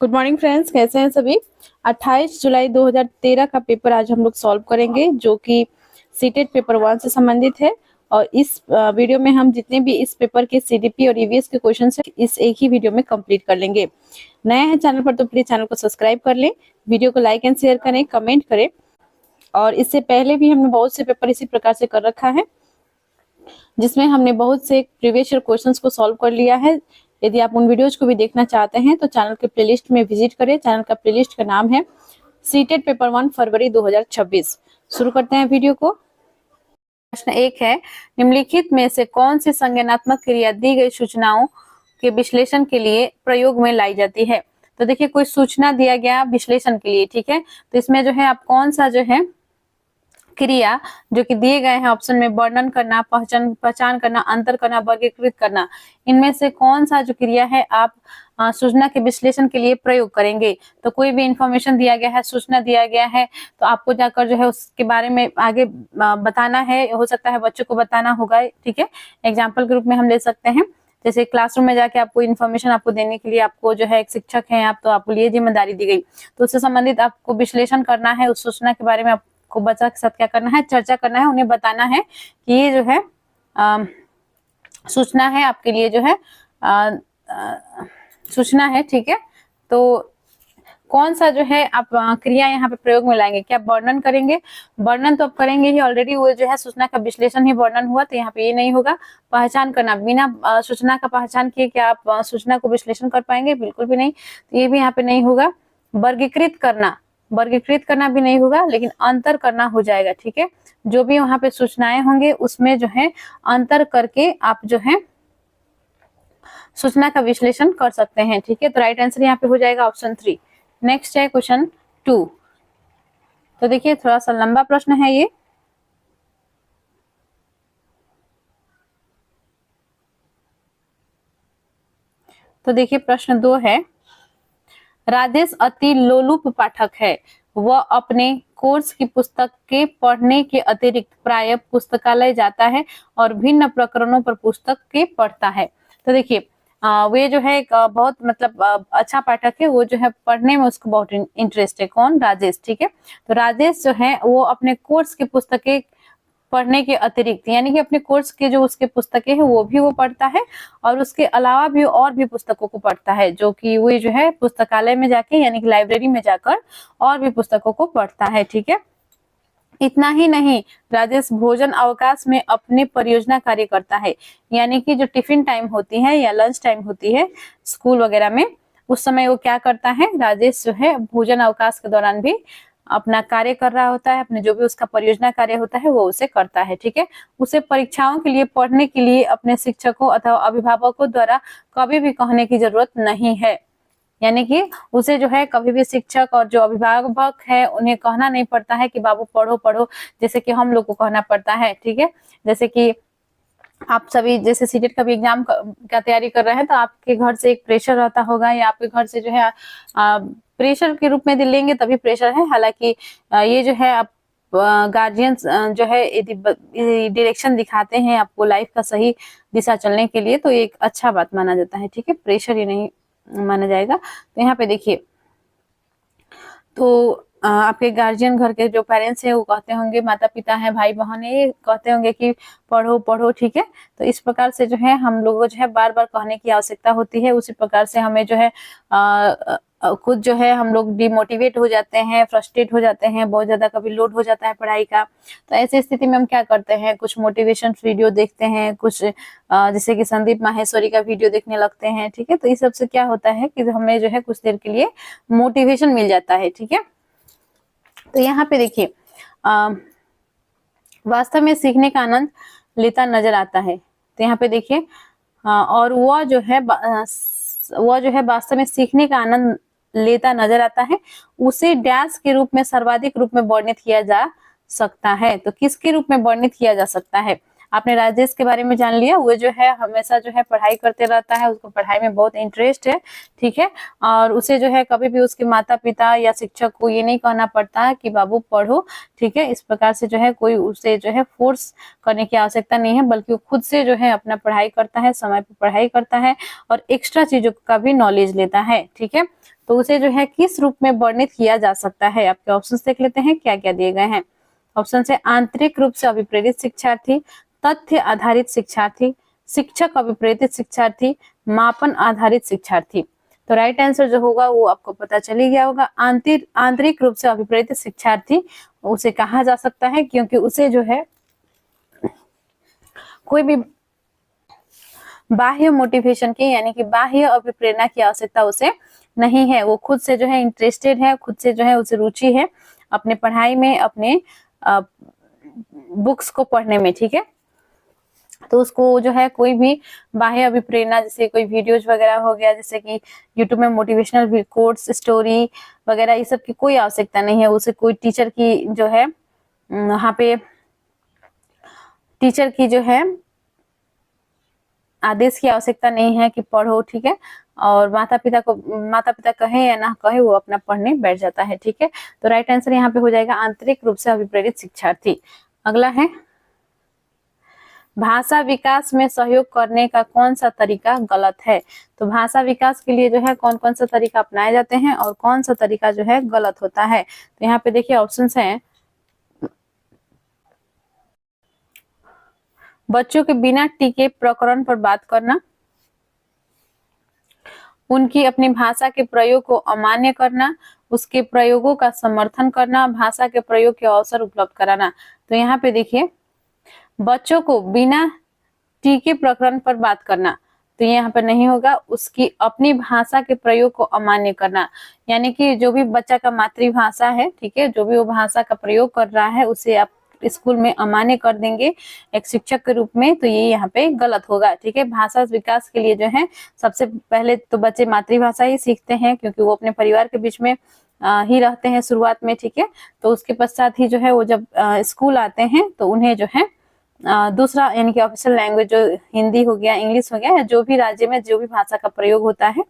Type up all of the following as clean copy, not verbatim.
Good morning friends, कैसे हैं सभी। 28 जुलाई 2013 का पेपर आज हम लोग सॉल्व करेंगे, जो कि सीटेट पेपर 1 से संबंधित है। और इस वीडियो में हम जितने भी इस पेपर के सीडीपी और ईवीएस के क्वेश्चन है इस एक ही वीडियो में कंप्लीट कर लेंगे। नए हैं चैनल पर तो प्लीज चैनल को सब्सक्राइब कर लें, वीडियो को लाइक एंड शेयर करें, कमेंट करें। और इससे पहले भी हमने बहुत से पेपर इसी प्रकार से कर रखा है, जिसमें हमने बहुत से प्रीवियस ईयर क्वेश्चंस को सॉल्व कर लिया है। यदि आप उन वीडियोज को भी देखना चाहते हैं तो चैनल के प्लेलिस्ट में विजिट करें। चैनल का प्लेलिस्ट का नाम है सीटेट पेपर 1 फरवरी 2026। शुरू करते हैं वीडियो को। प्रश्न 1 है, निम्नलिखित में से कौन सी संज्ञानात्मक क्रिया दी गई सूचनाओं के विश्लेषण के लिए प्रयोग में लाई जाती है। तो देखिए, कोई सूचना दिया गया विश्लेषण के लिए, ठीक है। तो इसमें जो है आप कौन सा जो है क्रिया जो कि दिए गए हैं ऑप्शन में, वर्णन करना, पहचान करना, अंतर करना, वर्गीकृत करना, इनमें से कौन सा जो क्रिया है आप सूचना के विश्लेषण के लिए प्रयोग करेंगे। तो कोई भी इंफॉर्मेशन दिया गया है, सूचना दिया गया है, तो आपको जाकर जो है उसके बारे में आगे बताना है। हो सकता है बच्चों को बताना होगा, ठीक है। एग्जाम्पल के रूप में हम ले सकते हैं, जैसे क्लासरूम में जाके आपको इन्फॉर्मेशन आपको देने के लिए आपको जो है एक शिक्षक है आप, तो आपको लिए जिम्मेदारी दी गई, तो उससे संबंधित आपको विश्लेषण करना है। उस सूचना के बारे में को बच्चा के साथ क्या करना है, चर्चा करना है, उन्हें बताना है कि ये जो है सूचना है आपके लिए, जो है सूचना है, ठीक है। तो कौन सा जो है आप क्रिया यहाँ पे प्रयोग में लाएंगे, क्या वर्णन करेंगे। वर्णन तो आप करेंगे ही ऑलरेडी, वो जो है सूचना का विश्लेषण ही वर्णन हुआ, तो यहाँ पे ये नहीं होगा। पहचान करना, बिना सूचना का पहचान किए क्या आप सूचना को विश्लेषण कर पाएंगे, बिल्कुल भी नहीं, तो ये भी यहाँ पे नहीं होगा। वर्गीकृत करना, वर्गीकृत करना भी नहीं होगा, लेकिन अंतर करना हो जाएगा, ठीक है। जो भी वहां पे सूचनाएं होंगे उसमें जो है अंतर करके आप जो है सूचना का विश्लेषण कर सकते हैं, ठीक है। तो राइट आंसर यहाँ पे हो जाएगा ऑप्शन 3। नेक्स्ट है क्वेश्चन 2। तो देखिए, थोड़ा सा लंबा प्रश्न है ये। तो देखिए, प्रश्न 2 है, राजेश अति लोलुप पाठक है। वह अपने कोर्स की पुस्तक के पढ़ने के अतिरिक्त प्रायः पुस्तकालय जाता है और भिन्न प्रकरणों पर पुस्तक के पढ़ता है। तो देखिए, वे जो है एक बहुत मतलब अच्छा पाठक है, वो जो है पढ़ने में उसको बहुत इंटरेस्ट है। कौन? राजेश, ठीक है। तो राजेश जो है वो अपने कोर्स की पुस्तकें पढ़ने के अतिरिक्त, यानी कि अपने कोर्स के जो उसके पुस्तकें हैं वो भी वो पढ़ता है, और उसके अलावा भी और भी पुस्तकों को पढ़ता है, जो कि वो जो है पुस्तकालय में जाके यानी कि लाइब्रेरी में जाकर और भी पुस्तकों को पढ़ता है, ठीक है। इतना ही नहीं, राजेश भोजन अवकाश में अपने परियोजना कार्य करता है, यानी कि जो टिफिन टाइम होती है या लंच टाइम होती है स्कूल वगैरह में, उस समय वो क्या करता है, राजेश जो है भोजन अवकाश के दौरान भी अपना कार्य कर रहा होता है, अपने जो भी उसका परियोजना कार्य होता है वो उसे करता है, ठीक है। उसे परीक्षाओं के लिए पढ़ने के लिए अपने शिक्षकों अथवा अभिभावकों द्वारा कभी भी कहने की जरूरत नहीं है, यानी कि उसे जो है कभी भी शिक्षक और जो अभिभावक है उन्हें कहना नहीं पड़ता है कि बाबू पढ़ो पढ़ो, जैसे कि हम लोग को कहना पड़ता है, ठीक है। जैसे कि आप सभी जैसे सीटेट का भी एग्जाम का तैयारी कर रहे हैं, तो आपके घर से एक प्रेशर रहता होगा, या आपके घर से जो है प्रेशर के रूप में लेंगे तभी प्रेशर है। हालांकि ये जो है आप गार्जियंस जो है डायरेक्शन दिखाते हैं आपको लाइफ का सही दिशा चलने के लिए, तो एक अच्छा बात माना जाता है, ठीक है। प्रेशर ये नहीं माना जाएगा। तो यहाँ पे देखिए, तो आपके गार्जियन घर के जो पेरेंट्स हैं वो कहते होंगे, माता पिता हैं, भाई बहन है, ये कहते होंगे कि पढ़ो पढ़ो, ठीक है। तो इस प्रकार से जो है हम लोगों को जो है बार बार कहने की आवश्यकता होती है। उसी प्रकार से हमें जो है खुद जो है हम लोग डिमोटिवेट हो जाते हैं, फ्रस्ट्रेट हो जाते हैं, बहुत ज्यादा कभी लोड हो जाता है पढ़ाई का। तो ऐसी स्थिति में हम क्या करते हैं, कुछ मोटिवेशन वीडियो देखते हैं, कुछ जैसे कि संदीप माहेश्वरी का वीडियो देखने लगते हैं, ठीक है। तो इस सबसे क्या होता है कि हमें जो है कुछ देर के लिए मोटिवेशन मिल जाता है, ठीक है। तो यहाँ पे देखिए, वास्तव में सीखने का आनंद लेता नजर आता है। तो यहाँ पे देखिए, और वह जो है वास्तव में सीखने का आनंद लेता नजर आता है, उसे डैश के रूप में सर्वाधिक रूप में वर्णित किया जा सकता है। तो किसके रूप में वर्णित किया जा सकता है, आपने राजेश के बारे में जान लिया। वो जो है हमेशा जो है पढ़ाई करते रहता है, उसको पढ़ाई में बहुत इंटरेस्ट है, ठीक है। और उसे जो है कभी भी उसके माता पिता या शिक्षक को ये नहीं कहना पड़ता है कि बाबू पढ़ो, ठीक है। इस प्रकार से जो है कोई उसे जो है फोर्स करने की आवश्यकता नहीं है, बल्कि वो खुद से जो है अपना पढ़ाई करता है, समय पर पढ़ाई करता है और एक्स्ट्रा चीजों का भी नॉलेज लेता है, ठीक है। तो उसे जो है किस रूप में वर्णित किया जा सकता है? आपके ऑप्शंस देख लेते हैं क्या क्या दिए गए हैं। ऑप्शन है आंतरिक रूप से अभिप्रेरित शिक्षार्थी, तथ्य आधारित शिक्षार्थी, शिक्षक अभिप्रेरित शिक्षार्थी, मापन आधारित शिक्षार्थी। तो राइट आंसर जो होगा वो आपको पता चल ही गया होगा। आंतरिक रूप से अभिप्रेरित शिक्षार्थी उसे कहा जा सकता है क्योंकि उसे जो है कोई भी बाह्य मोटिवेशन की यानी कि बाह्य अभिप्रेरणा की आवश्यकता उसे नहीं है। वो खुद से जो है इंटरेस्टेड है, खुद से जो है उसे रुचि है अपने पढ़ाई में, अपने बुक्स को पढ़ने में। ठीक है, तो उसको जो है कोई भी बाह्य अभिप्रेरणा जैसे कोई वीडियोज वगैरह हो गया, जैसे कि यूट्यूब में मोटिवेशनल कोट्स, स्टोरी वगैरह, ये सब की कोई आवश्यकता नहीं है। उसे कोई टीचर की जो है वहाँ पे टीचर की जो है आदेश की आवश्यकता नहीं है कि पढ़ो। ठीक है, और माता पिता कहे या ना कहे वो अपना पढ़ने बैठ जाता है। ठीक है, तो राइट आंसर यहाँ पे हो जाएगा आंतरिक रूप से अभिप्रेरित शिक्षार्थी। अगला है भाषा विकास में सहयोग करने का कौन सा तरीका गलत है? तो भाषा विकास के लिए जो है कौन कौन सा तरीका अपनाए जाते हैं और कौन सा तरीका जो है गलत होता है? तो यहाँ पे देखिए ऑप्शंस हैं। बच्चों के बिना टीके प्रकरण पर बात करना, उनकी अपनी भाषा के प्रयोग को अमान्य करना, उसके प्रयोगों का समर्थन करना, भाषा के प्रयोग के अवसर उपलब्ध कराना। तो यहाँ पे देखिए बच्चों को बिना टीके प्रकरण पर बात करना, तो ये यहाँ पर नहीं होगा। उसकी अपनी भाषा के प्रयोग को अमान्य करना, यानी कि जो भी बच्चा का मातृभाषा है, ठीक है, जो भी वो भाषा का प्रयोग कर रहा है उसे आप स्कूल में अमान्य कर देंगे एक शिक्षक के रूप में, तो ये यहाँ पे गलत होगा। ठीक है, भाषा विकास के लिए जो है सबसे पहले तो बच्चे मातृभाषा ही सीखते हैं क्योंकि वो अपने परिवार के बीच में ही रहते हैं शुरुआत में। ठीक है, तो उसके पश्चात ही जो है वो जब स्कूल आते हैं तो उन्हें जो है दूसरा यानी कि ऑफिशियल लैंग्वेज जो हिंदी हो गया, इंग्लिश हो गया, या जो भी राज्य में जो भी भाषा का प्रयोग होता है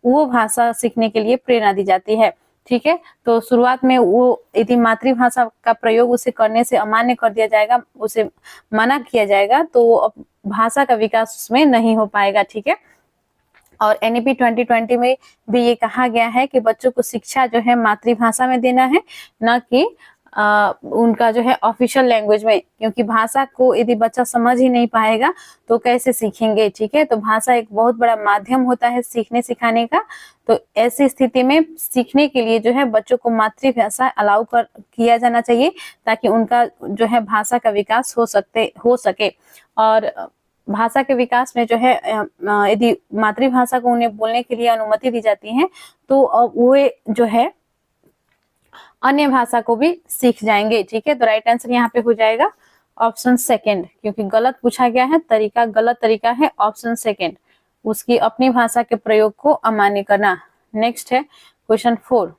वो भाषा सीखने के लिए प्रेरणा दी जाती है। ठीक है, तो शुरुआत में वो यदि मातृभाषा का प्रयोग उसे करने से अमान्य कर दिया जाएगा, उसे मना किया जाएगा, तो भाषा का विकास उसमें नहीं हो पाएगा। ठीक है, और एनईपी 2020 में भी ये कहा गया है कि बच्चों को शिक्षा जो है मातृभाषा में देना है, न कि उनका जो है ऑफिशियल लैंग्वेज में, क्योंकि भाषा को यदि बच्चा समझ ही नहीं पाएगा तो कैसे सीखेंगे। ठीक है, तो भाषा एक बहुत बड़ा माध्यम होता है सीखने सिखाने का। तो ऐसी स्थिति में सीखने के लिए जो है बच्चों को मातृभाषा अलाउ किया जाना चाहिए ताकि उनका जो है भाषा का विकास हो सके। और भाषा के विकास में जो है यदि मातृभाषा को उन्हें बोलने के लिए अनुमति दी जाती है तो वो जो है अन्य भाषा को भी सीख जाएंगे। ठीक है, तो राइट आंसर यहाँ पे हो जाएगा ऑप्शन सेकंड, क्योंकि गलत पूछा गया है, तरीका गलत तरीका है ऑप्शन सेकंड, उसकी अपनी भाषा के प्रयोग को अमान्य करना। नेक्स्ट है क्वेश्चन 4,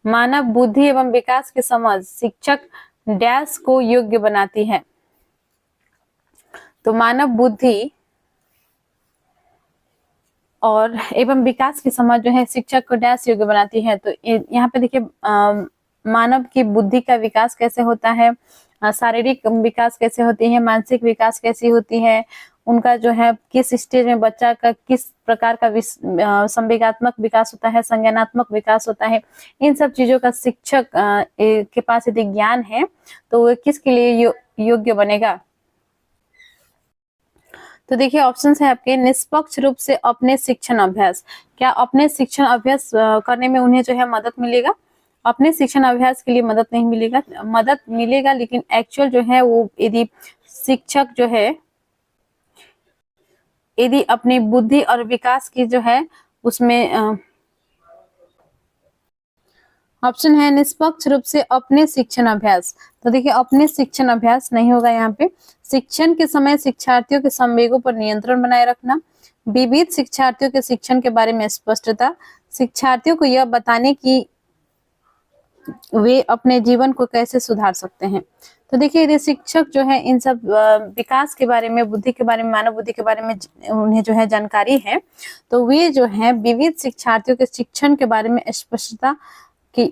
मानव बुद्धि एवं विकास की समझ शिक्षक डैश को योग्य बनाती है। तो मानव बुद्धि और एवं विकास की समझ जो है शिक्षक को डैश योग्य बनाती है। तो यहाँ पे देखिए मानव की बुद्धि का विकास कैसे होता है, शारीरिक विकास कैसे होती है, मानसिक विकास कैसी होती है, उनका जो है किस स्टेज में बच्चा का किस प्रकार का संवेगात्मक विकास होता है, संज्ञानात्मक विकास होता है, इन सब चीजों का शिक्षक के पास यदि ज्ञान है तो वो किसके लिए योग्य बनेगा। तो देखिए ऑप्शंस है आपके, निष्पक्ष रूप से अपने शिक्षण अभ्यास, क्या अपने शिक्षण अभ्यास करने में उन्हें जो है मदद मिलेगा? अपने शिक्षण अभ्यास के लिए मदद नहीं मिलेगा, मदद मिलेगा लेकिन एक्चुअल जो है वो यदि शिक्षक जो है यदि अपनी बुद्धि और विकास की जो है उसमें ऑप्शन है निष्पक्ष रूप से अपने शिक्षण अभ्यास। तो देखिए अपने शिक्षण अभ्यास नहीं होगा यहाँ पे। शिक्षण के समय शिक्षार्थियों के संवेगों पर नियंत्रण बनाए रखना, विविध शिक्षार्थियों के शिक्षण के बारे में स्पष्टता, शिक्षार्थियों को यह बताने की वे अपने जीवन को कैसे सुधार सकते हैं। तो देखिए यदि शिक्षक जो है इन सब विकास के बारे में, बुद्धि के बारे में, मानव बुद्धि के बारे में उन्हें जो है जानकारी है, तो वे जो है विविध शिक्षार्थियों के शिक्षण के बारे में स्पष्टता की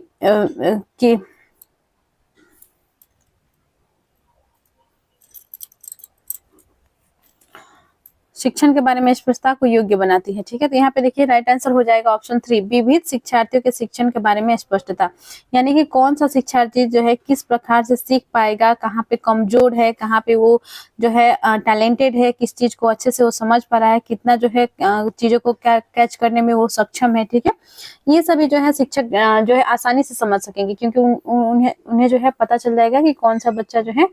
शिक्षण के बारे में स्पष्टता को योग्य बनाती है। ठीक है, तो यहाँ पे देखिए राइट आंसर हो जाएगा ऑप्शन 3, विविध शिक्षार्थियों के शिक्षण के बारे में स्पष्टता। यानी कि कौन सा शिक्षार्थी जो है किस प्रकार से सीख पाएगा, कहाँ पे कमजोर है, कहाँ पे वो जो है टैलेंटेड है, किस चीज को अच्छे से वो समझ पा रहा है, कितना जो है चीजों को कैच करने में वो सक्षम है। ठीक है, ये सभी जो है शिक्षक जो है आसानी से समझ सकेंगे, क्योंकि उन्हें जो है पता चल जाएगा कि कौन सा बच्चा जो है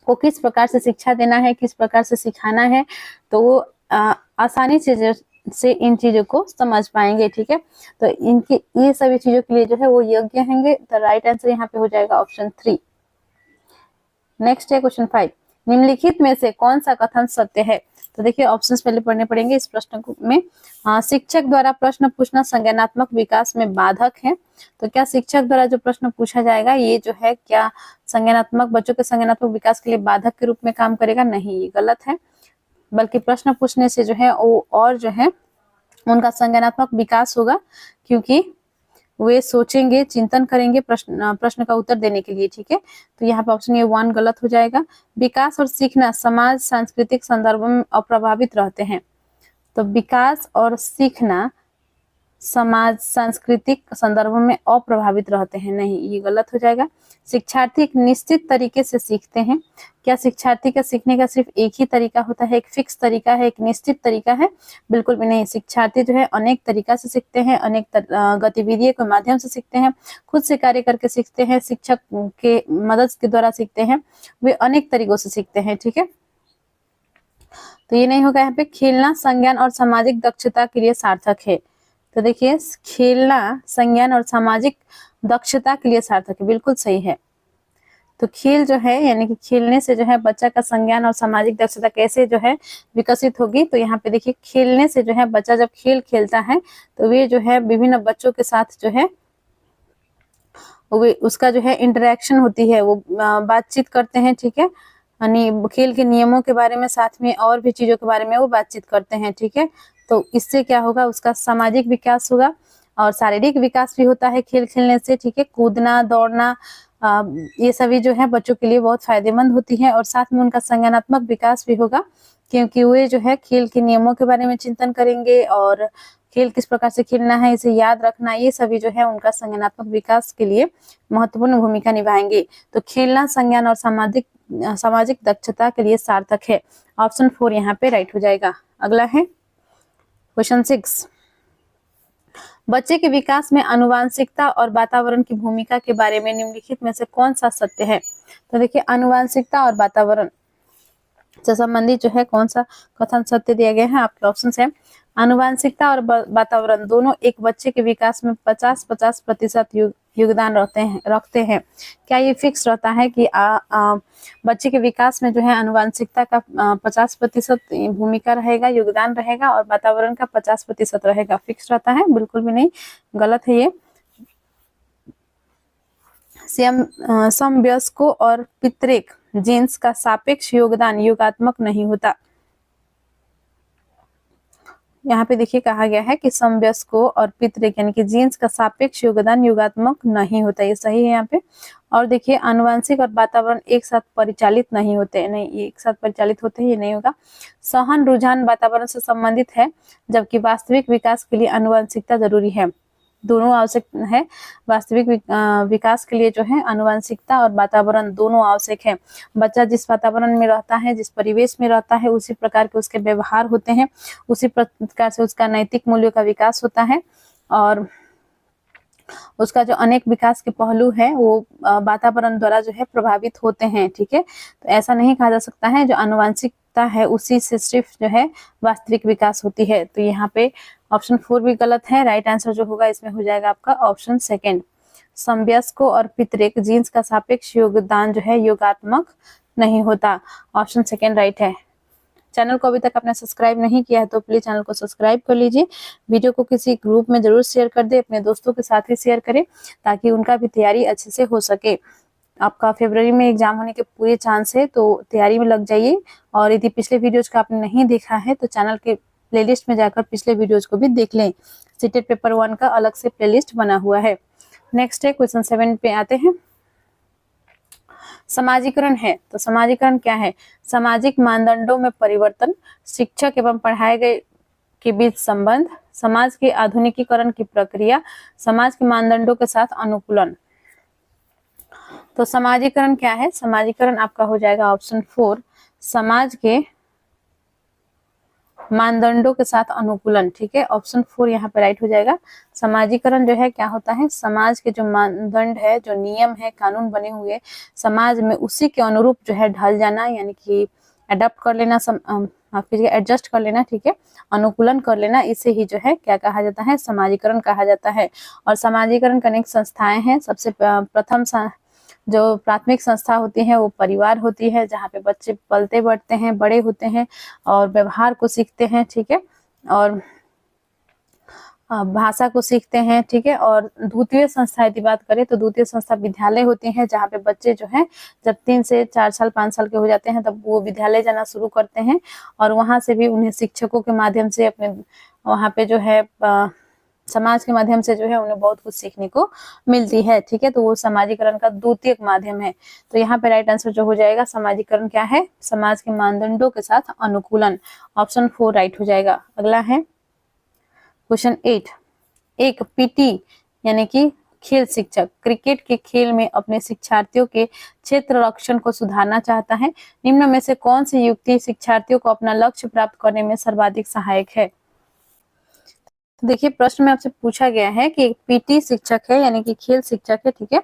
को किस प्रकार से शिक्षा देना है, किस प्रकार से सिखाना है, तो वो आसानी से इन चीजों को समझ पाएंगे। ठीक है, तो इनकी ये सभी चीजों के लिए जो है वो योग्य होंगे। तो राइट आंसर यहाँ पे हो जाएगा ऑप्शन 3। नेक्स्ट है क्वेश्चन 5, निम्नलिखित में से कौन सा कथन सत्य है? तो देखिए ऑप्शंस पहले पढ़ने पड़ेंगे इस प्रश्न में। शिक्षक द्वारा प्रश्न पूछना संज्ञानात्मक विकास में बाधक है। तो क्या शिक्षक द्वारा जो प्रश्न पूछा जाएगा ये जो है क्या संज्ञानात्मक बच्चों के संज्ञानात्मक विकास के लिए बाधक के रूप में काम करेगा? नहीं, ये गलत है। बल्कि प्रश्न पूछने से जो है वो और जो है उनका संज्ञानात्मक विकास होगा, क्योंकि वे सोचेंगे, चिंतन करेंगे प्रश्न का उत्तर देने के लिए। ठीक है, तो यहाँ पे ऑप्शन ये 1 गलत हो जाएगा। विकास और सीखना समाज सांस्कृतिक संदर्भ में अप्रभावित रहते हैं। तो विकास और सीखना समाज सांस्कृतिक संदर्भ में अप्रभावित रहते हैं, नहीं, ये गलत हो जाएगा। शिक्षार्थी एक निश्चित तरीके से सीखते हैं। क्या शिक्षार्थी का सीखने का सिर्फ एक ही तरीका होता है, एक फिक्स तरीका है, एक निश्चित तरीका है? बिल्कुल भी नहीं। शिक्षार्थी जो है अनेक तरीका से सीखते हैं, अनेक गतिविधियों के माध्यम से सीखते हैं, खुद से कार्य करके सीखते हैं, शिक्षक के मदद के द्वारा सीखते हैं, वे अनेक तरीकों से सीखते हैं। ठीक है, तो ये नहीं होगा यहाँ पे। खेलना संज्ञान और सामाजिक दक्षता के लिए सार्थक है। तो देखिए खेलना संज्ञान और सामाजिक दक्षता के लिए सार्थक है, बिल्कुल सही है। तो खेल जो है यानी कि खेलने से जो है बच्चा का संज्ञान और सामाजिक दक्षता कैसे जो है विकसित होगी? तो यहाँ पे देखिए खेलने से जो है बच्चा जब खेल खेलता है तो वे जो है विभिन्न बच्चों के साथ जो है उसका जो है इंटरेक्शन होती है, वो बातचीत करते हैं। ठीक है, यानी खेल के नियमों के बारे में, साथ में और भी चीजों के बारे में वो बातचीत करते हैं। ठीक है, तो इससे क्या होगा, उसका सामाजिक विकास होगा और शारीरिक विकास भी होता है खेल खेलने से। ठीक है, कूदना, दौड़ना, ये सभी जो है बच्चों के लिए बहुत फायदेमंद होती है और साथ में उनका संज्ञानात्मक विकास भी होगा, क्योंकि वे जो है खेल के नियमों के बारे में चिंतन करेंगे और खेल किस प्रकार से खेलना है, इसे याद रखना, ये सभी जो है उनका संज्ञानात्मक विकास के लिए महत्वपूर्ण भूमिका निभाएंगे। तो खेलना संज्ञान और सामाजिक दक्षता के लिए सार्थक है। ऑप्शन 4 यहाँ पे राइट हो जाएगा। अगला है क्वेश्चन 6, बच्चे के विकास में आनुवंशिकता और वातावरण की भूमिका के बारे में निम्नलिखित में से कौन सा सत्य है? तो देखिए आनुवंशिकता और वातावरण से संबंधित जो है कौन सा कथन सत्य दिया गया है? आपके ऑप्शंस है आनुवंशिकता और वातावरण दोनों एक बच्चे के विकास में 50-50% योगदान रखते हैं। क्या ये फिक्स रहता है कि बच्चे के विकास में जो है आनुवंशिकता का 50% भूमिका रहेगा, योगदान रहेगा, और वातावरण का 50% रहेगा? फिक्स रहता है? बिल्कुल भी नहीं, गलत है ये। समवयस्कों और पितृक जीन्स का सापेक्ष योगदान योगात्मक नहीं होता। यहाँ पे देखिए कहा गया है कि समवयस्कों और पितृक यानी कि जीन्स का सापेक्ष योगदान योगात्मक नहीं होता, ये सही है यहाँ पे। और देखिए आनुवंशिक और वातावरण एक साथ परिचालित नहीं होते, नहीं, ये एक साथ परिचालित होते हैं, ये नहीं होगा। सहन रुझान वातावरण से संबंधित है, जबकि वास्तविक विकास के लिए आनुवंशिकता जरूरी है। दोनों आवश्यक है, वास्तविक विकास के लिए जो है आनुवंशिकता और वातावरण दोनों आवश्यक है। बच्चा जिस वातावरण में रहता है, जिस परिवेश में रहता है, उसी प्रकार के उसके व्यवहार होते हैं, उसी प्रकार से उसका नैतिक मूल्यों का विकास होता है और उसका जो अनेक विकास के पहलू है वो वातावरण द्वारा जो है प्रभावित होते हैं। ठीक है, तो ऐसा नहीं कहा जा सकता है जो आनुवंशिकता है उसी से सिर्फ जो है वास्तविक विकास होती है। तो यहाँ पे ऑप्शन 4 भी गलत है। राइट आंसर जो होगा इसमें हो जाएगा आपका ऑप्शन 2, समवयस्कों और पितृक जीन्स का सापेक्ष योगदान जो है योगात्मक नहीं होता। ऑप्शन 2 राइट है। चैनल को अभी तक आपने सब्सक्राइब नहीं किया है तो प्लीज चैनल को सब्सक्राइब कर लीजिए। वीडियो को किसी ग्रुप में जरूर शेयर कर दे, अपने दोस्तों के साथ ही शेयर करें ताकि उनका भी तैयारी अच्छे से हो सके। आपका फरवरी में एग्जाम होने के पूरे चांस है, तो तैयारी में लग जाइए। और यदि पिछले वीडियोज को आपने नहीं देखा है तो चैनल के प्लेलिस्ट में जाकर पिछले वीडियोज को भी देख लें। सीटेट पेपर 1 का अलग से प्लेलिस्ट बना हुआ है। नेक्स्ट है क्वेश्चन 7 पे आते हैं। समाजीकरण है तो समाजीकरण क्या है? सामाजिक मानदंडों में परिवर्तन, शिक्षक एवं पढ़ाए गए के बीच संबंध, समाज के आधुनिकीकरण की प्रक्रिया, समाज के मानदंडों के साथ अनुकूलन। तो समाजीकरण क्या है? समाजीकरण आपका हो जाएगा ऑप्शन 4, समाज के मानदंडों के साथ अनुकूलन। ठीक है, ऑप्शन 4 यहाँ पे राइट हो जाएगा। समाजीकरण जो है क्या होता है? समाज के जो मानदंड है, जो नियम है, कानून बने हुए समाज में, उसी के अनुरूप जो है ढल जाना, यानी कि अडॉप्ट कर लेना, माफ कीजिए एडजस्ट कर लेना। ठीक है, अनुकूलन कर लेना, इसे ही जो है क्या कहा जाता है? समाजीकरण कहा जाता है। और समाजीकरण करने की संस्थाएं हैं। सबसे प्रथम जो प्राथमिक संस्था होती है वो परिवार होती है, जहाँ पे बच्चे पलते बढ़ते हैं, बड़े होते हैं और व्यवहार को सीखते हैं। ठीक है, और भाषा को सीखते हैं। ठीक है, और द्वितीय संस्था यदि बात करें तो द्वितीय संस्था विद्यालय होती है, जहाँ पे बच्चे जो है जब 3 से 4 साल 5 साल के हो जाते हैं तब वो विद्यालय जाना शुरू करते हैं और वहां से भी उन्हें शिक्षकों के माध्यम से अपने वहाँ पे जो है समाज के माध्यम से जो है उन्हें बहुत कुछ सीखने को मिलती है। ठीक है, तो वो समाजीकरण का द्वितीय माध्यम है। तो यहाँ पे राइट आंसर जो हो जाएगा, समाजीकरण क्या है? समाज के मानदंडों के साथ अनुकूलन। ऑप्शन 4 राइट हो जाएगा। अगला है क्वेश्चन 8। एक पीटी यानी कि खेल शिक्षक क्रिकेट के खेल में अपने शिक्षार्थियों के क्षेत्र रक्षण को सुधारना चाहता है। निम्न में से कौन सी युक्ति शिक्षार्थियों को अपना लक्ष्य प्राप्त करने में सर्वाधिक सहायक है? देखिए, प्रश्न में आपसे पूछा गया है कि एक पीटी शिक्षक है यानी कि खेल शिक्षक है। ठीक है,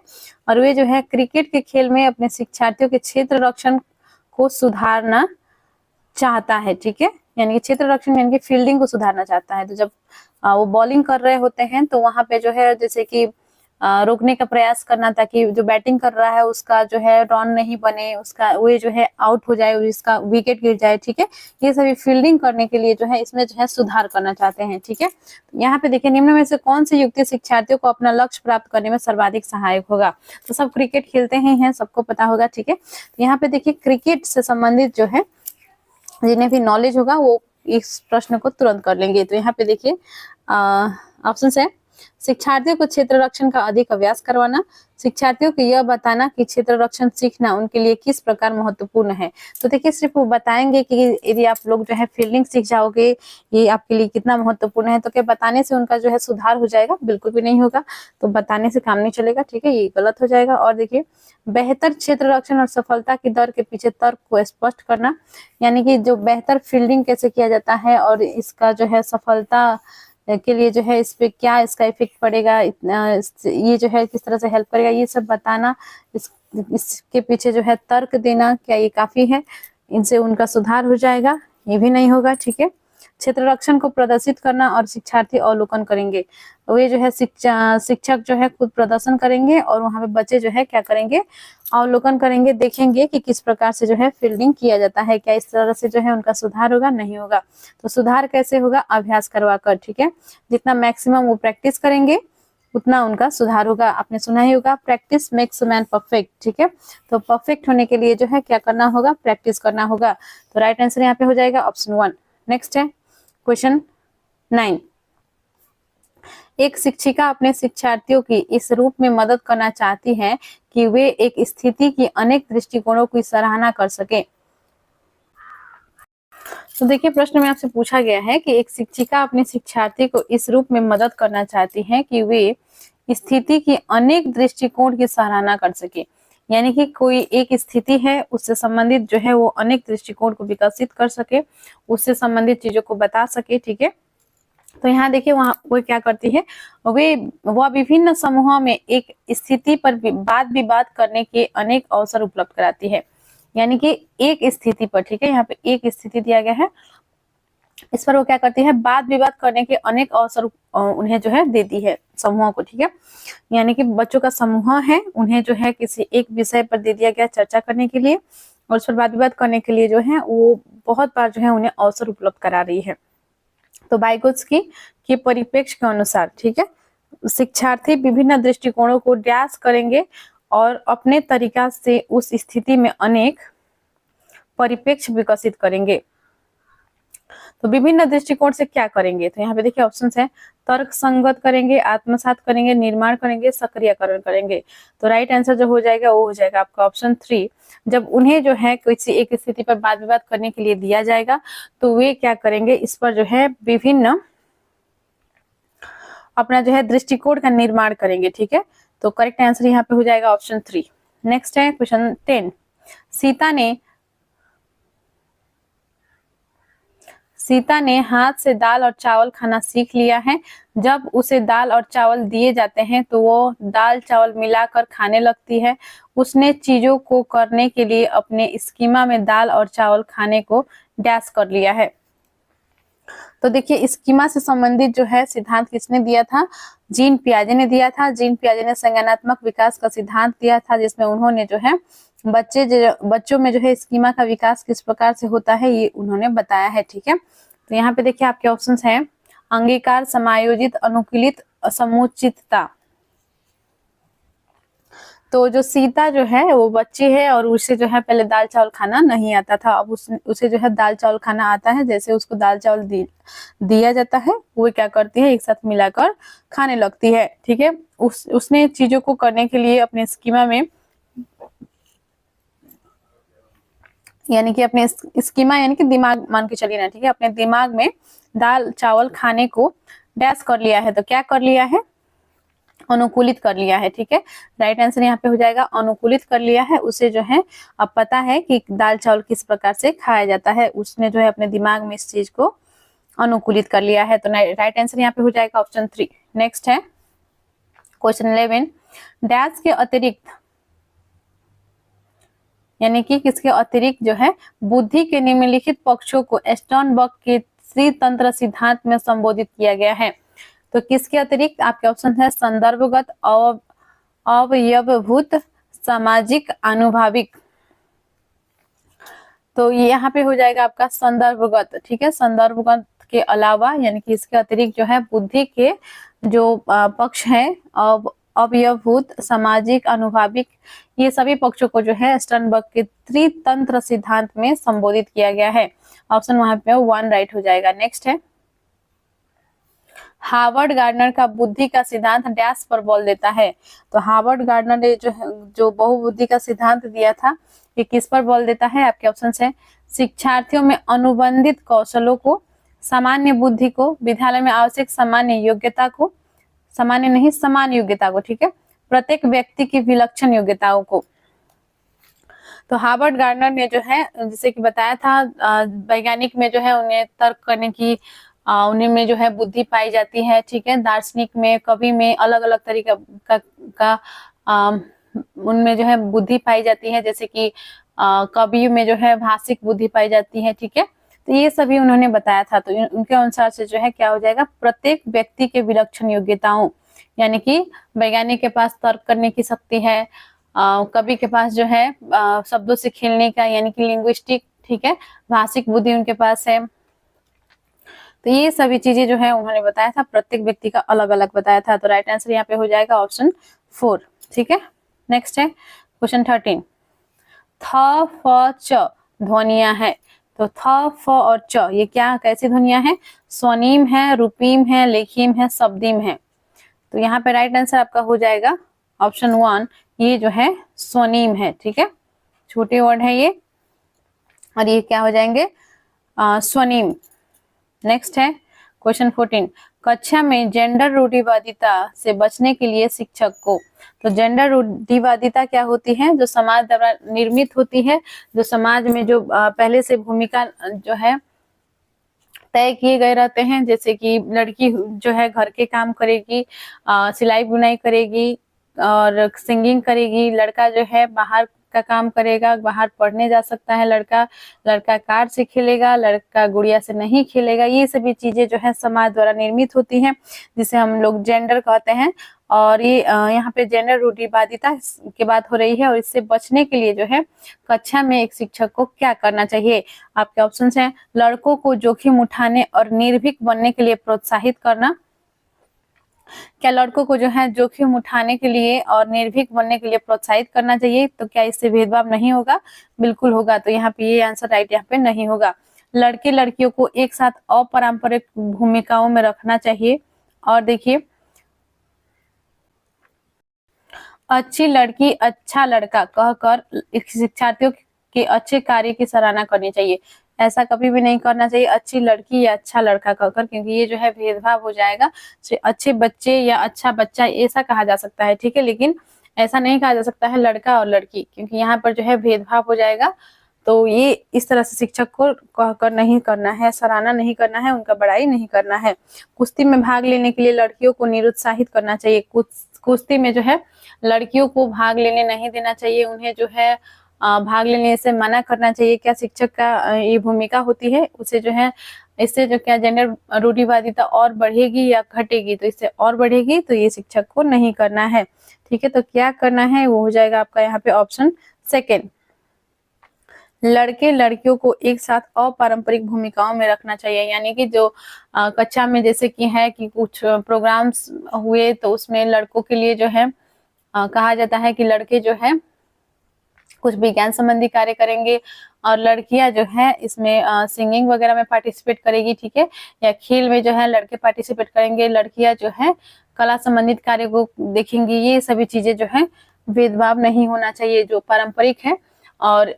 और वे जो है क्रिकेट के खेल में अपने शिक्षार्थियों के क्षेत्र रक्षण को सुधारना चाहता है। ठीक है, यानी कि क्षेत्र रक्षण यानी कि फील्डिंग को सुधारना चाहता है। तो जब वो बॉलिंग कर रहे होते हैं तो वहां पे जो है जैसे कि रोकने का प्रयास करना, ताकि जो बैटिंग कर रहा है उसका जो है रन नहीं बने, उसका वो जो है आउट हो जाए, उसका विकेट गिर जाए। ठीक है, ये सभी फील्डिंग करने के लिए जो है इसमें जो है सुधार करना चाहते हैं। ठीक है, तो यहाँ पे देखिए, निम्न में से कौन सी युक्ति शिक्षार्थियों को अपना लक्ष्य प्राप्त करने में सर्वाधिक सहायक होगा? तो सब क्रिकेट खेलते ही हैं, सबको पता होगा। ठीक है, तो यहाँ पे देखिए क्रिकेट से संबंधित जो है जिन्हें भी नॉलेज होगा वो इस प्रश्न को तुरंत कर लेंगे। तो यहाँ पे देखिए ऑप्शन है, शिक्षार्थियों को क्षेत्र रक्षण का अधिक अभ्यास करवाना, शिक्षार्थियों को यह बताना कि क्षेत्र रक्षण सीखना उनके लिए किस प्रकार महत्वपूर्ण है। तो देखिए, सिर्फ वो बताएंगे कि यदि आप लोग जो है फील्डिंग सीख जाओगे ये आपके लिए कितना महत्वपूर्ण है, तो क्या बताने से उनका जो है सुधार हो जाएगा? बिल्कुल भी नहीं होगा। तो बताने से काम नहीं चलेगा। ठीक है, ये गलत हो जाएगा। और देखिए, बेहतर क्षेत्र रक्षण और सफलता की दर के पीछे तर्क को स्पष्ट करना, यानी कि जो बेहतर फील्डिंग कैसे किया जाता है और इसका जो है सफलता के लिए जो है इस पे क्या इसका इफेक्ट पड़ेगा, ये जो है किस तरह से हेल्प करेगा, ये सब बताना, इसके पीछे जो है तर्क देना, क्या ये काफी है? इनसे उनका सुधार हो जाएगा? ये भी नहीं होगा। ठीक है, क्षेत्र रक्षण को प्रदर्शित करना और शिक्षार्थी अवलोकन करेंगे। तो ये जो है शिक्षक जो है खुद प्रदर्शन करेंगे और वहां पे बच्चे जो है क्या करेंगे? अवलोकन करेंगे, देखेंगे कि किस प्रकार से जो है फील्डिंग किया जाता है, क्या इस तरह से जो है उनका सुधार होगा? नहीं होगा। तो सुधार कैसे होगा? अभ्यास करवा कर। ठीक है, जितना मैक्सिमम वो प्रैक्टिस करेंगे उतना उनका सुधार होगा। आपने सुना ही होगा, प्रैक्टिस मेक्स मैन परफेक्ट। ठीक है, तो परफेक्ट होने के लिए जो है क्या करना होगा? प्रैक्टिस करना होगा। तो राइट आंसर यहाँ पे हो जाएगा ऑप्शन 1। नेक्स्ट है क्वेश्चन 9। एक शिक्षिका अपने शिक्षार्थियों की इस रूप में मदद करना चाहती है कि वे एक स्थिति की अनेक दृष्टिकोणों की सराहना कर सके। तो देखिए, प्रश्न में आपसे पूछा गया है कि एक शिक्षिका अपने शिक्षार्थी को इस रूप में मदद करना चाहती है कि वे स्थिति की अनेक दृष्टिकोण की सराहना कर सके, यानी कि कोई एक स्थिति है उससे संबंधित जो है वो अनेक दृष्टिकोण को विकसित कर सके, उससे संबंधित चीजों को बता सके। ठीक है, तो यहाँ देखिए वहाँ वो क्या करती है, वह विभिन्न समूहों में एक स्थिति पर वाद विवाद करने के अनेक अवसर उपलब्ध कराती है, यानी कि एक स्थिति पर। ठीक है, यहाँ पे एक स्थिति दिया गया है, इस पर वो क्या करती है? वाद विवाद करने के अनेक अवसर उन्हें जो है देती है समूहों को। ठीक है, यानी कि बच्चों का समूह है, उन्हें जो है किसी एक विषय पर दे दिया गया चर्चा करने के लिए और उस पर वाद विवाद करने के लिए जो है वो बहुत बार जो है उन्हें अवसर उपलब्ध करा रही है। तो वाइगोत्स्की के परिप्रेक्ष्य के अनुसार, ठीक है, शिक्षार्थी विभिन्न दृष्टिकोणों को ड्यास करेंगे और अपने तरीका से उस स्थिति में अनेक परिप्रेक्ष्य विकसित करेंगे। तो विभिन्न दृष्टिकोण से क्या करेंगे, तो यहाँ पे देखिए ऑप्शन है तर्क संगत करेंगे, आत्मसात करेंगे, निर्माण करेंगे, सक्रियकरण करेंगे। तो राइट आंसर जो हो जाएगा वो हो जाएगा आपका ऑप्शन 3। जब उन्हें जो है किसी एक स्थिति पर वाद विवाद करने के लिए दिया जाएगा तो वे क्या करेंगे, इस पर जो है विभिन्न अपना जो है दृष्टिकोण का निर्माण करेंगे। ठीक है, तो करेक्ट आंसर यहाँ पे हो जाएगा ऑप्शन 3। नेक्स्ट है क्वेश्चन 10। सीता ने हाथ से दाल और चावल खाना सीख लिया है। जब उसे दाल और चावल दिए जाते हैं तो वो दाल चावल मिलाकर खाने लगती है। उसने चीजों को करने के लिए अपने स्कीमा में दाल और चावल खाने को डैश कर लिया है। तो देखिए स्कीमा से संबंधित जो है सिद्धांत किसने दिया था, जीन पियाजे ने दिया था। जीन पियाजे ने संज्ञानात्मक विकास का सिद्धांत दिया था, जिसमें उन्होंने जो है बच्चों में जो है स्कीमा का विकास किस प्रकार से होता है ये उन्होंने बताया है। ठीक है, तो यहाँ पे देखिए आपके ऑप्शंस हैं अंगीकार, समायोजित, अनुकूलित, समुचितता। तो जो सीता जो है वो बच्ची है और उसे जो है पहले दाल चावल खाना नहीं आता था, अब उसे जो है दाल चावल खाना आता है। जैसे उसको दाल चावल दिया जाता है वो क्या करती है, एक साथ मिलाकर खाने लगती है। ठीक है, उसने चीजों को करने के लिए अपने स्कीमा में, यानी कि अपने स्कीमा यानी कि दिमाग मान के चलिए ना, ठीक है, अपने दिमाग में दाल चावल खाने को डैश कर लिया है। तो क्या कर लिया है, अनुकूलित कर लिया है। ठीक है, राइट आंसर यहाँ पे हो जाएगा अनुकूलित कर लिया है। उसे जो है अब पता है कि दाल चावल किस प्रकार से खाया जाता है, उसने जो है अपने दिमाग में इस चीज को अनुकूलित कर लिया है। तो राइट आंसर यहाँ पे हो जाएगा ऑप्शन 3। नेक्स्ट है क्वेश्चन 11। डैश के अतिरिक्त यानी कि किसके अतिरिक्त जो है बुद्धि के निम्नलिखित पक्षों को स्टर्नबर्ग के त्रितंत्र सिद्धांत में संबोधित किया गया है। तो किसके अतिरिक्त, आपके ऑप्शन है संदर्भगत, अवयवभूत, सामाजिक, आनुभाविक। तो ये यहाँ पे हो जाएगा आपका संदर्भगत। ठीक है, संदर्भगत के अलावा यानी कि इसके अतिरिक्त जो है बुद्धि के जो पक्ष है अवयवभूत, सामाजिक, आनुभाविक, ये सभी पक्षों को जो है स्टर्नबर्ग के त्रितंत्र सिद्धांत में संबोधित किया गया है। ऑप्शन वहां पे 1 राइट हो जाएगा। नेक्स्ट है हार्वर्ड गार्डनर का बुद्धि का सिद्धांत डैश पर बल देता है। तो हार्वर्ड गार्डनर ने जो बहुबुद्धि का सिद्धांत दिया था ये किस पर बल देता है, आपके ऑप्शन है शिक्षार्थियों में अनुबंधित कौशलों को, सामान्य बुद्धि को, विद्यालय में आवश्यक सामान्य योग्यता को, सामान्य नहीं समान योग्यता को, ठीक है, प्रत्येक व्यक्ति की विलक्षण योग्यताओं को। तो हार्वर्ड गार्डनर ने जो है जैसे कि बताया था वैज्ञानिक में जो है उन्हें तर्क करने की उन्हीं में जो है बुद्धि पाई जाती है। ठीक है, दार्शनिक में, कवि में अलग अलग तरीके का उनमें जो है बुद्धि पाई जाती है। जैसे कि कवि में जो है भाषिक बुद्धि पाई जाती है। ठीक है, तो ये सभी उन्होंने बताया था। तो उनके अनुसार से जो है क्या हो जाएगा, प्रत्येक व्यक्ति के विलक्षण योग्यताओं, यानी कि वैज्ञानिक के पास तर्क करने की शक्ति है, कवि के पास जो है शब्दों से खेलने का यानी कि लिंग्विस्टिक, ठीक है, भाषिक बुद्धि उनके पास है। तो ये सभी चीजें जो है उन्होंने बताया था, प्रत्येक व्यक्ति का अलग अलग बताया था। तो राइट आंसर यहाँ पे हो जाएगा ऑप्शन 4। ठीक है, नेक्स्ट है क्वेश्चन 13। थ फ च ध्वनियां है। तो थ फ और च ये क्या कैसी ध्वनियां हैं, स्वनिम है, रूपीम है, लेखीम है, शब्दीम है। तो यहाँ पे राइट आंसर आपका हो जाएगा ऑप्शन 1, ये जो है स्वनिम है। ठीक है, छोटे वर्ड है ये और ये क्या हो जाएंगे स्वनिम। नेक्स्ट है क्वेश्चन 14। कक्षा में जेंडर रूढ़िवादिता से बचने के लिए शिक्षक को, तो जेंडर रूढ़िवादिता क्या होती है, जो समाज द्वारा निर्मित होती है, जो समाज में जो पहले से भूमिका जो है तय किए गए रहते हैं। जैसे कि लड़की जो है घर के काम करेगी, सिलाई बुनाई करेगी और सिंगिंग करेगी, लड़का जो है बाहर का काम करेगा, बाहर पढ़ने जा सकता है लड़का कार से खेलेगा, लड़का गुड़िया से नहीं खेलेगा। ये सभी चीजें जो है समाज द्वारा निर्मित होती हैं, जिसे हम लोग जेंडर कहते हैं। और ये यहाँ पे जेंडर रूढ़िवादिता की बात हो रही है और इससे बचने के लिए जो है कक्षा में एक शिक्षक को क्या करना चाहिए, आपके ऑप्शंस हैं लड़कों को जोखिम उठाने और निर्भीक बनने के लिए प्रोत्साहित करना। क्या लड़कों को जो है जोखिम उठाने के लिए और निर्भीक बनने के लिए प्रोत्साहित करना चाहिए। तो क्या इससे भेदभाव नहीं होगा, बिल्कुल होगा। तो यहाँ पे ये आंसर राइट यहाँ पे नहीं होगा। लड़के लड़कियों को एक साथ अपारंपरिक भूमिकाओं में रखना चाहिए। और देखिए, अच्छी लड़की अच्छा लड़का कहकर शिक्षार्थियों के अच्छे कार्य की सराहना करनी चाहिए। ऐसा कभी भी नहीं करना चाहिए अच्छी लड़की या अच्छा लड़का कहकर, क्योंकि ये जो है भेदभाव हो जाएगा। अच्छे बच्चे या अच्छा बच्चा ऐसा कहा जा सकता है, ठीक है, लेकिन ऐसा नहीं कहा जा सकता है लड़का और लड़की, क्योंकि यहाँ पर जो है भेदभाव हो जाएगा। तो ये इस तरह से शिक्षक को कहकर नहीं करना है, सराहना नहीं करना है, उनका बड़ाई नहीं करना है। कुश्ती में भाग लेने के लिए लड़कियों को निरुत्साहित करना चाहिए। कुश्ती में जो है लड़कियों को भाग लेने नहीं देना चाहिए, उन्हें जो है भाग लेने से मना करना चाहिए। क्या शिक्षक का ये भूमिका होती है, उसे जो है इससे जो क्या जेंडर रूढ़िवादिता और बढ़ेगी या घटेगी, तो इससे और बढ़ेगी, तो ये शिक्षक को नहीं करना है, ठीक है। तो क्या करना है वो हो जाएगा आपका यहाँ पे ऑप्शन सेकेंड। लड़के लड़कियों को एक साथ अपारंपरिक भूमिकाओं में रखना चाहिए, यानी कि जो कक्षा में जैसे कि है कि कुछ प्रोग्राम्स हुए तो उसमें लड़कों के लिए जो है कहा जाता है कि लड़के जो है कुछ विज्ञान संबंधी कार्य करेंगे और लड़कियां जो है इसमें सिंगिंग वगैरह में पार्टिसिपेट करेगी, ठीक है, या खेल में जो है लड़के पार्टिसिपेट करेंगे, लड़कियां जो है कला संबंधित कार्य को देखेंगी। ये सभी चीजें जो है भेदभाव नहीं होना चाहिए, जो पारंपरिक है और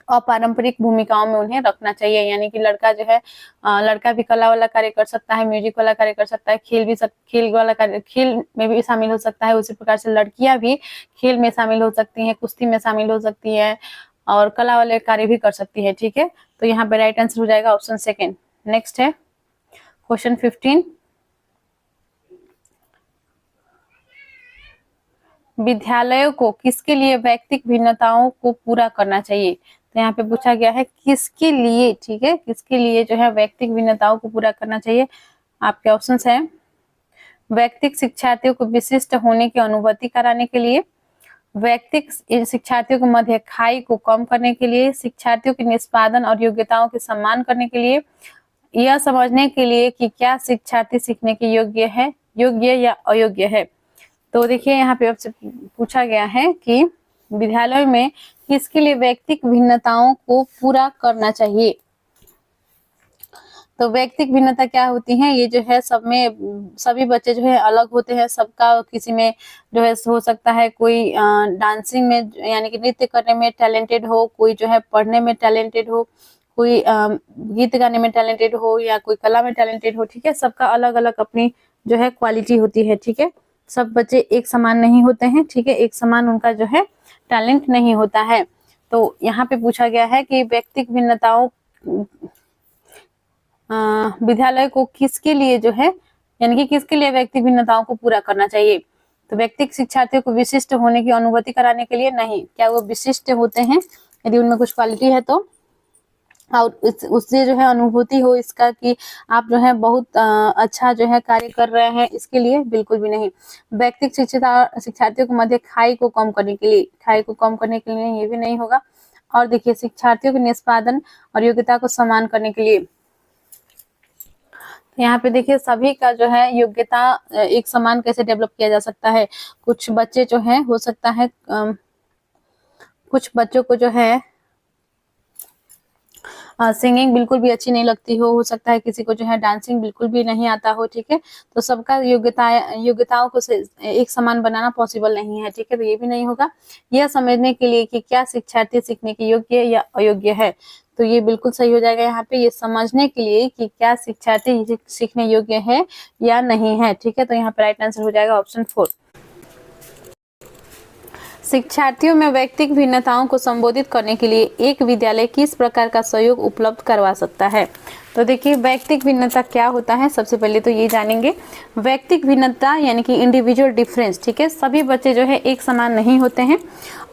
अपारंपरिक भूमिकाओं में उन्हें रखना चाहिए। यानी कि लड़का जो है लड़का भी कला वाला कार्य कर सकता है, म्यूजिक वाला कार्य कर सकता है, खेल वाला कार्य खेल में भी शामिल हो सकता है। उसी प्रकार से लड़कियां भी खेल में शामिल हो सकती हैं, कुश्ती में शामिल हो सकती है और कला वाले कार्य भी कर सकती है, ठीक है। तो यहाँ पे राइट आंसर हो जाएगा ऑप्शन सेकेंड। नेक्स्ट है क्वेश्चन 15। विद्यालयों को किसके लिए व्यक्तिगत भिन्नताओं को पूरा करना चाहिए। तो यहाँ पे पूछा गया है किसके लिए, ठीक है, किसके लिए जो है व्यक्तिगत भिन्नताओं को पूरा करना चाहिए। आपके ऑप्शंस हैं व्यक्तिगत शिक्षार्थियों को विशिष्ट होने की अनुभूति कराने के लिए, व्यक्तिगत शिक्षार्थियों के मध्य खाई को कम करने के लिए, शिक्षार्थियों के निष्पादन और योग्यताओं के सम्मान करने के लिए, यह समझने के लिए कि क्या शिक्षार्थी सीखने के योग्य या अयोग्य है। तो देखिए यहाँ पे आपसे पूछा गया है कि विद्यालय में किसके लिए व्यक्तिगत भिन्नताओं को पूरा करना चाहिए। तो व्यक्तिगत भिन्नता क्या होती है, ये जो है सब में सभी बच्चे जो है अलग होते हैं, सबका किसी में जो है हो सकता है कोई डांसिंग में यानी कि नृत्य करने में टैलेंटेड हो, कोई जो है पढ़ने में टैलेंटेड हो, कोई गीत गाने में टैलेंटेड हो या कोई कला में टैलेंटेड हो, ठीक है। सबका अलग अलग अपनी जो है क्वालिटी होती है, ठीक है। सब बच्चे एक समान नहीं होते हैं, ठीक है, एक समान उनका जो है टैलेंट नहीं होता है। तो यहाँ पे पूछा गया है कि व्यक्तिगत भिन्नताओं विद्यालय को किसके लिए जो है यानी कि किसके लिए व्यक्तिगत भिन्नताओं को पूरा करना चाहिए। तो व्यक्तिगत शिक्षार्थियों को विशिष्ट होने की अनुभूति कराने के लिए नहीं, क्या वो विशिष्ट होते हैं यदि उनमें कुछ क्वालिटी है तो, और उससे जो है अनुभूति हो इसका कि आप जो है बहुत अच्छा जो है कार्य कर रहे हैं, इसके लिए बिल्कुल भी नहीं। व्यक्तिगत शिक्षार्थियों के मध्य खाई को कम करने के लिए ये भी नहीं होगा। और देखिए शिक्षार्थियों के निष्पादन और योग्यता को समान करने के लिए, यहाँ पे देखिए सभी का जो है योग्यता एक समान कैसे डेवलप किया जा सकता है। कुछ बच्चे जो है हो सकता है कुछ बच्चों को जो है सिंगिंग बिल्कुल भी अच्छी नहीं लगती हो सकता है किसी को जो है डांसिंग बिल्कुल भी नहीं आता हो, ठीक है। तो सबका योग्यताओं को एक समान बनाना पॉसिबल नहीं है, ठीक है, तो ये भी नहीं होगा। यह समझने के लिए कि क्या शिक्षार्थी सीखने के योग्य या अयोग्य है, तो ये बिल्कुल सही हो जाएगा यहाँ पे, ये समझने के लिए कि क्या शिक्षार्थी सीखने योग्य है या नहीं है, ठीक है। तो यहाँ पे राइट आंसर हो जाएगा ऑप्शन 4। शिक्षार्थियों में व्यक्तिगत भिन्नताओं को संबोधित करने के लिए एक विद्यालय किस प्रकार का सहयोग उपलब्ध करवा सकता है। तो देखिए व्यक्तिगत भिन्नता क्या होता है, सबसे पहले तो ये जानेंगे। व्यक्तिगत भिन्नता यानी कि इंडिविजुअल डिफरेंस, ठीक है। सभी बच्चे जो है एक समान नहीं होते हैं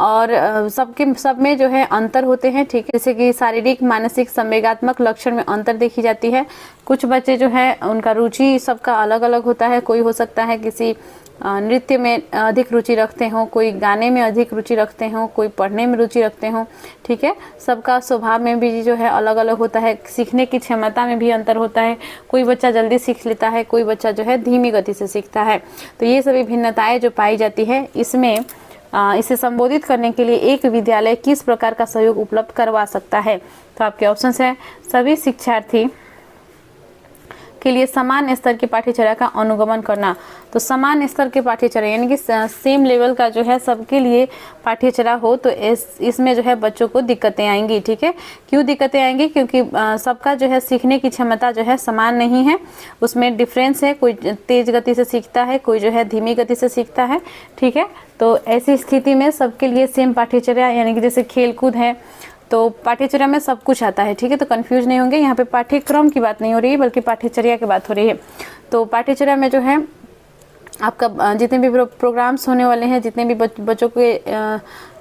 और सब में जो है अंतर होते हैं, ठीक है। जैसे कि शारीरिक, मानसिक, संवेगात्मक लक्षण में अंतर देखी जाती है। कुछ बच्चे जो है उनका रुचि सबका अलग अलग होता है, कोई हो सकता है किसी नृत्य में अधिक रुचि रखते हो, कोई गाने में अधिक रुचि रखते हो, कोई पढ़ने में रुचि रखते हो, ठीक है। सबका स्वभाव में भी जो है अलग अलग होता है, सीखने की क्षमता में भी अंतर होता है, कोई बच्चा जल्दी सीख लेता है, कोई बच्चा जो है धीमी गति से सीखता है। तो ये सभी भिन्नताएं जो पाई जाती है इसमें इसे संबोधित करने के लिए एक विद्यालय किस प्रकार का सहयोग उपलब्ध करवा सकता है? तो आपके ऑप्शंस हैं सभी शिक्षार्थी के लिए समान स्तर की पाठ्यचर्या का अनुगमन करना। तो समान स्तर के पाठ्यचर्या यानी कि सेम लेवल का जो है सबके लिए पाठ्यचर्या हो, तो इसमें जो है बच्चों को दिक्कतें आएंगी। ठीक है, क्यों दिक्कतें आएंगी? क्योंकि सबका जो है सीखने की क्षमता जो है समान नहीं है, उसमें डिफरेंस है। कोई तेज गति से सीखता है, कोई जो है धीमी गति से सीखता है। ठीक है, तो ऐसी स्थिति में सबके लिए सेम पाठ्यचर्या, यानी कि जैसे खेल कूद है तो पाठ्यचर्या में सब कुछ आता है। ठीक है, तो कंफ्यूज नहीं होंगे, यहाँ पे पाठ्यक्रम की बात नहीं हो रही है बल्कि पाठ्यचर्या की बात हो रही है। तो पाठ्यचर्या में जो है आपका जितने भी प्रोग्राम्स होने वाले हैं, जितने भी बच्चों के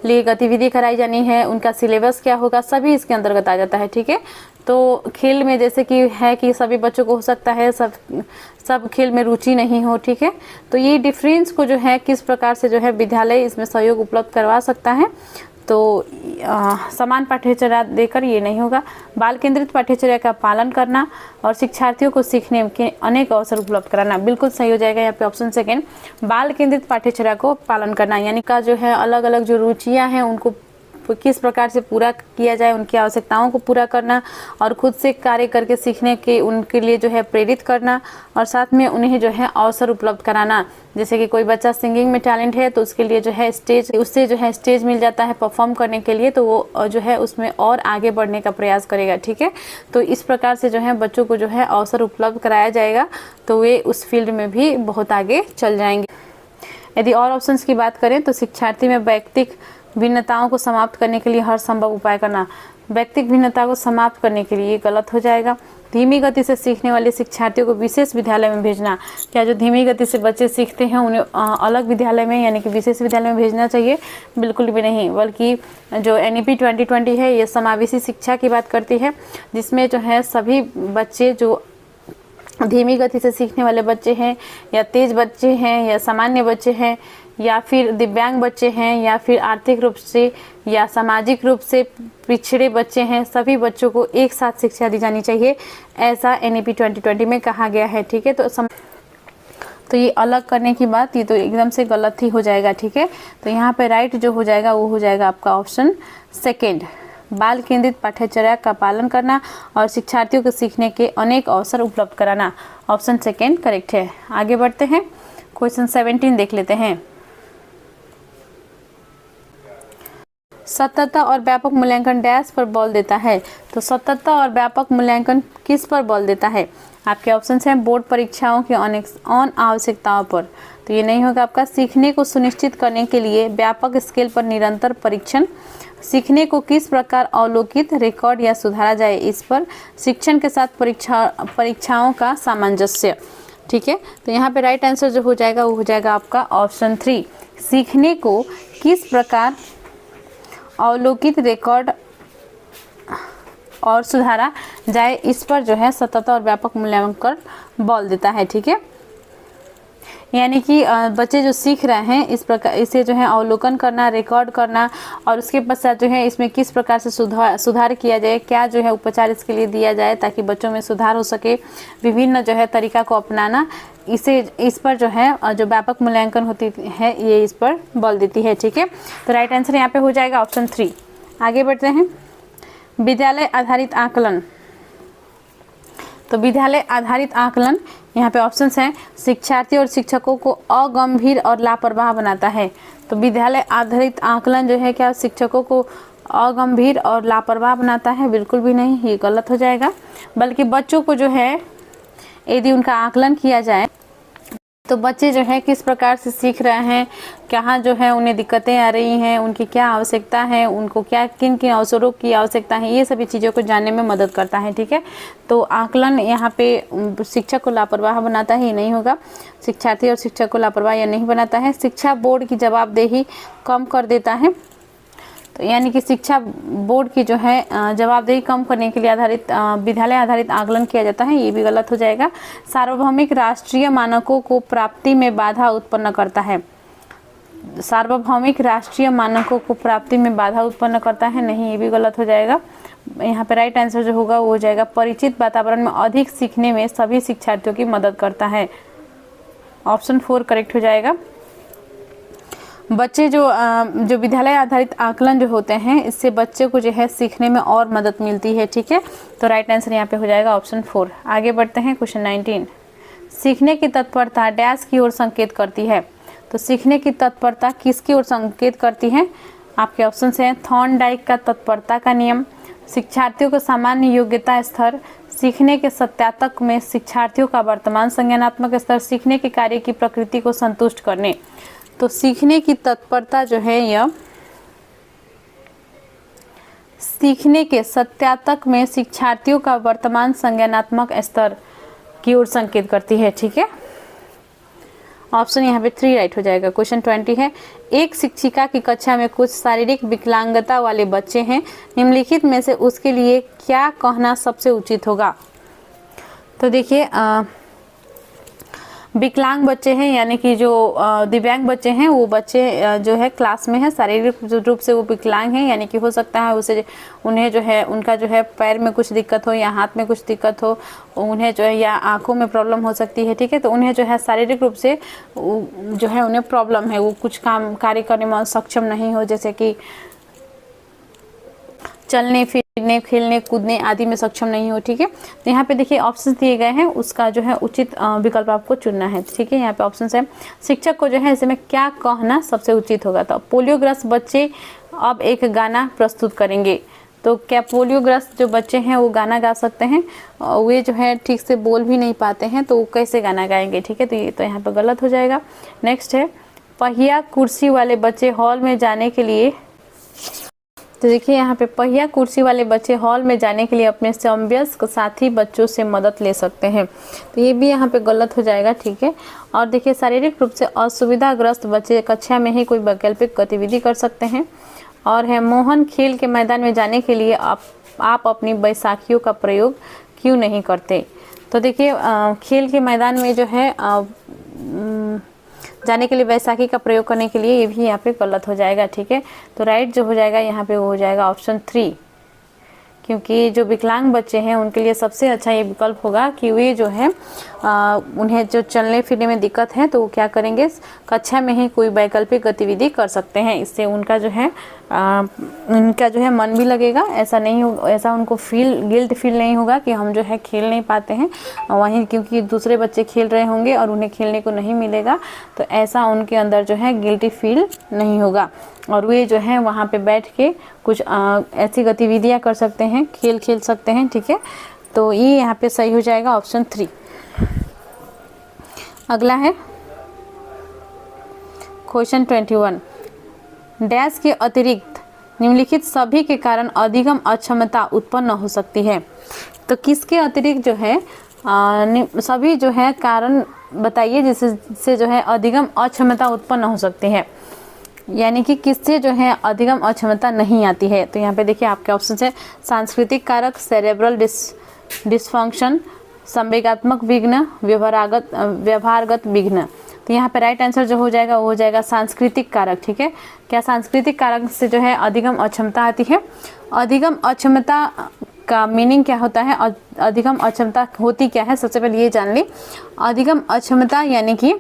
लिए गतिविधि कराई जानी है, उनका सिलेबस क्या होगा, सभी इसके अंतर्गत आ जाता है। ठीक है, तो खेल में जैसे कि है कि सभी बच्चों को हो सकता है सब खेल में रुचि नहीं हो। ठीक है, तो ये डिफरेंस को जो है किस प्रकार से जो है विद्यालय इसमें सहयोग उपलब्ध करवा सकता है, तो समान पाठ्यचर्या देकर ये नहीं होगा। बाल केंद्रित पाठ्यचर्या का पालन करना और शिक्षार्थियों को सीखने के अनेक अवसर उपलब्ध कराना, बिल्कुल सही हो जाएगा यहाँ पे ऑप्शन सेकेंड। बाल केंद्रित पाठ्यचर्या को पालन करना यानी का जो है अलग अलग जो रुचियाँ हैं उनको किस प्रकार से पूरा किया जाए, उनकी आवश्यकताओं को पूरा करना और खुद से कार्य करके सीखने के उनके लिए जो है प्रेरित करना और साथ में उन्हें जो है अवसर उपलब्ध कराना। जैसे कि कोई बच्चा सिंगिंग में टैलेंट है तो उसके लिए जो है उससे जो है स्टेज मिल जाता है परफॉर्म करने के लिए, तो वो जो है उसमें और आगे बढ़ने का प्रयास करेगा। ठीक है, तो इस प्रकार से जो है बच्चों को जो है अवसर उपलब्ध कराया जाएगा तो वे उस फील्ड में भी बहुत आगे चल जाएंगे। यदि और ऑप्शंस की बात करें तो शिक्षार्थी में व्यक्तिगत भिन्नताओं को समाप्त करने के लिए हर संभव उपाय करना। व्यक्तिगत भिन्नता को समाप्त करने के लिए गलत हो जाएगा। धीमी गति से सीखने वाले शिक्षार्थियों को विशेष विद्यालय में भेजना। क्या जो धीमी गति से बच्चे सीखते हैं उन्हें अलग विद्यालय में यानी कि विशेष विद्यालय में भेजना चाहिए? बिल्कुल भी नहीं, बल्कि जो NEP 2020 है ये समावेशी शिक्षा की बात करती है, जिसमें जो है सभी बच्चे जो धीमी गति से सीखने वाले बच्चे हैं या तेज बच्चे हैं या सामान्य बच्चे हैं या फिर दिव्यांग बच्चे हैं या फिर आर्थिक रूप से या सामाजिक रूप से पिछड़े बच्चे हैं, सभी बच्चों को एक साथ शिक्षा दी जानी चाहिए, ऐसा NEP 2020 में कहा गया है। ठीक है, तो ये अलग करने की बात ये तो एकदम से गलत ही हो जाएगा। ठीक है, तो यहाँ पे राइट जो हो जाएगा वो हो जाएगा आपका ऑप्शन सेकेंड। बाल केंद्रित पाठ्यचर्या का पालन करना और शिक्षार्थियों को सीखने के अनेक अवसर उपलब्ध कराना, ऑप्शन सेकेंड करेक्ट है। आगे बढ़ते हैं, क्वेश्चन 17 देख लेते हैं। सततता और व्यापक मूल्यांकन डैश पर बल देता है। तो सततता और व्यापक मूल्यांकन किस पर बल देता है? आपके ऑप्शन हैं बोर्ड परीक्षाओं की अन आवश्यकताओं पर, तो ये नहीं होगा आपका। सीखने को सुनिश्चित करने के लिए व्यापक स्केल पर निरंतर परीक्षण, सीखने को किस प्रकार अवलोकित, रिकॉर्ड या सुधारा जाए इस पर, शिक्षण के साथ परीक्षाओं का सामंजस्य। ठीक है, तो यहाँ पे राइट आंसर जो हो जाएगा वो हो जाएगा आपका ऑप्शन 3। सीखने को किस प्रकार अवलोकित, रिकॉर्ड और सुधारा जाए इस पर जो है सतत और व्यापक मूल्यांकन बल देता है। ठीक है, यानी कि बच्चे जो सीख रहे हैं इस प्रकार इसे जो है अवलोकन करना, रिकॉर्ड करना और उसके पश्चात जो है इसमें किस प्रकार से सुधार किया जाए, क्या जो है उपचार इसके लिए दिया जाए ताकि बच्चों में सुधार हो सके, विभिन्न जो है तरीका को अपनाना, इस पर जो है जो व्यापक मूल्यांकन होती है ये इस पर बल देती है। ठीक है, तो राइट आंसर यहाँ पे हो जाएगा ऑप्शन 3। आगे बढ़ते हैं, विद्यालय आधारित आकलन। तो विद्यालय आधारित आकलन यहाँ पे ऑप्शंस हैं शिक्षार्थी और शिक्षकों को अगंभीर और लापरवाह बनाता है। तो विद्यालय आधारित आकलन जो है क्या शिक्षकों को अगंभीर और लापरवाह बनाता है? बिल्कुल भी नहीं, ये गलत हो जाएगा। बल्कि बच्चों को जो है यदि उनका आकलन किया जाए तो बच्चे जो है किस प्रकार से सीख रहे हैं, कहाँ जो है उन्हें दिक्कतें आ रही हैं, उनकी क्या आवश्यकता है, उनको क्या किन किन अवसरों की आवश्यकता है, ये सभी चीज़ों को जानने में मदद करता है। ठीक है, तो आकलन यहाँ पे शिक्षक को लापरवाह बनाता है, ये नहीं होगा। शिक्षार्थी और शिक्षक को लापरवाह यह नहीं बनाता है। शिक्षा बोर्ड की जवाबदेही कम कर देता है, तो यानी कि शिक्षा बोर्ड की जो है जवाबदेही कम करने के लिए विद्यालय आधारित आकलन किया जाता है, ये भी गलत हो जाएगा। सार्वभौमिक राष्ट्रीय मानकों को प्राप्ति में बाधा उत्पन्न करता है। सार्वभौमिक राष्ट्रीय मानकों को प्राप्ति में बाधा उत्पन्न करता है, नहीं, ये भी गलत हो जाएगा। यहाँ पे राइट आंसर जो होगा वो हो जाएगा परिचित वातावरण में अधिक सीखने में सभी शिक्षार्थियों की मदद करता है, ऑप्शन 4 करेक्ट हो जाएगा। बच्चे जो विद्यालय आधारित आकलन जो होते हैं, इससे बच्चे को जो है सीखने में और मदद मिलती है। ठीक है, तो राइट आंसर यहाँ पे हो जाएगा ऑप्शन 4। आगे बढ़ते हैं क्वेश्चन 19। सीखने की तत्परता डैश की ओर संकेत करती है। तो सीखने की तत्परता किसकी ओर संकेत करती है? आपके ऑप्शन हैं थॉर्नडाइक का तत्परता का नियम, शिक्षार्थियों का सामान्य योग्यता स्तर, सीखने के सत्यातक में शिक्षार्थियों का वर्तमान संज्ञानात्मक स्तर, सीखने के कार्य की प्रकृति को संतुष्ट करने। तो सीखने की तत्परता जो है यह सीखने के सत्यातक में शिक्षार्थियों का वर्तमान संज्ञानात्मक स्तर की ओर संकेत करती है। ठीक है, ऑप्शन यहाँ पे 3 राइट हो जाएगा। क्वेश्चन 20 है, एक शिक्षिका की कक्षा में कुछ शारीरिक विकलांगता वाले बच्चे हैं, निम्नलिखित में से उसके लिए क्या कहना सबसे उचित होगा? तो देखिए विकलांग बच्चे हैं यानी कि जो दिव्यांग बच्चे हैं, वो बच्चे जो है क्लास में है, शारीरिक रूप से वो विकलांग हैं, यानी कि हो सकता है उसे उन्हें जो है उनका जो है पैर में कुछ दिक्कत हो या हाथ में कुछ दिक्कत हो, उन्हें जो है या आंखों में प्रॉब्लम हो सकती है। ठीक है, तो उन्हें जो है शारीरिक रूप से जो है उन्हें प्रॉब्लम है, वो कुछ काम कार्य करने में सक्षम नहीं हो, जैसे कि चलने फिरने खेलने कूदने आदि में सक्षम नहीं हो। ठीक है, तो यहाँ पे देखिए ऑप्शन दिए गए हैं, उसका जो है उचित विकल्प आपको चुनना है। ठीक है, यहाँ पे ऑप्शन है शिक्षक को जो है इसमें क्या कहना सबसे उचित होगा? तो पोलियोग्रस्त बच्चे अब एक गाना प्रस्तुत करेंगे। तो क्या पोलियोग्रस्त जो बच्चे हैं वो गाना गा सकते हैं? वे जो है ठीक से बोल भी नहीं पाते हैं, तो वो कैसे गाना गाएंगे? ठीक है, तो ये तो यहाँ पे गलत हो जाएगा। नेक्स्ट है पहिया कुर्सी वाले बच्चे हॉल में जाने के लिए, तो देखिए यहाँ पे पहिया कुर्सी वाले बच्चे हॉल में जाने के लिए अपने समवयस्क साथी बच्चों से मदद ले सकते हैं। तो ये भी यहाँ पे गलत हो जाएगा। ठीक है, और देखिए शारीरिक रूप से असुविधाग्रस्त बच्चे कक्षा में ही कोई वैकल्पिक गतिविधि कर सकते हैं। और है मोहन खेल के मैदान में जाने के लिए आप अपनी बैसाखियों का प्रयोग क्यों नहीं करते? तो देखिए खेल के मैदान में जो है जाने के लिए बैसाखी का प्रयोग करने के लिए ये भी यहाँ पे गलत हो जाएगा। ठीक है, तो राइट जो हो जाएगा यहाँ पे वो हो जाएगा ऑप्शन 3, क्योंकि जो विकलांग बच्चे हैं उनके लिए सबसे अच्छा ये विकल्प होगा कि वे जो है उन्हें जो चलने फिरने में दिक्कत है तो वो क्या करेंगे, कक्षा में ही कोई वैकल्पिक गतिविधि कर सकते हैं। इससे उनका जो है मन भी लगेगा, ऐसा नहीं हो, ऐसा उनको गिल्ट फील नहीं होगा कि हम जो है खेल नहीं पाते हैं वहीं, क्योंकि दूसरे बच्चे खेल रहे होंगे और उन्हें खेलने को नहीं मिलेगा, तो ऐसा उनके अंदर जो है गिल्टी फील नहीं होगा और वे जो है वहाँ पे बैठ के कुछ ऐसी गतिविधियाँ कर सकते हैं, खेल खेल सकते हैं। ठीक है, तो ये यहाँ पे सही हो जाएगा ऑप्शन 3। अगला है क्वेश्चन 21, डैश के अतिरिक्त निम्नलिखित सभी के कारण अधिगम अक्षमता उत्पन्न हो सकती है। तो किसके अतिरिक्त जो है सभी जो है कारण बताइए जिससे जो है अधिगम अक्षमता उत्पन्न हो सकती है, यानी कि किससे जो है अधिगम अक्षमता नहीं आती है। तो यहाँ पे देखिए आपके ऑप्शन है सांस्कृतिक कारक, सेरेब्रल डिसफंक्शन, संवेगात्मक विघ्न, व्यवहारगत विघ्न। तो यहाँ पे राइट आंसर जो हो जाएगा वो हो जाएगा सांस्कृतिक कारक। ठीक है, क्या सांस्कृतिक कारक से जो है अधिगम अक्षमता आती है? अधिगम अक्षमता का मीनिंग क्या होता है? अधिगम अक्षमता होती क्या है, सबसे पहले ये जान ली। अधिगम अक्षमता यानी कि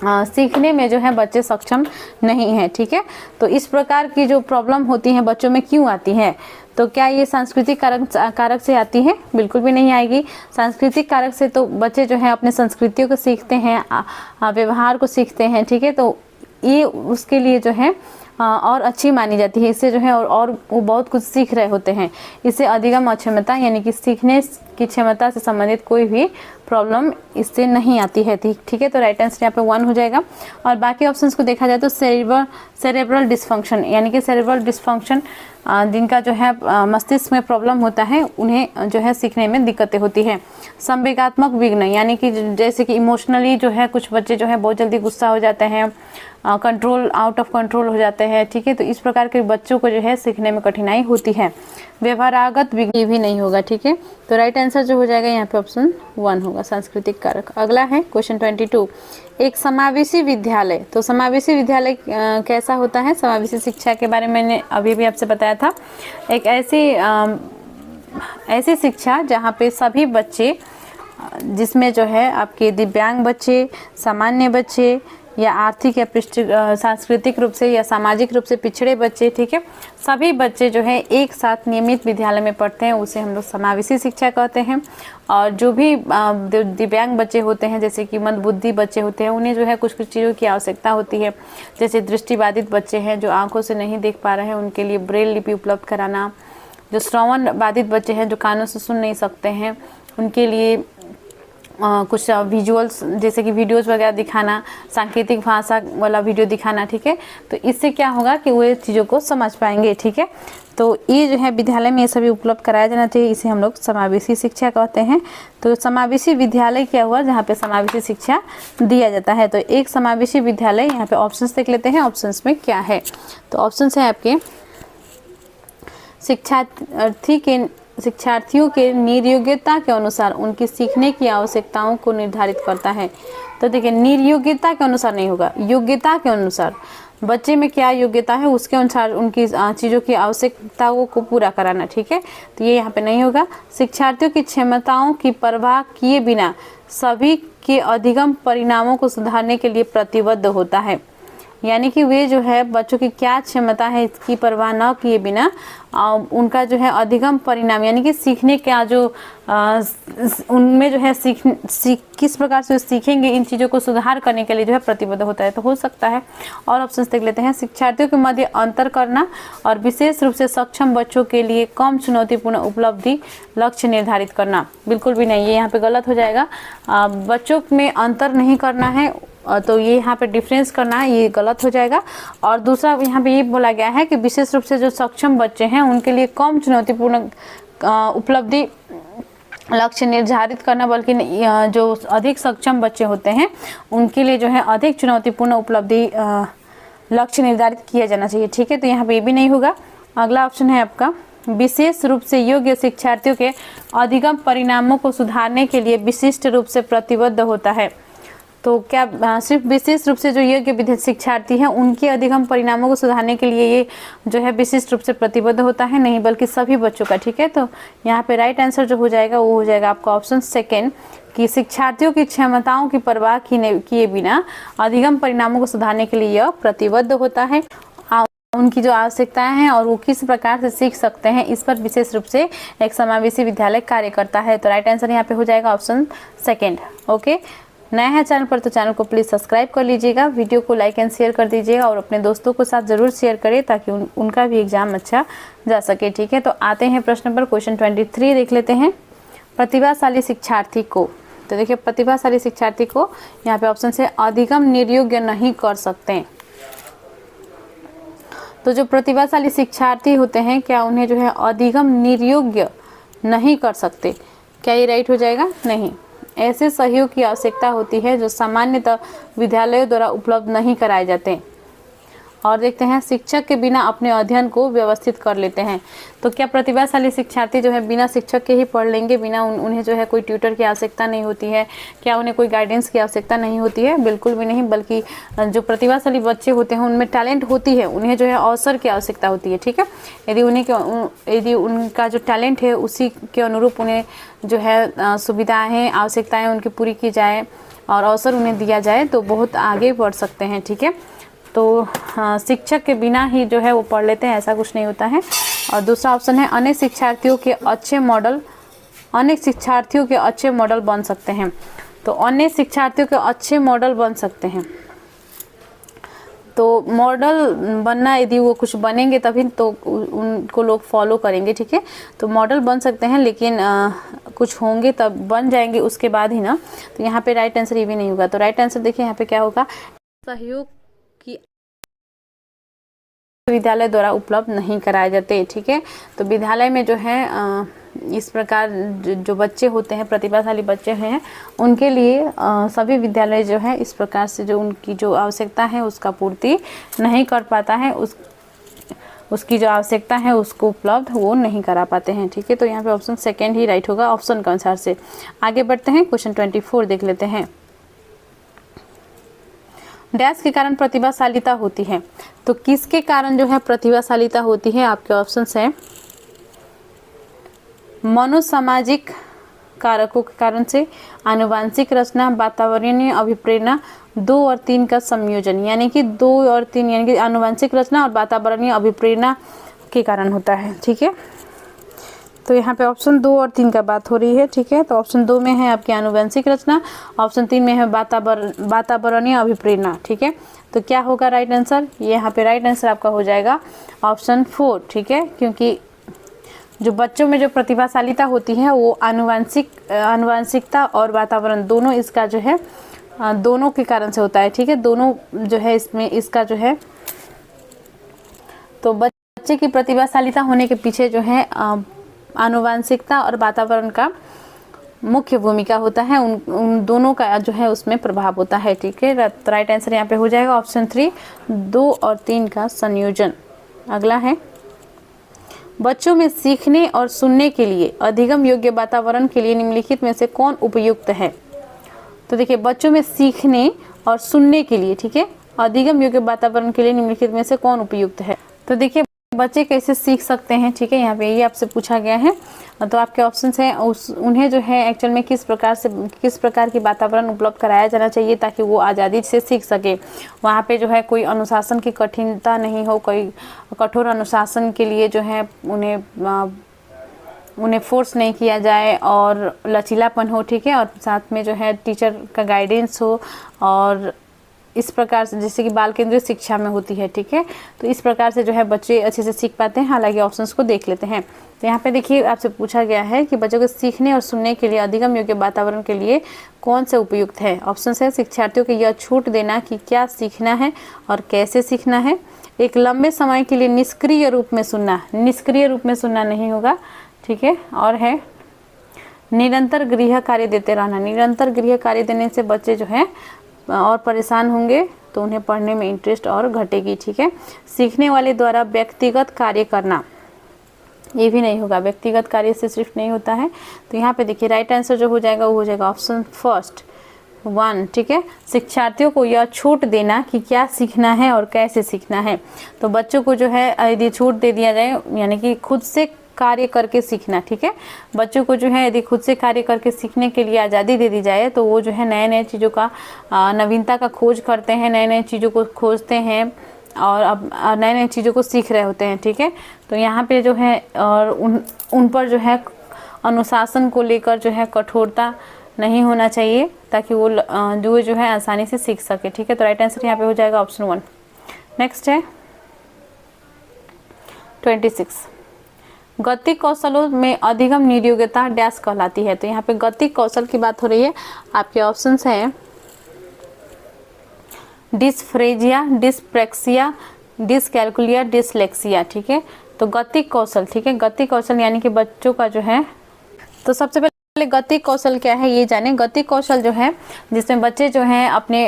सीखने में जो है बच्चे सक्षम नहीं है। ठीक है, तो इस प्रकार की जो प्रॉब्लम होती है बच्चों में क्यों आती है? तो क्या ये सांस्कृतिक कारक से आती है? बिल्कुल भी नहीं आएगी। सांस्कृतिक कारक से तो बच्चे जो है अपने संस्कृतियों को सीखते हैं, व्यवहार को सीखते हैं। ठीक है, तो ये उसके लिए जो है और अच्छी मानी जाती है, इससे जो है और वो बहुत कुछ सीख रहे होते हैं। इससे अधिगम अक्षमता यानी कि सीखने की क्षमता से संबंधित कोई भी प्रॉब्लम इससे नहीं आती है। ठीक है, तो राइट आंसर यहाँ पे 1 हो जाएगा। और बाकी ऑप्शंस को देखा जाए तो सेरेब्रल डिसफंक्शन यानी कि सेरेब्रल डिसफंक्शन जिनका जो है मस्तिष्क में प्रॉब्लम होता है उन्हें जो है सीखने में दिक्कतें होती है। संवेगात्मक विघ्न यानी कि जैसे कि इमोशनली जो है कुछ बच्चे जो है बहुत जल्दी गुस्सा हो जाते हैं, कंट्रोल आउट ऑफ कंट्रोल हो जाते हैं। ठीक है, तो इस प्रकार के बच्चों को जो है सीखने में कठिनाई होती है। व्यवहारागत विघ्न भी नहीं होगा। ठीक है, तो राइट आंसर जो हो जाएगा यहाँ पे ऑप्शन 1 होगा, सांस्कृतिक कारक। अगला है क्वेश्चन 22, एक समावेशी विद्यालय। तो समावेशी विद्यालय कैसा होता है? समावेशी शिक्षा के बारे में मैंने अभी भी आपसे बताया था। एक ऐसी शिक्षा जहाँ पे सभी बच्चे, जिसमें जो है आपके दिव्यांग बच्चे, सामान्य बच्चे या आर्थिक या सांस्कृतिक रूप से या सामाजिक रूप से पिछड़े बच्चे, ठीक है, सभी बच्चे जो है एक साथ नियमित विद्यालय में पढ़ते हैं, उसे हम लोग समावेशी शिक्षा कहते हैं। और जो भी दिव्यांग बच्चे होते हैं, जैसे कि मंदबुद्धि बच्चे होते हैं, उन्हें जो है कुछ कुछ चीज़ों की आवश्यकता होती है। जैसे दृष्टिबाधित बच्चे हैं जो आंखों से नहीं देख पा रहे हैं, उनके लिए ब्रेल लिपि उपलब्ध कराना। जो श्रवण बाधित बच्चे हैं जो कानों से सुन नहीं सकते हैं, उनके लिए कुछ विजुअल्स जैसे कि वीडियोज़ वगैरह दिखाना, सांकेतिक भाषा वाला वीडियो दिखाना, ठीक है। तो इससे क्या होगा कि वो चीज़ों को समझ पाएंगे, ठीक है। तो ये जो है विद्यालय में ये सभी उपलब्ध कराया जाना चाहिए, इसे हम लोग समावेशी शिक्षा कहते हैं। तो समावेशी विद्यालय क्या हुआ, जहाँ पे समावेशी शिक्षा दिया जाता है। तो एक समावेशी विद्यालय, यहाँ पे ऑप्शंस देख लेते हैं, ऑप्शंस में क्या है। तो ऑप्शंस है आपके शिक्षार्थियों के निर्योग्यता के अनुसार उनकी सीखने की आवश्यकताओं को निर्धारित करता है। तो देखिए, निर्योग्यता के अनुसार नहीं होगा, योग्यता के अनुसार, बच्चे में क्या योग्यता है उसके अनुसार उनकी चीज़ों की आवश्यकताओं को पूरा कराना, ठीक है। तो ये यहाँ पे नहीं होगा। शिक्षार्थियों की क्षमताओं की परवाह किए बिना सभी के अधिगम परिणामों को सुधारने के लिए प्रतिबद्ध होता है। यानी कि वे जो है बच्चों की क्या क्षमता है इसकी परवाह न किए बिना उनका जो है अधिगम परिणाम, यानी कि सीखने का जो उनमें जो है किस प्रकार से सीखेंगे, इन चीज़ों को सुधार करने के लिए जो है प्रतिबद्ध होता है। तो हो सकता है। और ऑप्शन देख लेते हैं, शिक्षार्थियों के मध्य अंतर करना और विशेष रूप से सक्षम बच्चों के लिए कम चुनौतीपूर्ण उपलब्धि लक्ष्य निर्धारित करना। बिल्कुल भी नहीं, ये यहाँ पे गलत हो जाएगा। बच्चों में अंतर नहीं करना है, तो ये यहाँ पे डिफरेंस करना है, ये गलत हो जाएगा। और दूसरा यहाँ पे ये बोला गया है कि विशेष रूप से जो सक्षम बच्चे हैं उनके लिए कम चुनौतीपूर्ण उपलब्धि लक्ष्य निर्धारित करना, बल्कि जो अधिक सक्षम बच्चे होते हैं उनके लिए जो है अधिक चुनौतीपूर्ण उपलब्धि लक्ष्य निर्धारित किया जाना चाहिए, ठीक है। तो यहाँ पे ये भी नहीं होगा। अगला ऑप्शन है आपका, विशेष रूप से योग्य शिक्षार्थियों के अधिगम परिणामों को सुधारने के लिए विशिष्ट रूप से प्रतिबद्ध होता है। तो क्या सिर्फ विशेष रूप से जो योग्य शिक्षार्थी हैं उनके अधिगम परिणामों को सुधारने के लिए ये जो है विशिष्ट रूप से प्रतिबद्ध होता है? नहीं, बल्कि सभी बच्चों का, ठीक है। तो यहाँ पे राइट आंसर जो हो जाएगा वो हो जाएगा आपका ऑप्शन सेकेंड, कि शिक्षार्थियों की क्षमताओं की परवाह किए बिना अधिगम परिणामों को सुधारने के लिए यह प्रतिबद्ध होता है। उनकी जो आवश्यकताएं हैं और वो किस प्रकार से सीख सकते हैं, इस पर विशेष रूप से एक समावेशी विद्यालय कार्य करता है। तो राइट आंसर यहाँ पे हो जाएगा ऑप्शन सेकेंड। ओके, नया है चैनल पर तो चैनल को प्लीज़ सब्सक्राइब कर लीजिएगा, वीडियो को लाइक एंड शेयर कर दीजिएगा और अपने दोस्तों के साथ ज़रूर शेयर करें ताकि उनका भी एग्जाम अच्छा जा सके, ठीक है। तो आते हैं प्रश्न पर, क्वेश्चन 23 देख लेते हैं। प्रतिभाशाली शिक्षार्थी को, तो देखिए प्रतिभाशाली शिक्षार्थी को यहाँ पे ऑप्शन से अधिगम निर्योग्य नहीं कर सकते। तो जो प्रतिभाशाली शिक्षार्थी होते हैं क्या उन्हें जो है अधिगम निर्योग्य नहीं कर सकते? क्या ये राइट हो जाएगा? नहीं, ऐसे सहयोग की आवश्यकता होती है जो सामान्यतः विद्यालयों द्वारा उपलब्ध नहीं कराए जाते। और देखते हैं, शिक्षक के बिना अपने अध्ययन को व्यवस्थित कर लेते हैं। तो क्या प्रतिभाशाली शिक्षार्थी जो है बिना शिक्षक के ही पढ़ लेंगे, बिना उन्हें जो है कोई ट्यूटर की आवश्यकता नहीं होती है? क्या उन्हें कोई गाइडेंस की आवश्यकता नहीं होती है? बिल्कुल भी नहीं, बल्कि जो प्रतिभाशाली बच्चे होते हैं उनमें टैलेंट होती है, उन्हें जो है अवसर की आवश्यकता होती है, ठीक है। यदि उनका जो टैलेंट है उसी के अनुरूप उन्हें जो है सुविधाएँ आवश्यकताएँ उनकी पूरी की जाए और अवसर उन्हें दिया जाए तो बहुत आगे बढ़ सकते हैं, ठीक है। तो शिक्षक के बिना ही जो है वो पढ़ लेते हैं, ऐसा कुछ नहीं होता है। और दूसरा ऑप्शन है, अनेक शिक्षार्थियों के अच्छे मॉडल बन सकते हैं। तो अनेक शिक्षार्थियों के अच्छे मॉडल बन सकते हैं। तो मॉडल बनना, यदि वो कुछ बनेंगे तभी तो उनको लोग फॉलो करेंगे, ठीक है। तो मॉडल बन सकते हैं, लेकिन कुछ होंगे तब बन जाएंगे उसके बाद ही ना। तो यहाँ पे राइट आंसर ये भी नहीं होगा। तो राइट आंसर देखिए यहाँ पे क्या होगा, सहयोग की विद्यालय द्वारा उपलब्ध नहीं कराए जाते, ठीक है। तो विद्यालय में जो है इस प्रकार जो बच्चे होते हैं, प्रतिभाशाली बच्चे हैं, उनके लिए सभी विद्यालय जो है इस प्रकार से जो उनकी जो आवश्यकता है उसका पूर्ति नहीं कर पाता है, उसकी जो आवश्यकता है उसको उपलब्ध वो नहीं करा पाते हैं, ठीक है। तो यहाँ पे ऑप्शन सेकेंड ही राइट होगा ऑप्शन के अनुसार से। आगे बढ़ते हैं, क्वेश्चन 24 देख लेते हैं। डैश के कारण प्रतिभाशालीता होती है। तो किसके कारण जो है प्रतिभाशालीता होती है? आपके ऑप्शंस हैं, मनोसामाजिक कारकों के कारण से, आनुवांशिक रचना, वातावरणीय अभिप्रेरणा 2 और 3 का संयोजन, यानी कि 2 और 3 यानी कि आनुवंशिक रचना और वातावरणीय अभिप्रेरणा के कारण होता है। ठीक है, तो यहाँ पे ऑप्शन 2 और 3 का बात हो रही है। ठीक है, तो ऑप्शन 2 में है आपकी आनुवंशिक रचना, ऑप्शन 3 में है वातावरणीय अभिप्रेरणा। ठीक है, तो क्या होगा राइट आंसर? यहाँ पे राइट आंसर आपका हो जाएगा ऑप्शन 4। ठीक है, क्योंकि जो बच्चों में जो प्रतिभाशालीता होती है वो आनुवंशिकता और वातावरण दोनों इसका जो है दोनों के कारण से होता है। ठीक है, दोनों जो है इसमें इसका जो है, तो बच्चे की प्रतिभाशालीता होने के पीछे जो है आनुवंशिकता और वातावरण का मुख्य भूमिका होता है, उन दोनों का जो है उसमें प्रभाव होता है। ठीक है, राइट आंसर यहाँ पे हो जाएगा ऑप्शन 3, 2 और 3 का संयोजन। अगला है, बच्चों में सीखने और सुनने के लिए अधिगम योग्य वातावरण के लिए निम्नलिखित में से कौन उपयुक्त है? तो देखिए, बच्चों में सीखने और सुनने के लिए, ठीक है, अधिगम योग्य वातावरण के लिए निम्नलिखित में से कौन उपयुक्त है? तो देखिए, बच्चे कैसे सीख सकते हैं, ठीक है, यहाँ पे ये आपसे पूछा गया है। तो आपके ऑप्शंस हैं, उन्हें जो है एक्चुअल में किस प्रकार की वातावरण उपलब्ध कराया जाना चाहिए ताकि वो आज़ादी से सीख सके। वहाँ पे जो है कोई अनुशासन की कठिनता नहीं हो, कोई कठोर अनुशासन के लिए जो है उन्हें फोर्स नहीं किया जाए और लचीलापन हो। ठीक है, और साथ में जो है टीचर का गाइडेंस हो, और इस प्रकार से जैसे कि बाल केंद्रित शिक्षा में होती है। ठीक है, तो इस प्रकार से जो है बच्चे अच्छे से सीख पाते हैं। हालांकि ऑप्शंस को देख लेते हैं, तो यहाँ पे देखिए आपसे पूछा गया है कि बच्चों को सीखने और सुनने के लिए अधिगम योग्य वातावरण के लिए कौन से उपयुक्त है। ऑप्शन है, शिक्षार्थियों को यह छूट देना कि क्या सीखना है और कैसे सीखना है, एक लंबे समय के लिए निष्क्रिय रूप में सुनना, निष्क्रिय रूप में सुनना नहीं होगा। ठीक है, और है निरंतर गृह कार्य देते रहना, निरंतर गृह कार्य देने से बच्चे जो है और परेशान होंगे तो उन्हें पढ़ने में इंटरेस्ट और घटेगी। ठीक है, सीखने वाले द्वारा व्यक्तिगत कार्य करना, ये भी नहीं होगा, व्यक्तिगत कार्य से सिर्फ नहीं होता है। तो यहाँ पे देखिए राइट आंसर जो हो जाएगा वो हो जाएगा ऑप्शन फर्स्ट 1। ठीक है, शिक्षार्थियों को यह छूट देना कि क्या सीखना है और कैसे सीखना है। तो बच्चों को जो है यदि छूट दे दिया जाए, यानी कि खुद से कार्य करके सीखना। ठीक है, बच्चों को जो है यदि खुद से कार्य करके सीखने के लिए आज़ादी दे दी जाए तो वो जो है नए नए चीज़ों का नवीनता का खोज करते हैं, नए नए चीज़ों को खोजते हैं और अब नए नए चीज़ों को सीख रहे होते हैं। ठीक है, तो यहाँ पे जो है और उन पर जो है अनुशासन को लेकर जो है कठोरता नहीं होना चाहिए ताकि वो जो है आसानी से सीख सके। ठीक है, तो राइट आंसर यहाँ पे हो जाएगा ऑप्शन 1। नेक्स्ट है 26, गतिक कौशलों में अधिगम नियोग्यता डैश कहलाती है। तो यहाँ पे गतिक कौशल की बात हो रही है। आपके ऑप्शंस हैं डिस्फ्रेजिया, डिस्प्रेक्सिया, डिसकैल्कुलिया, डिसलेक्सिया। ठीक है, तो गतिक कौशल, ठीक है, गतिक कौशल यानी कि बच्चों का जो है, तो सबसे पहले गतिक कौशल क्या है ये जाने। गतिक कौशल जो है जिसमें बच्चे जो हैं अपने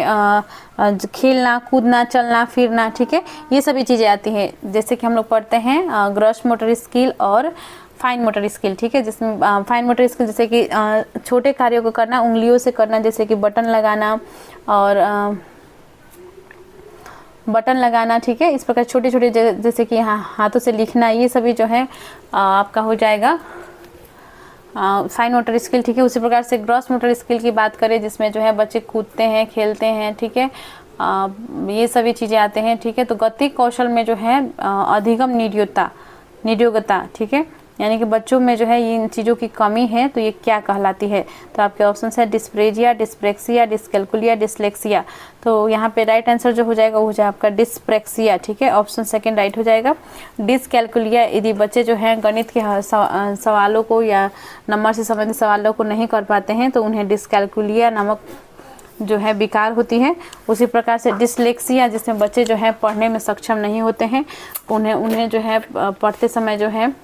खेलना, कूदना, चलना फिरना, ठीक है, ये सभी चीज़ें आती हैं। जैसे कि हम लोग पढ़ते हैं ग्रॉस मोटर स्किल और फाइन मोटर स्किल। ठीक है, जिसमें फाइन मोटर स्किल जैसे कि छोटे कार्यों को करना, उंगलियों से करना, जैसे कि बटन लगाना और बटन लगाना। ठीक है, इस प्रकार छोटे छोटे जैसे कि हाथों से लिखना, ये सभी जो है आपका हो जाएगा फाइन मोटर स्किल। ठीक है, उसी प्रकार से ग्रॉस मोटर स्किल की बात करें जिसमें जो है बच्चे कूदते हैं, खेलते हैं। ठीक है, ये सभी चीज़ें आते हैं। ठीक है, तो गतिक कौशल में जो है अधिगम नियोग्यता, ठीक है, यानी कि बच्चों में जो है इन चीज़ों की कमी है, तो ये क्या कहलाती है। तो आपके ऑप्शन है डिस्प्रेजिया, डिस्प्रेक्सिया, डिसकैल्कुलिया, डिसलेक्सिया। तो यहाँ पे राइट आंसर जो हो जाएगा वो हो जाएगा आपका डिस्प्रेक्सिया। ठीक है, ऑप्शन सेकंड राइट हो जाएगा। डिसकैल्कुलिया यदि बच्चे जो हैं गणित के सवालों को या नंबर से संबंधित सवालों को नहीं कर पाते हैं तो उन्हें डिसकैल्कुलिया नामक जो है विकार होती है। उसी प्रकार से डिसलेक्सिया जिसमें बच्चे जो है पढ़ने में सक्षम नहीं होते हैं, उन्हें जो है पढ़ते समय जो है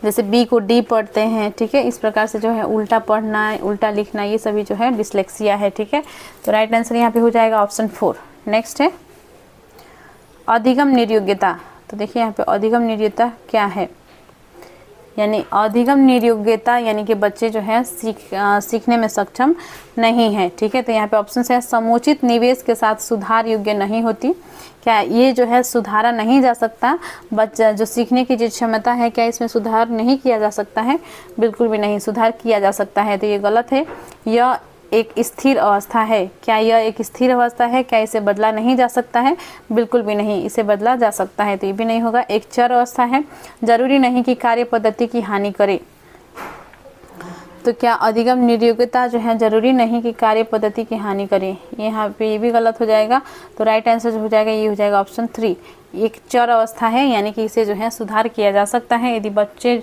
जैसे बी को डी पढ़ते हैं। ठीक है, इस प्रकार से जो है उल्टा पढ़ना, उल्टा लिखना, ये सभी जो है डिसलेक्सिया है। ठीक है, तो राइट आंसर यहाँ पे हो जाएगा ऑप्शन 4। नेक्स्ट है अधिगम नियोग्यता। तो देखिए यहाँ पे अधिगम नियोग्यता क्या है, यानी अधिगम नियोग्यता यानी कि बच्चे जो है सीखने में सक्षम नहीं है। ठीक है, तो यहाँ पे ऑप्शन है समुचित निवेश के साथ सुधार योग्य नहीं होती। क्या ये जो है सुधारा नहीं जा सकता, बच्चा जो सीखने की जो क्षमता है क्या इसमें सुधार नहीं किया जा सकता है? बिल्कुल भी नहीं, सुधार किया जा सकता है। तो ये गलत है। यह एक स्थिर अवस्था है। क्या यह एक स्थिर अवस्था है? क्या इसे बदला नहीं जा सकता है? बिल्कुल भी नहीं, इसे बदला जा सकता है, तो ये भी नहीं होगा। एक चर अवस्था है। जरूरी नहीं कि कार्य पद्धति की हानि करे। तो क्या अधिगम निर्योग्यता जो है जरूरी नहीं कि कार्य पद्धति की हानि करे, यहाँ पे ये भी गलत हो जाएगा। तो राइट आंसर जो हो जाएगा ये हो जाएगा ऑप्शन 3। एक चर अवस्था है, यानी कि इसे जो है सुधार किया जा सकता है यदि बच्चों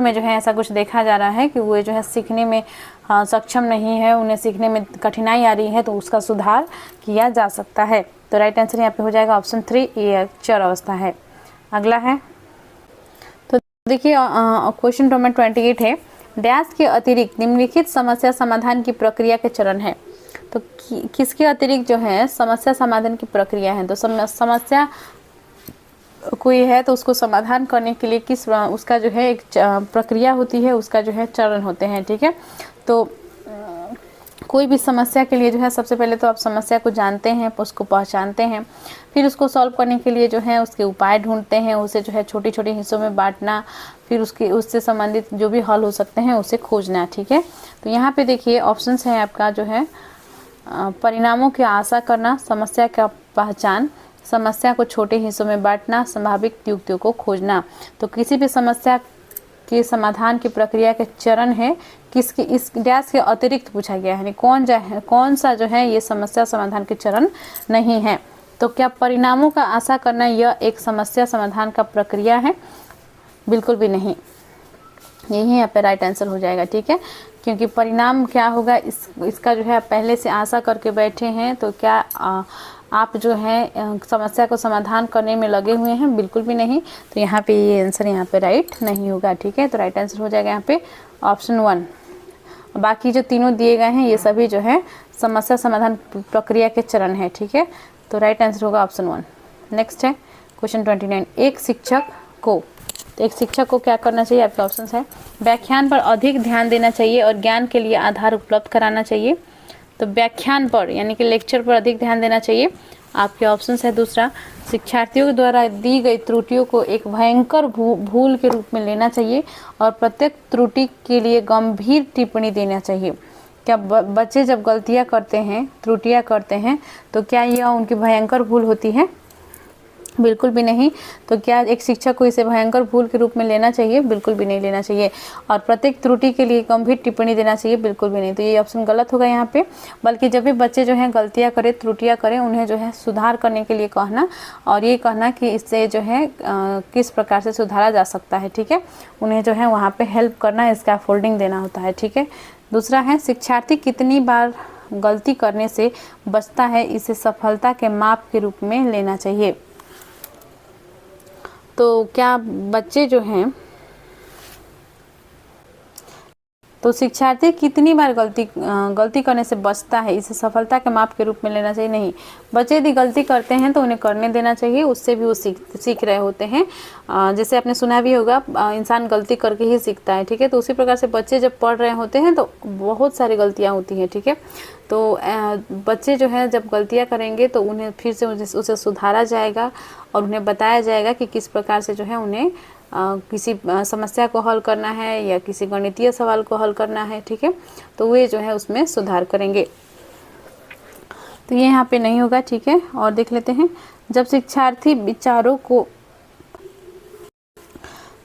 में जो है ऐसा कुछ देखा जा रहा है कि वो जो है सीखने में सक्षम नहीं है, उन्हें सीखने में कठिनाई आ रही है, तो उसका सुधार किया जा सकता है। तो राइट आंसर यहाँ पे हो जाएगा ऑप्शन 3, ये चर अवस्था है। अगला है, तो देखिए क्वेश्चन नंबर 28 है, डैश के अतिरिक्त निम्नलिखित समस्या समाधान की प्रक्रिया के चरण है। तो किसके अतिरिक्त जो है समस्या समाधान की प्रक्रिया है, तो समस्या कोई है तो उसको समाधान करने के लिए किस उसका जो है एक प्रक्रिया होती है, उसका जो है चरण होते हैं, ठीक है। तो कोई भी समस्या के लिए जो है सबसे पहले तो आप समस्या को जानते हैं, उसको पहचानते हैं, फिर उसको सॉल्व करने के लिए जो है उसके उपाय ढूंढते हैं, उसे जो है छोटे छोटे हिस्सों में बांटना, फिर उससे संबंधित जो भी हल हो सकते हैं उसे खोजना, ठीक है। तो यहाँ पे देखिए ऑप्शंस है आपका जो है परिणामों की आशा करना, समस्या का पहचान, समस्या को छोटे हिस्सों में बांटना, संभावित युक्तियों को खोजना। तो किसी भी समस्या के समाधान की प्रक्रिया के चरण है किसके, इस डैश के अतिरिक्त पूछा गया है, कौन सा जो है ये समस्या समाधान के चरण नहीं है। तो क्या परिणामों का आशा करना यह एक समस्या समाधान का प्रक्रिया है? बिल्कुल भी नहीं, यही यहाँ पे राइट आंसर हो जाएगा, ठीक है। क्योंकि परिणाम क्या होगा, इसका जो है पहले से आशा करके बैठे हैं, तो क्या आप जो है समस्या को समाधान करने में लगे हुए हैं? बिल्कुल भी नहीं। तो यहाँ पे ये आंसर यहाँ पे राइट नहीं होगा, ठीक है। तो राइट आंसर हो जाएगा यहाँ पे ऑप्शन 1। बाकी जो तीनों दिए गए हैं ये सभी जो है समस्या समाधान प्रक्रिया के चरण है, ठीक है। तो राइट आंसर होगा ऑप्शन 1। नेक्स्ट है क्वेश्चन 29, एक शिक्षक को क्या करना चाहिए? आपके ऑप्शंस है, व्याख्यान पर अधिक ध्यान देना चाहिए और ज्ञान के लिए आधार उपलब्ध कराना चाहिए। तो व्याख्यान पर यानी कि लेक्चर पर अधिक ध्यान देना चाहिए। आपके ऑप्शंस है, दूसरा शिक्षार्थियों द्वारा दी गई त्रुटियों को एक भयंकर भूल के रूप में लेना चाहिए और प्रत्येक त्रुटि के लिए गंभीर टिप्पणी देना चाहिए। क्या बच्चे जब गलतियां करते हैं, त्रुटियां करते हैं, तो क्या यह उनकी भयंकर भूल होती है? बिल्कुल भी नहीं। तो क्या एक शिक्षक को इसे भयंकर भूल के रूप में लेना चाहिए? बिल्कुल भी नहीं लेना चाहिए। और प्रत्येक त्रुटि के लिए गंभीर टिप्पणी देना चाहिए? बिल्कुल भी नहीं। तो ये ऑप्शन गलत होगा यहाँ पे। बल्कि जब भी बच्चे जो हैं गलतियाँ करें, त्रुटियाँ करें, उन्हें जो है सुधार करने के लिए कहना और ये कहना कि इससे जो है किस प्रकार से सुधारा जा सकता है, ठीक है। उन्हें जो है वहाँ पर हेल्प करना, स्कैफोल्डिंग देना होता है, ठीक है। दूसरा है शिक्षार्थी कितनी बार गलती करने से बचता है, इसे सफलता के माप के रूप में लेना चाहिए। तो क्या बच्चे जो हैं, तो शिक्षार्थी कितनी बार गलती करने से बचता है, इसे सफलता के माप के रूप में लेना चाहिए? नहीं। बच्चे यदि गलती करते हैं तो उन्हें करने देना चाहिए, उससे भी वो सीख रहे होते हैं। जैसे आपने सुना भी होगा, इंसान गलती करके ही सीखता है, ठीक है। तो उसी प्रकार से बच्चे जब पढ़ रहे होते हैं तो बहुत सारी गलतियाँ होती हैं, ठीक है। तो बच्चे जो है जब गलतियाँ करेंगे तो उन्हें फिर से उसे सुधारा जाएगा और उन्हें बताया जाएगा कि किस प्रकार से जो है उन्हें किसी समस्या को हल करना है या किसी गणितीय सवाल को हल करना है, ठीक है। तो वे जो है उसमें सुधार करेंगे। तो ये यहाँ पे नहीं होगा, ठीक है। और देख लेते हैं, जब शिक्षार्थी विचारों को,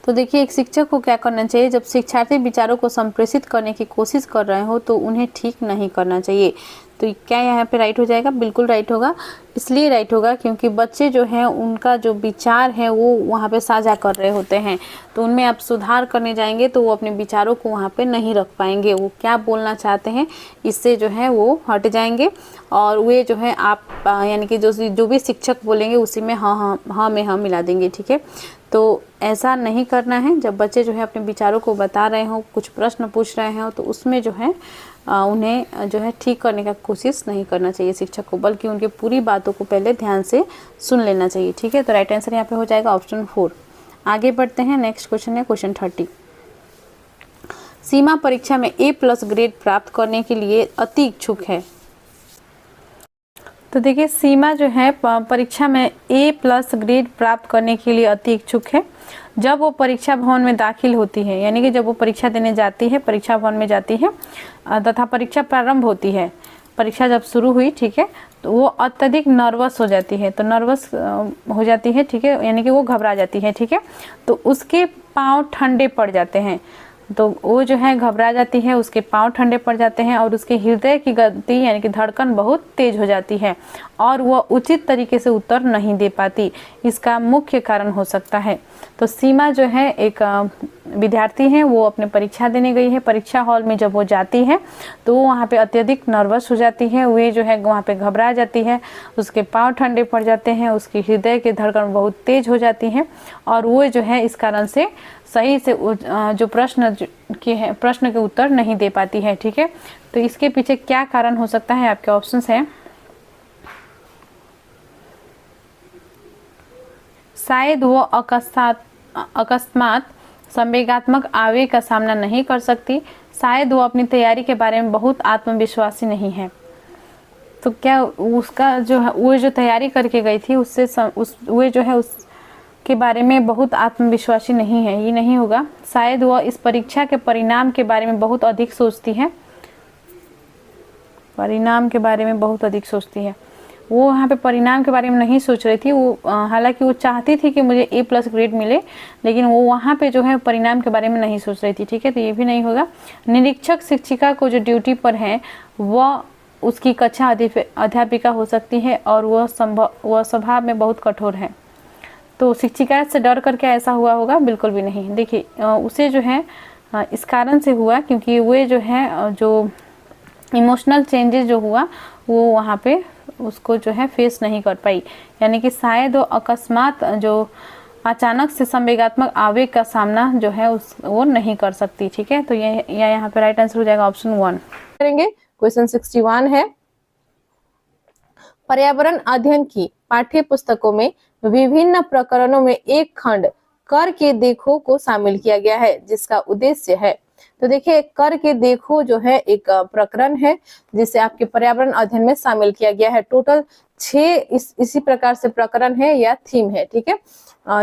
तो देखिए एक शिक्षक को क्या करना चाहिए, जब शिक्षार्थी विचारों को संप्रेषित करने की कोशिश कर रहे हो तो उन्हें ठीक नहीं करना चाहिए। तो क्या यहाँ पे राइट हो जाएगा? बिल्कुल राइट होगा। इसलिए राइट होगा क्योंकि बच्चे जो हैं उनका जो विचार है वो वहाँ पे साझा कर रहे होते हैं, तो उनमें आप सुधार करने जाएंगे तो वो अपने विचारों को वहाँ पे नहीं रख पाएंगे। वो क्या बोलना चाहते हैं इससे जो है वो हट जाएंगे और वे जो है आप यानी कि जो भी शिक्षक बोलेंगे उसी में हाँ में हाँ मिला देंगे, ठीक है। तो ऐसा नहीं करना है। जब बच्चे जो है अपने विचारों को बता रहे हों, कुछ प्रश्न पूछ रहे हों, तो उसमें जो है उन्हें जो है ठीक करने का कोशिश नहीं करना चाहिए शिक्षक को, बल्कि उनकी पूरी बातों को पहले ध्यान से सुन लेना चाहिए, ठीक है। तो राइट आंसर यहाँ पे हो जाएगा ऑप्शन 4। आगे बढ़ते हैं, नेक्स्ट क्वेश्चन है क्वेश्चन 30। सीमा परीक्षा में A+ ग्रेड प्राप्त करने के लिए अति इच्छुक है। तो देखिए सीमा जो है परीक्षा में A+ ग्रेड प्राप्त करने के लिए अति इच्छुक है। जब वो परीक्षा भवन में दाखिल होती है, यानी कि जब वो परीक्षा देने जाती है, परीक्षा भवन में जाती है तथा परीक्षा प्रारंभ होती है, परीक्षा जब शुरू हुई, ठीक है, तो वो अत्यधिक नर्वस हो जाती है। तो नर्वस हो जाती है, ठीक है, यानी कि वो घबरा जाती है, ठीक है। तो उसके पाँव ठंडे पड़ जाते हैं, तो वो जो है घबरा जाती है, उसके पाँव ठंडे पड़ जाते हैं और उसके हृदय की गति यानी कि धड़कन बहुत तेज हो जाती है और वह उचित तरीके से उत्तर नहीं दे पाती। इसका मुख्य कारण हो सकता है। तो सीमा जो है एक विद्यार्थी है, वो अपने परीक्षा देने गई है। परीक्षा हॉल में जब वो जाती है तो वो वहाँ पे अत्यधिक नर्वस हो जाती है, वे जो है वहाँ पे घबरा जाती है, उसके पाँव ठंडे पड़ जाते हैं, उसकी हृदय की धड़कन बहुत तेज हो जाती है और वो जो है इस कारण से सही से जो प्रश्न के उत्तर नहीं दे पाती है, ठीक है। तो इसके पीछे क्या कारण हो सकता है, आपके ऑप्शंस हैं। शायद वो अकस्मात संवेगात्मक आवेग का सामना नहीं कर सकती। शायद वो अपनी तैयारी के बारे में बहुत आत्मविश्वासी नहीं है। तो क्या उसका जो वो जो तैयारी करके गई थी उससे वो जो है उसके बारे में बहुत आत्मविश्वासी नहीं है, ये नहीं होगा। शायद वह इस परीक्षा के परिणाम के बारे में बहुत अधिक सोचती है। परिणाम के बारे में बहुत अधिक सोचती है। वो वहाँ पे परिणाम के बारे में नहीं सोच रही थी। वो हालांकि वो चाहती थी कि मुझे A+ ग्रेड मिले, लेकिन वो वहाँ पे जो है परिणाम के बारे में नहीं सोच रही थी, ठीक है। तो ये भी नहीं होगा। निरीक्षक शिक्षिका को जो ड्यूटी पर है वह उसकी कक्षा अध्यापिका हो सकती है और वह स्वभाव में बहुत कठोर है। तो शिक्षिका से डर करके ऐसा हुआ होगा? बिल्कुल भी नहीं। देखिए उसे जो है इस कारण से हुआ क्योंकि वे जो है जो इमोशनल चेंजेस जो हुआ वो वहाँ पे उसको जो है फेस नहीं कर पाई, यानी कि शायद वो अकस्मात जो अचानक से संवेगात्मक आवेग का सामना जो है वो नहीं कर सकती, ठीक है। तो ये यहाँ पे राइट आंसर हो जाएगा ऑप्शन 1 करेंगे। क्वेश्चन 61 है, पर्यावरण अध्ययन की पाठ्य पुस्तकों में विभिन्न प्रकरणों में एक खंड करके देखो को शामिल किया गया है जिसका उद्देश्य है। तो देखिए करके देखो जो है एक प्रकरण है जिसे आपके पर्यावरण अध्ययन में शामिल किया गया है। टोटल 6 इसी प्रकार से प्रकरण है या थीम है, ठीक है,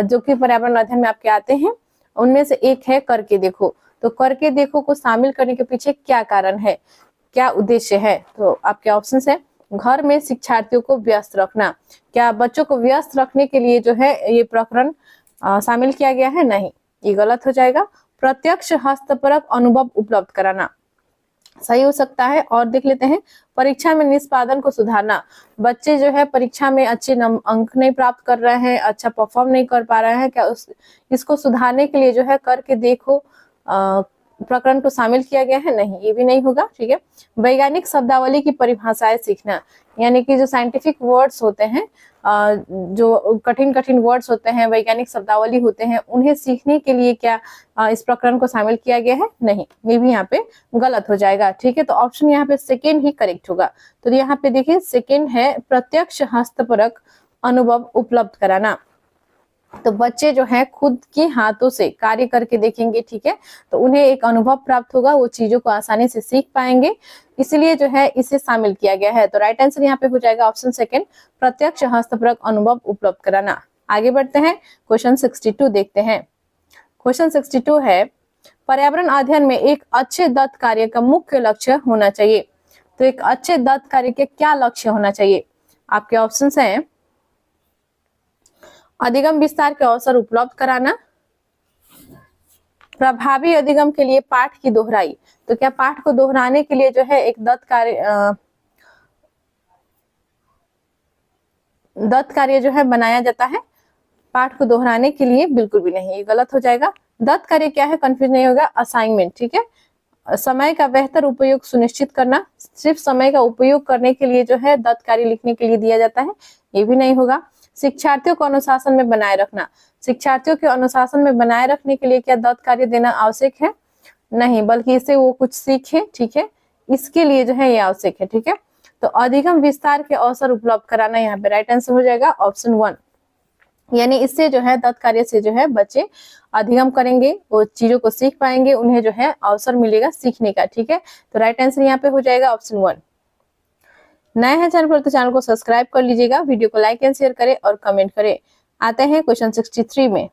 जो कि पर्यावरण अध्ययन में आपके आते हैं। उनमें से एक है करके देखो। तो करके देखो को शामिल करने के पीछे क्या कारण है, क्या उद्देश्य है? तो आपके ऑप्शंस है, घर में शिक्षार्थियों को व्यस्त रखना। क्या बच्चों को व्यस्त रखने के लिए जो है ये प्रकरण शामिल किया गया है? नहीं, ये गलत हो जाएगा। प्रत्यक्ष हस्तपरक अनुभव उपलब्ध कराना सही हो सकता है। और देख लेते हैं, परीक्षा में निष्पादन को सुधारना। बच्चे जो है परीक्षा में अच्छे अंक नहीं प्राप्त कर रहे हैं, अच्छा परफॉर्म नहीं कर पा रहे हैं, क्या इसको सुधारने के लिए जो है करके देखो प्रकरण को शामिल किया गया है? नहीं, ये भी नहीं होगा, ठीक है। वैज्ञानिक शब्दावली की परिभाषाएं सीखना, यानी कि जो साइंटिफिक वर्ड्स होते हैं, जो कठिन वर्ड्स होते हैं, वैज्ञानिक शब्दावली होते हैं, उन्हें सीखने के लिए क्या इस प्रकरण को शामिल किया गया है? नहीं, ये भी यहाँ पे गलत हो जाएगा, ठीक है। तो ऑप्शन यहाँ पे सेकेंड ही करेक्ट होगा। तो यहाँ पे देखिए सेकेंड है प्रत्यक्ष हस्तपरक अनुभव उपलब्ध कराना। तो बच्चे जो है खुद के हाथों से कार्य करके देखेंगे, ठीक है, तो उन्हें एक अनुभव प्राप्त होगा, वो चीजों को आसानी से सीख पाएंगे, इसलिए जो है इसे शामिल किया गया है। तो राइट आंसर यहाँ पे हो जाएगा ऑप्शन सेकंड, प्रत्यक्ष हस्तपरक अनुभव उपलब्ध कराना। आगे बढ़ते हैं, क्वेश्चन 62 देखते हैं। क्वेश्चन 62 है, पर्यावरण अध्ययन में एक अच्छे दत्त कार्य का मुख्य लक्ष्य होना चाहिए। तो एक अच्छे दत्त कार्य के क्या लक्ष्य होना चाहिए? आपके ऑप्शंस हैं, अधिगम विस्तार के अवसर उपलब्ध कराना, प्रभावी अधिगम के लिए पाठ की दोहराई। तो क्या पाठ को दोहराने के लिए जो है एक दत्त कार्य जो है बनाया जाता है पाठ को दोहराने के लिए? बिल्कुल भी नहीं, ये गलत हो जाएगा। दत्त कार्य क्या है, कंफ्यूज नहीं होगा, असाइनमेंट, ठीक है। समय का बेहतर उपयोग सुनिश्चित करना, सिर्फ समय का उपयोग करने के लिए जो है दत्त कार्य लिखने के लिए दिया जाता है, ये भी नहीं होगा। शिक्षार्थियों को अनुशासन में बनाए रखना, शिक्षार्थियों के अनुशासन में बनाए रखने के लिए क्या दत्त कार्य देना आवश्यक है? नहीं, बल्कि इससे वो कुछ सीखे, ठीक है, इसके लिए जो है ये आवश्यक है, ठीक है। तो अधिगम विस्तार के अवसर उपलब्ध कराना यहाँ पे राइट आंसर हो जाएगा ऑप्शन 1, यानी इससे जो है दत्त कार्य से जो है बच्चे अधिगम करेंगे, वो चीजों को सीख पाएंगे, उन्हें जो है अवसर मिलेगा सीखने का, ठीक है। तो राइट आंसर यहाँ पे हो जाएगा ऑप्शन 1। नए हैं चैनल पर तो चैनल को सब्सक्राइब कर लीजिएगा, वीडियो को लाइक एंड शेयर करें और कमेंट करें। आते हैं क्वेश्चन 63 में।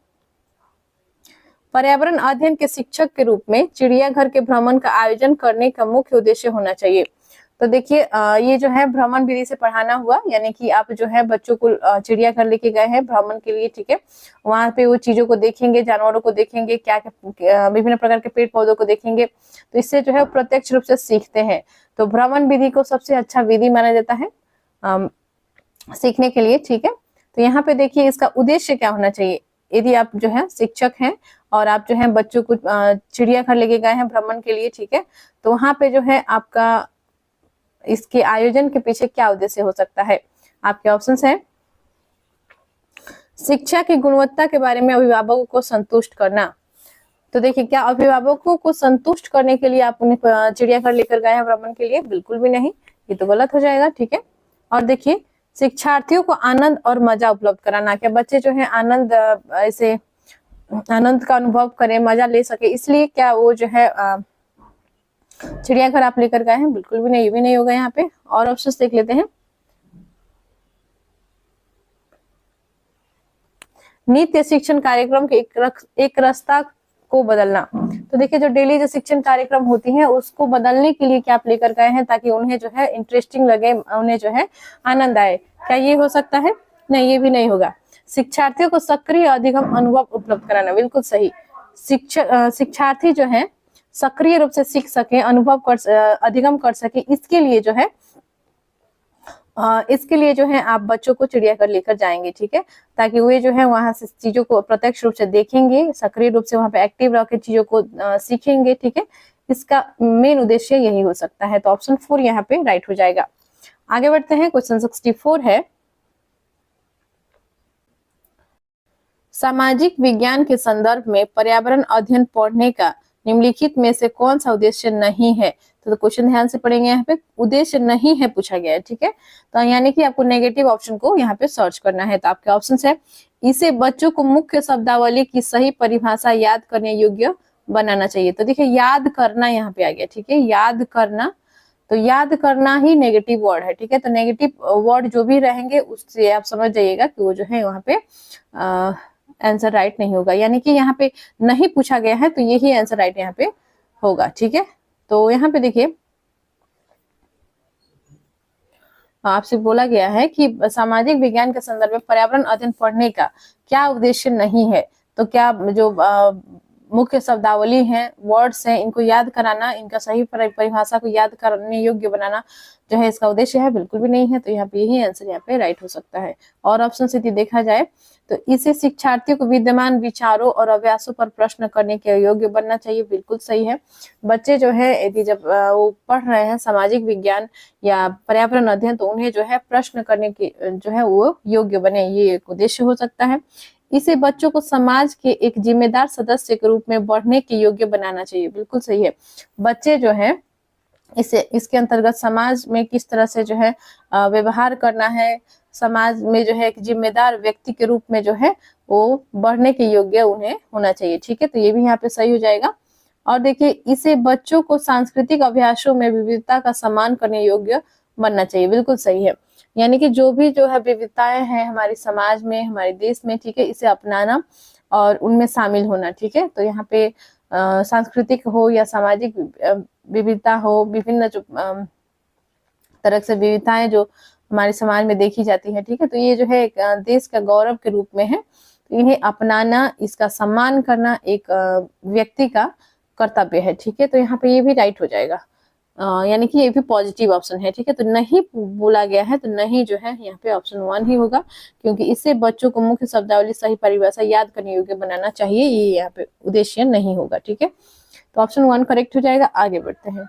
पर्यावरण अध्ययन के शिक्षक के रूप में चिड़ियाघर के भ्रमण का आयोजन करने का मुख्य उद्देश्य होना चाहिए। तो देखिए ये जो है भ्रमण विधि से पढ़ाना हुआ, यानी कि आप जो है बच्चों को चिड़ियाघर लेके गए हैं भ्रमण के लिए, ठीक है। वहां पे वो चीजों को देखेंगे, जानवरों को देखेंगे, क्या विभिन्न प्रकार के पेड़ पौधों को देखेंगे, तो इससे जो है प्रत्यक्ष रूप से सीखते हैं। तो भ्रमण विधि को सबसे अच्छा विधि माना जाता है सीखने के लिए, ठीक है। तो यहाँ पे देखिए इसका उद्देश्य क्या होना चाहिए। यदि आप जो है शिक्षक हैं और आप जो है बच्चों को चिड़ियाघर लेके गए हैं भ्रमण के लिए, ठीक है, तो वहां पे जो है आपका इसके आयोजन के पीछे क्या उद्देश्य हो सकता है। आपके ऑप्शंस हैं, शिक्षा की गुणवत्ता के बारे में अभिभावकों को संतुष्ट करना। तो देखिए क्या अभिभावकों को संतुष्ट करने के लिए आप उन्हें चिड़ियाघर लेकर गए हैं भ्रमण के लिए, बिल्कुल भी नहीं, ये तो गलत हो जाएगा, ठीक है। और देखिए शिक्षार्थियों को आनंद और मजा उपलब्ध कराना, क्या बच्चे जो है आनंद ऐसे आनंद का अनुभव करें, मजा ले सके, इसलिए क्या वो जो है चिड़ियाघर आप लेकर गए हैं, बिल्कुल भी नहीं, ये भी नहीं होगा यहाँ पे। और ऑप्शन देख लेते हैं। नित्य शिक्षण कार्यक्रम के एक रास्ता को बदलना। तो देखिए जो डेली जो शिक्षण कार्यक्रम होती है उसको बदलने के लिए क्या आप लेकर गए हैं, ताकि उन्हें जो है इंटरेस्टिंग लगे, उन्हें जो है आनंद आए, क्या ये हो सकता है? नहीं, ये भी नहीं होगा। शिक्षार्थियों को सक्रिय अधिगम अनुभव उपलब्ध कराना, बिल्कुल सही। शिक्षार्थी जो है सक्रिय रूप से सीख सके, अनुभव कर अधिगम कर सके, इसके लिए जो है आप बच्चों को चिड़ियाघर लेकर जाएंगे, ठीक है, ताकि वे जो है वहां से चीजों को प्रत्यक्ष रूप से देखेंगे, सक्रिय रूप से वहां पे एक्टिव रह के चीजों को सीखेंगे, ठीक है। इसका मेन उद्देश्य यही हो सकता है। तो ऑप्शन 4 यहाँ पे राइट हो जाएगा। आगे बढ़ते हैं, क्वेश्चन 64 है, सामाजिक विज्ञान के संदर्भ में पर्यावरण अध्ययन पढ़ने का निम्नलिखित में से कौन सा उद्देश्य नहीं है। तो क्वेश्चन ध्यान से पढ़ेंगे, यहाँ पे उद्देश्य नहीं है पूछा गया है, ठीक है। तो यानी कि आपको नेगेटिव ऑप्शन को यहाँ पे सर्च करना है। तो आपके ऑप्शन है, इसे बच्चों को मुख्य शब्दावली की सही परिभाषा याद करने योग्य बनाना चाहिए। तो देखिए याद करना यहाँ पे आ गया, ठीक है, याद करना, तो याद करना ही नेगेटिव वर्ड है, ठीक है। तो नेगेटिव वर्ड जो भी रहेंगे उससे आप समझ जाइएगा कि वो जो है वहां पे आंसर राइट नहीं होगा, यानी कि यहाँ पे नहीं पूछा गया है तो यही आंसर राइट यहाँ पे होगा, ठीक है। तो यहाँ पे देखिए आपसे बोला गया है कि सामाजिक विज्ञान के संदर्भ में पर्यावरण अध्ययन पढ़ने का क्या उद्देश्य नहीं है। तो क्या जो मुख्य शब्दावली है, वर्ड्स हैं, इनको याद कराना, इनका सही परिभाषा को याद करने योग्य बनाना जो है इसका उद्देश्य है, बिल्कुल भी नहीं है। तो यहाँ पे यही आंसर यहाँ पे राइट हो सकता है। और ऑप्शन से देखा जाए तो इसे शिक्षार्थियों को विद्यमान विचारों और अभ्यासों पर प्रश्न करने के योग्य बनना चाहिए, बिल्कुल सही है। बच्चे जो है यदि जब वो पढ़ रहे हैं सामाजिक विज्ञान या पर्यावरण अध्ययन, तो उन्हें जो है प्रश्न करने के जो है वो योग्य बने, ये एक उद्देश्य हो सकता है। इसे बच्चों को समाज के एक जिम्मेदार सदस्य के रूप में बढ़ने के योग्य बनाना चाहिए, बिल्कुल सही है। बच्चे जो है इसके अंतर्गत समाज में किस तरह से जो है व्यवहार करना है, समाज में जो है एक जिम्मेदार व्यक्ति के रूप में जो है वो बढ़ने के योग्य उन्हें होना चाहिए, ठीक है। तो ये भी यहाँ पे सही हो जाएगा। और देखिए इसे बच्चों को सांस्कृतिक अभ्यासों में विविधता का सम्मान करने योग्य बनना चाहिए, बिल्कुल सही है। यानी कि जो भी जो है विविधताएं हैं हमारे समाज में, हमारे देश में, ठीक है, इसे अपनाना और उनमें शामिल होना, ठीक है। तो यहाँ पे सांस्कृतिक हो या सामाजिक विविधता हो, विभिन्न जो तरह से विविधताएं जो हमारे समाज में देखी जाती है, ठीक है, तो ये जो है एक देश का गौरव के रूप में है। तो इन्हें अपनाना, इसका सम्मान करना एक व्यक्ति का कर्तव्य है, ठीक है। तो यहाँ पे ये भी राइट हो जाएगा, यानी कि ये भी पॉजिटिव ऑप्शन है, ठीक है। तो नहीं बोला गया है तो नहीं जो है यहाँ पे ऑप्शन 1 ही होगा, क्योंकि इससे बच्चों को मुख्य शब्दावली सही परिभाषा याद करने योग्य बनाना चाहिए, ये यहाँ पे उद्देश्य नहीं होगा, ठीक है। तो ऑप्शन 1 करेक्ट हो जाएगा। आगे बढ़ते हैं,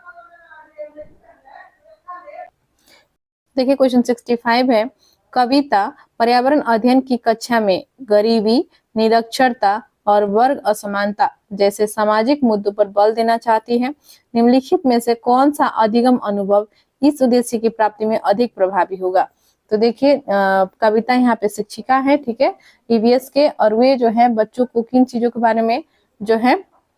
देखिए क्वेश्चन 65 है, कविता पर्यावरण अध्ययन की कक्षा में गरीबी, निरक्षरता और वर्ग असमानता जैसे सामाजिक मुद्दों पर बल देना चाहती है। निम्नलिखित में से कौन सा अधिगम अनुभव इस उद्देश्य की प्राप्ति में अधिक प्रभावी होगा। तो देखिए कविता यहाँ पे शिक्षिका है, ठीक है, ईवीएस के, और वे जो है बच्चों को किन चीजों के बारे में जो है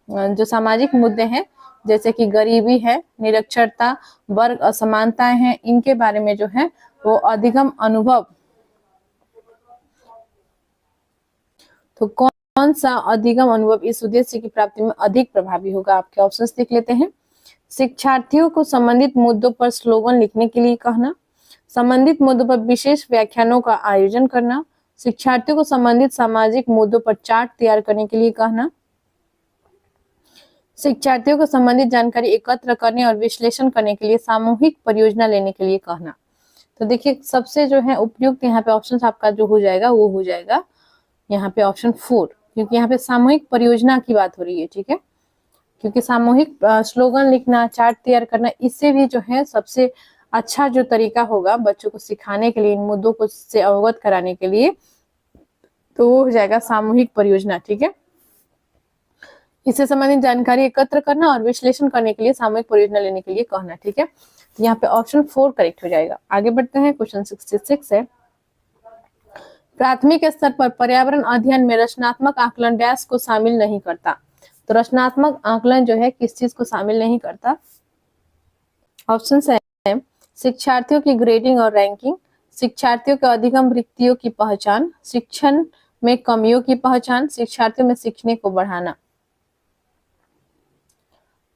जो सामाजिक मुद्दे हैं जैसे कि गरीबी है, निरक्षरता, वर्ग असमानताएं हैं, इनके बारे में जो है वो अधिगम अनुभव। तो कौन सा अधिगम अनुभव इस उद्देश्य की प्राप्ति में अधिक प्रभावी होगा? आपके ऑप्शंस देख लेते हैं। शिक्षार्थियों को संबंधित मुद्दों पर स्लोगन लिखने के लिए कहना, संबंधित मुद्दों पर विशेष व्याख्यानों का आयोजन करना, शिक्षार्थियों को संबंधित सामाजिक मुद्दों पर चार्ट तैयार करने के लिए कहना, शिक्षार्थियों को संबंधित जानकारी एकत्र करने और विश्लेषण करने के लिए सामूहिक परियोजना लेने के लिए कहना। तो देखिए सबसे जो है उपयुक्त यहाँ पे ऑप्शन आपका जो हो जाएगा वो हो जाएगा यहाँ पे ऑप्शन 4, क्योंकि यहाँ पे सामूहिक परियोजना की बात हो रही है। ठीक है, क्योंकि सामूहिक स्लोगन लिखना, चार्ट तैयार करना, इससे भी जो है सबसे अच्छा जो तरीका होगा बच्चों को सिखाने के लिए, इन मुद्दों को से अवगत कराने के लिए, तो वो हो जाएगा सामूहिक परियोजना। ठीक है, इससे संबंधित जानकारी एकत्र करना और विश्लेषण करने के लिए सामूहिक परियोजना लेने के लिए कहना। ठीक है, तो यहाँ पे ऑप्शन 4 करेक्ट हो जाएगा। आगे बढ़ते हैं, क्वेश्चन 66 है, प्राथमिक स्तर पर पर्यावरण अध्ययन में रचनात्मक आकलन डैश को शामिल नहीं करता। तो रचनात्मक आकलन जो है किस चीज को शामिल नहीं करता? ऑप्शन है शिक्षार्थियों की ग्रेडिंग और रैंकिंग, शिक्षार्थियों के अधिगम रिक्तियों की पहचान, शिक्षण में कमियों की पहचान, शिक्षार्थियों में सीखने को बढ़ाना।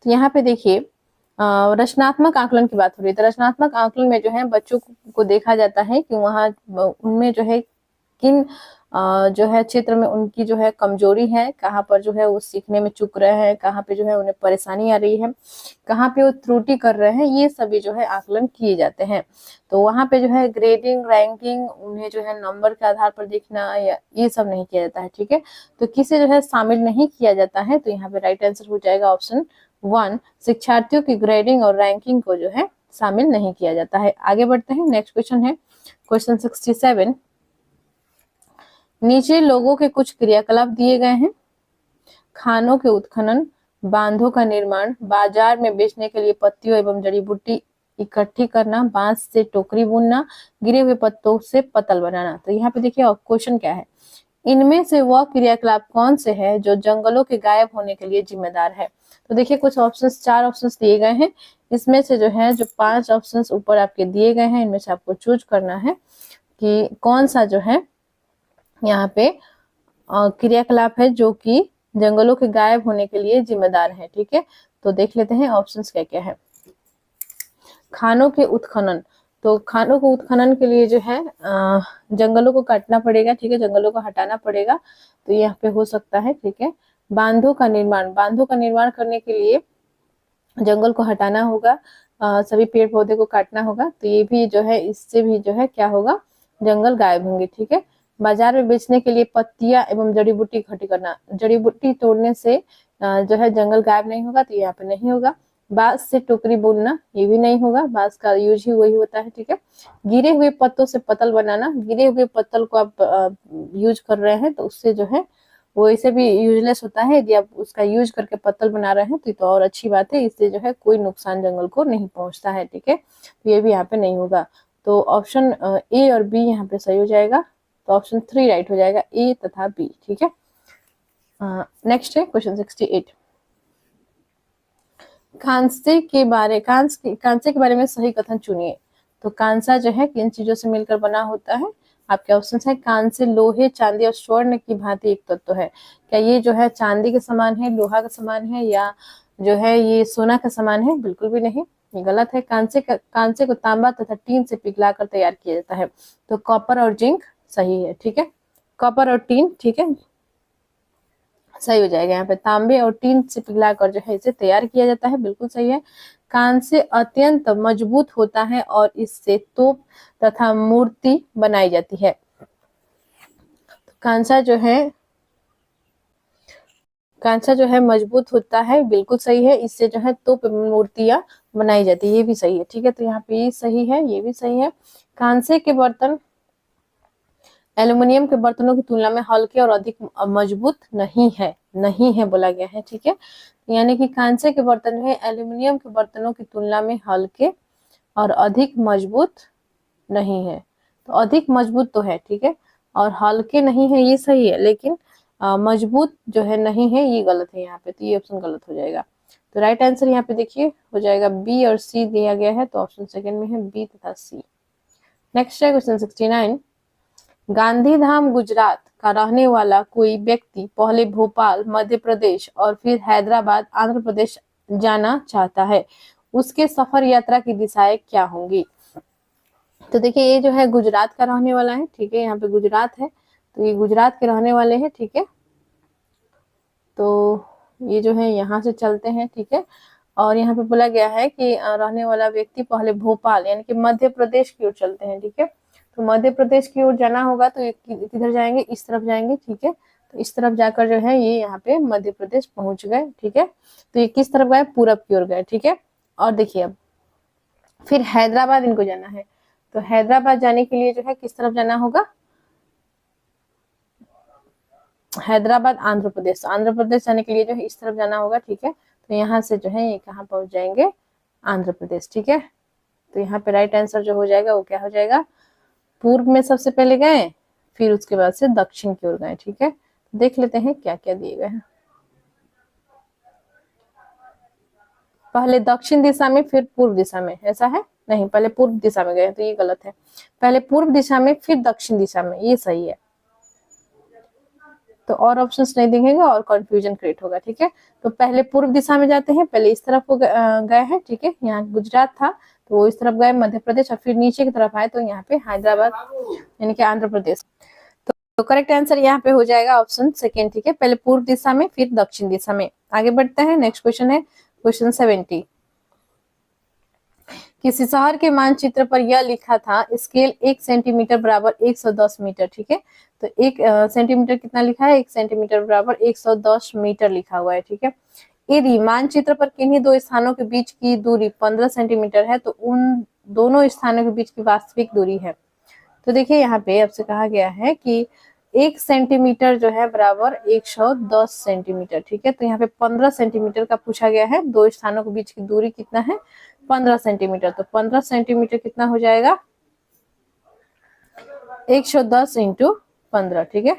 तो यहाँ पे देखिए रचनात्मक आकलन की बात हो रही है। तो रचनात्मक आकलन में जो है बच्चों को देखा जाता है कि वहाँ उनमें जो है किन जो है क्षेत्र में उनकी जो है कमजोरी है, कहाँ पर जो है वो सीखने में चूक रहे हैं, कहाँ पे जो है उन्हें परेशानी आ रही है, कहाँ पे वो त्रुटि कर रहे हैं, ये सभी जो है आकलन किए जाते हैं। तो वहाँ पे जो है ग्रेडिंग, रैंकिंग, उन्हें जो है नंबर के आधार पर देखना, या ये सब नहीं किया जाता है। ठीक है, तो किसे जो है शामिल नहीं किया जाता है? तो यहाँ पे राइट आंसर हो जाएगा ऑप्शन 1, शिक्षार्थियों की ग्रेडिंग और रैंकिंग को जो है शामिल नहीं किया जाता है। आगे बढ़ते हैं, नेक्स्ट क्वेश्चन है क्वेश्चन 67, नीचे लोगों के कुछ क्रियाकलाप दिए गए हैं, खानों के उत्खनन, बांधों का निर्माण, बाजार में बेचने के लिए पत्तियों एवं जड़ी बूटी इकट्ठी करना, बांस से टोकरी बुनना, गिरे हुए पत्तों से पतल बनाना। तो यहाँ पे देखिए क्वेश्चन क्या है, इनमें से वह क्रियाकलाप कौन से है जो जंगलों के गायब होने के लिए जिम्मेदार है? तो देखिए कुछ ऑप्शंस, 4 ऑप्शंस दिए गए हैं, इसमें से जो है जो 5 ऑप्शंस ऊपर आपके दिए गए हैं, इनमें से आपको चूज करना है कि कौन सा जो है यहाँ पे क्रियाकलाप है जो कि जंगलों के गायब होने के लिए जिम्मेदार है। ठीक है, तो देख लेते हैं ऑप्शंस क्या क्या है। खानों के उत्खनन, तो खानों को उत्खनन के लिए जो है जंगलों को काटना पड़ेगा। ठीक है, जंगलों को हटाना पड़ेगा, तो यहाँ पे हो सकता है। ठीक है, बांधों का निर्माण, बांधों का निर्माण करने के लिए जंगल को हटाना होगा, सभी पेड़ पौधे को काटना होगा, तो ये भी जो है इससे भी जो है क्या होगा, जंगल गायब होंगे। ठीक है, बाजार में बेचने के लिए पत्तियां एवं जड़ी बूटी इकट्ठी करना, जड़ी बूटी तोड़ने से जो है जंगल गायब नहीं होगा, तो यहाँ पे नहीं होगा। बांस से टोकरी बुनना, ये भी नहीं होगा, बांस का यूज ही वही होता है। ठीक है, गिरे हुए पत्तों से पतल बनाना, गिरे हुए पत्तल को आप यूज कर रहे हैं तो उससे जो है वो इसे भी यूजलेस होता है। यदि आप उसका यूज करके पत्तल बना रहे हैं तो और अच्छी बात है, इससे जो है कोई नुकसान जंगल को नहीं पहुंचता है। ठीक है, तो ये भी यहाँ पे नहीं होगा, तो ऑप्शन ए और बी यहाँ पे सही हो जाएगा। तो ऑप्शन 3 राइट हो जाएगा, ए तथा बी। ठीक है, नेक्स्ट है क्वेश्चन 68, कांसे के बारे में सही कथन चुनिए। तो कांसा जो है किन चीजों से मिलकर बना होता है? आपके ऑप्शन है कांसे लोहे, चांदी और स्वर्ण की भांति एक तत्व है। क्या ये जो है चांदी के समान है, लोहा के समान है, या जो है ये सोना के समान है? बिल्कुल भी नहीं, ये गलत है। कांसे को तांबा तथा टीन से पिघलाकर तैयार किया जाता है। तो कॉपर और जिंक सही है। ठीक है, कॉपर और टीन, ठीक है, सही हो जाएगा। यहाँ पे तांबे और टीन से पिघलाकर जो है इसे तैयार किया जाता है, बिल्कुल सही है। कांसे अत्यंत मजबूत होता है और इससे तोप तथा मूर्ति बनाई जाती है। तो कांसा जो है मजबूत होता है, बिल्कुल सही है, इससे जो है तोप मूर्तियां बनाई जाती है, ये भी सही है। ठीक है, तो यहाँ पे ये सही है, ये भी सही है। कांसे के बर्तन एल्युमिनियम के बर्तनों की तुलना में हल्के और अधिक मजबूत नहीं है बोला गया है। ठीक है, यानी कि कांसे के बर्तन जो है एल्युमिनियम के बर्तनों की तुलना में हल्के और अधिक मजबूत नहीं है। तो अधिक मजबूत तो है, ठीक है, और हल्के नहीं है, ये सही है, लेकिन मजबूत जो है नहीं है, ये गलत है यहाँ पे, तो ये ऑप्शन गलत हो जाएगा। तो राइट आंसर यहाँ पे देखिए हो जाएगा बी और सी दिया गया है, तो ऑप्शन सेकंड में है बी तथा सी। नेक्स्ट है क्वेश्चन 69। गांधीधाम गुजरात का रहने वाला कोई व्यक्ति पहले भोपाल मध्य प्रदेश और फिर हैदराबाद आंध्र प्रदेश जाना चाहता है, उसके सफर यात्रा की दिशाएं क्या होंगी? तो देखिए ये जो है गुजरात का रहने वाला है, ठीक है, यहाँ पे गुजरात है, तो ये गुजरात के रहने वाले हैं, ठीक है। तो ये जो है यहाँ से चलते हैं, ठीक है, और यहाँ पे बोला गया है कि रहने वाला व्यक्ति पहले भोपाल यानी कि मध्य प्रदेश की ओर चलते हैं, ठीक है। तो मध्य प्रदेश की ओर जाना होगा तो किधर जाएंगे, इस तरफ जाएंगे, ठीक है। तो इस तरफ जाकर जो है ये यहाँ पे मध्य प्रदेश पहुंच गए, ठीक है। तो ये किस तरफ गए, पूरब की ओर गए, ठीक है। और देखिए अब फिर हैदराबाद इनको जाना है, तो हैदराबाद जाने के लिए जो है किस तरफ जाना होगा, हैदराबाद आंध्र प्रदेश, आंध्र प्रदेश जाने के लिए जो है इस तरफ जाना होगा, ठीक है। तो यहाँ से जो है ये कहाँ पहुंच जाएंगे, आंध्र प्रदेश, ठीक है। तो यहाँ पे राइट आंसर जो हो जाएगा वो क्या हो जाएगा, पूर्व में सबसे पहले गए, फिर उसके बाद से दक्षिण की ओर गए, ठीक है। देख लेते हैं क्या क्या दिए गए हैं। पहले दक्षिण दिशा में फिर पूर्व दिशा में, ऐसा है नहीं, पहले पूर्व दिशा में गए, तो ये गलत है। पहले पूर्व दिशा में फिर दक्षिण दिशा में, ये सही है। तो और ऑप्शंस नहीं दिखेंगे और कंफ्यूजन क्रिएट होगा, ठीक है। तो पहले पूर्व दिशा में जाते हैं, पहले इस तरफ को गए हैं, ठीक है। यहाँ गुजरात था तो वो इस तरफ गए मध्य प्रदेश, और फिर नीचे की तरफ आए तो यहाँ पे हैदराबाद यानी कि आंध्र प्रदेश। तो करेक्ट आंसर यहाँ पे हो जाएगा ऑप्शन सेकेंड, ठीक है। पहले पूर्व दिशा में फिर दक्षिण दिशा में। आगे बढ़ते हैं, नेक्स्ट क्वेश्चन है क्वेश्चन 70। किसी शहर के मानचित्र पर यह लिखा था स्केल 1 सेंटीमीटर बराबर 110 मीटर, ठीक है। तो 1 सेंटीमीटर कितना लिखा है, 1 सेंटीमीटर बराबर 110 मीटर लिखा हुआ है, ठीक है। यदि मानचित्र पर किन्हीं दो स्थानों के बीच की दूरी 15 सेंटीमीटर है तो उन दोनों स्थानों के बीच की वास्तविक दूरी है। तो देखिए यहाँ पे आपसे कहा गया है कि 1 सेंटीमीटर जो है बराबर 110 सेंटीमीटर, ठीक है। तो यहाँ पे 15 सेंटीमीटर का पूछा गया है, दो स्थानों के बीच की दूरी कितना है, 15 सेंटीमीटर। तो 15 सेंटीमीटर कितना हो जाएगा, 110 इंटू 15, ठीक है।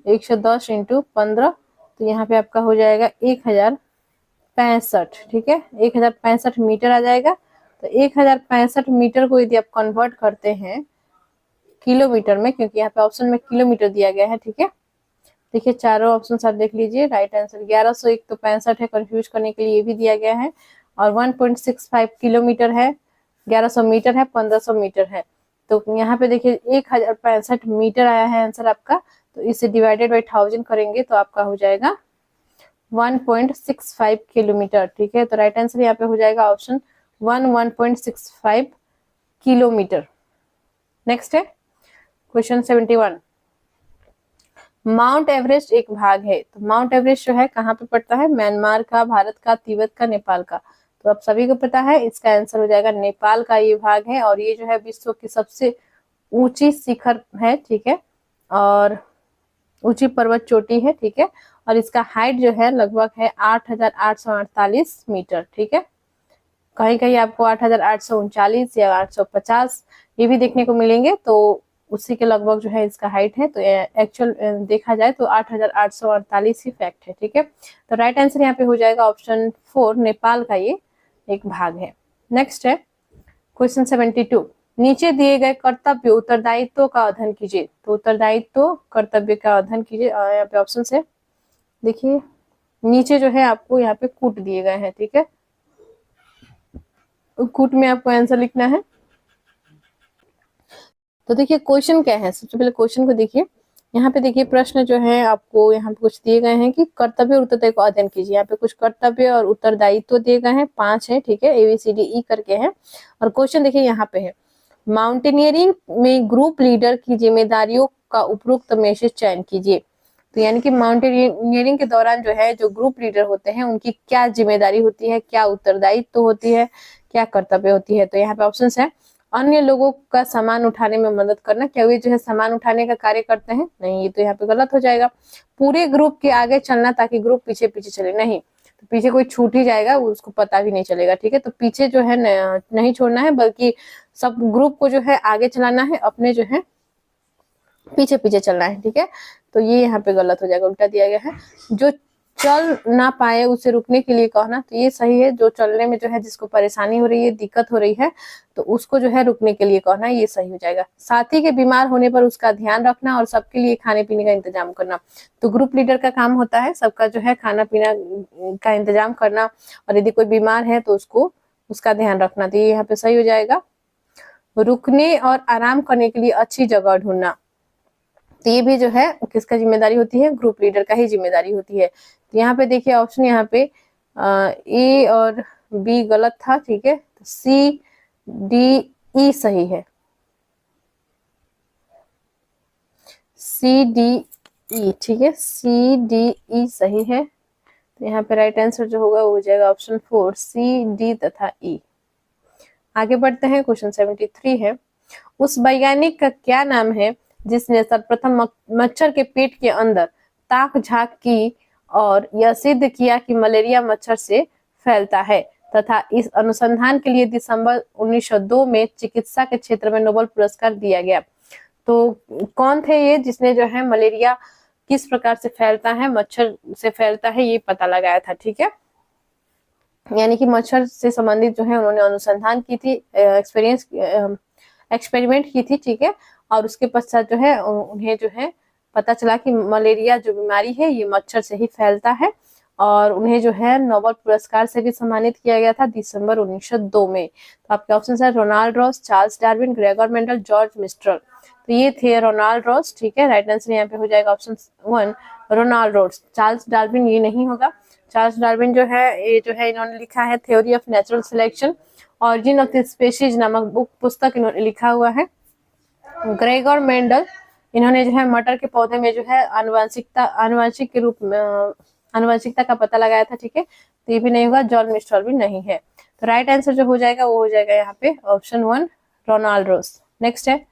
110 इंटू 15, तो यहाँ पे आपका हो जाएगा 1065, ठीक है। 1065 मीटर आ जाएगा। तो 1065 मीटर को यदि आप कन्वर्ट करते हैं किलोमीटर में, क्योंकि यहाँ पे ऑप्शन में किलोमीटर दिया गया है, ठीक है। देखिए चारों ऑप्शन आप देख लीजिए, राइट आंसर 1101 तो 65 है, कंफ्यूज करने के लिए ये भी दिया गया है। और 1.65 किलोमीटर है, 1100 मीटर है, 1500 मीटर है। तो यहाँ पे देखिए 1065 मीटर आया है आंसर आपका। तो इसे डिवाइडेड बाई 1000 करेंगे तो आपका हो जाएगा 1.65 किलोमीटर, ठीक है। तो राइट आंसर यहाँ पे हो जाएगा ऑप्शन 1.65 किलोमीटर। नेक्स्ट है क्वेश्चन 71। माउंट एवरेस्ट एक भाग है, तो माउंट एवरेस्ट जो है कहाँ पे पड़ता है, म्यांमार का, भारत का, तिब्बत का, नेपाल का। तो आप सभी को पता है इसका आंसर हो जाएगा नेपाल का ये भाग है। और ये जो है विश्व की सबसे ऊंची शिखर है, ठीक है, और ऊंची पर्वत चोटी है, ठीक है। और इसका हाइट जो है लगभग है 8848 मीटर, ठीक है। कहीं कहीं आपको 8839 या 850 ये भी देखने को मिलेंगे, तो उसी के लगभग जो है इसका हाइट है। तो एक्चुअल देखा जाए तो 8848 ही फैक्ट है, ठीक है। तो राइट आंसर यहाँ पे हो जाएगा ऑप्शन 4, नेपाल का ये एक भाग है। नेक्स्ट है क्वेश्चन 72। नीचे दिए गए कर्तव्य उत्तरदायित्व का अध्ययन कीजिए। तो उत्तरदायित्व कर्तव्य का अध्ययन कीजिए, यहाँ पे ऑप्शन है देखिए, नीचे जो है आपको यहाँ पे कूट दिए गए हैं, ठीक है। कूट में आपको आंसर लिखना है। तो देखिए क्वेश्चन क्या है, सबसे पहले क्वेश्चन को देखिए। यहाँ पे देखिए प्रश्न जो है आपको यहाँ पे कुछ दिए गए हैं कि कर्तव्य और उत्तरदायित्व को अध्ययन कीजिए। यहाँ पे कुछ कर्तव्य और उत्तरदायित्व दिए गए हैं, 5 है, ठीक है, ABCDE करके हैं। और क्वेश्चन देखिए यहाँ पे है, माउंटेनियरिंग में ग्रुप लीडर की जिम्मेदारियों का उपरोक्त में से चयन कीजिए। तो यानी कि माउंटेनियरिंग के दौरान जो है जो ग्रुप लीडर होते हैं उनकी क्या जिम्मेदारी होती है, क्या उत्तरदायित्व होती है, क्या कर्तव्य होती है। तो यहाँ पे ऑप्शन है, अन्य लोगों का सामान उठाने में मदद करना। क्या वे जो है सामान उठाने का कार्य करते हैं, नहीं, ये तो यहाँ पे गलत हो जाएगा। पूरे ग्रुप के आगे चलना ताकि ग्रुप पीछे पीछे चले, नहीं, तो पीछे कोई छूट ही जाएगा, उसको पता भी नहीं चलेगा, ठीक है। तो पीछे जो है नहीं छोड़ना है, बल्कि सब ग्रुप को जो है आगे चलाना है, अपने जो है पीछे पीछे चलना है, ठीक है। तो ये यहाँ पे गलत हो जाएगा, उल्टा दिया गया है। जो चल ना पाए उसे रुकने के लिए कहना, तो ये सही है। जो चलने में जो है जिसको परेशानी हो रही है, दिक्कत हो रही है, तो उसको जो है रुकने के लिए कहना, ये सही हो जाएगा। साथी के बीमार होने पर उसका ध्यान रखना और सबके लिए खाने पीने का इंतजाम करना, तो ग्रुप लीडर का काम होता है सबका जो है खाना पीना का इंतजाम करना, और यदि कोई बीमार है तो उसको उसका ध्यान रखना, तो ये यहाँ पे सही हो जाएगा। रुकने और आराम करने के लिए अच्छी जगह ढूंढना, तो ये भी जो है किसका जिम्मेदारी होती है, ग्रुप लीडर का ही जिम्मेदारी होती है। तो यहाँ पे देखिए ऑप्शन यहाँ पे ए और बी गलत था, ठीक है, तो सी डी ई सही है, सी डी ई, ठीक है, सी डी ई सही है। तो यहाँ पे राइट आंसर जो होगा वो हो जाएगा ऑप्शन 4 सी डी तथा ई। आगे बढ़ते हैं, क्वेश्चन 73 है, उस वैज्ञानिक का क्या नाम है जिसने सर्वप्रथम मच्छर के पेट के अंदर ताक झांक की और यह सिद्ध किया कि मलेरिया मच्छर से फैलता है तथा इस अनुसंधान के लिए दिसंबर 1902 में चिकित्सा के क्षेत्र में नोबेल पुरस्कार दिया गया। तो कौन थे ये जिसने जो है मलेरिया किस प्रकार से फैलता है, मच्छर से फैलता है, ये पता लगाया था, ठीक है, यानी कि मच्छर से संबंधित जो है उन्होंने अनुसंधान की थी, एक्सपेरिमेंट की थी, ठीक है, और उसके पश्चात जो है उन्हें जो है पता चला कि मलेरिया जो बीमारी है ये मच्छर से ही फैलता है, और उन्हें जो है नोबेल पुरस्कार से भी सम्मानित किया गया था दिसंबर 1902 में। तो आपके ऑप्शन है Ronald Ross, Charles Darwin, Gregor Mendel, George Mistral. तो ये थे रोनाल्ड रॉस, ठीक है, राइट आंसर यहाँ पे हो जाएगा option 1 Ronald Ross. Charles Darwin ये नहीं होगा। चार्ल्स डार्विन जो है ये जो है इन्होंने लिखा है theory of natural selection, origin of the species नामक बुक पुस्तक इन्होंने लिखा हुआ है। ग्रेगर मेंडल इन्होंने जो है मटर के पौधे में जो है आनुवंशिक के रूप में आनुवंशिकता का पता लगाया था, ठीक है, तो ये भी नहीं होगा। जॉन मिस्ट्रल भी नहीं है। तो राइट आंसर जो हो जाएगा वो हो जाएगा यहाँ पे ऑप्शन 1 रोनाल्ड रॉस। नेक्स्ट है,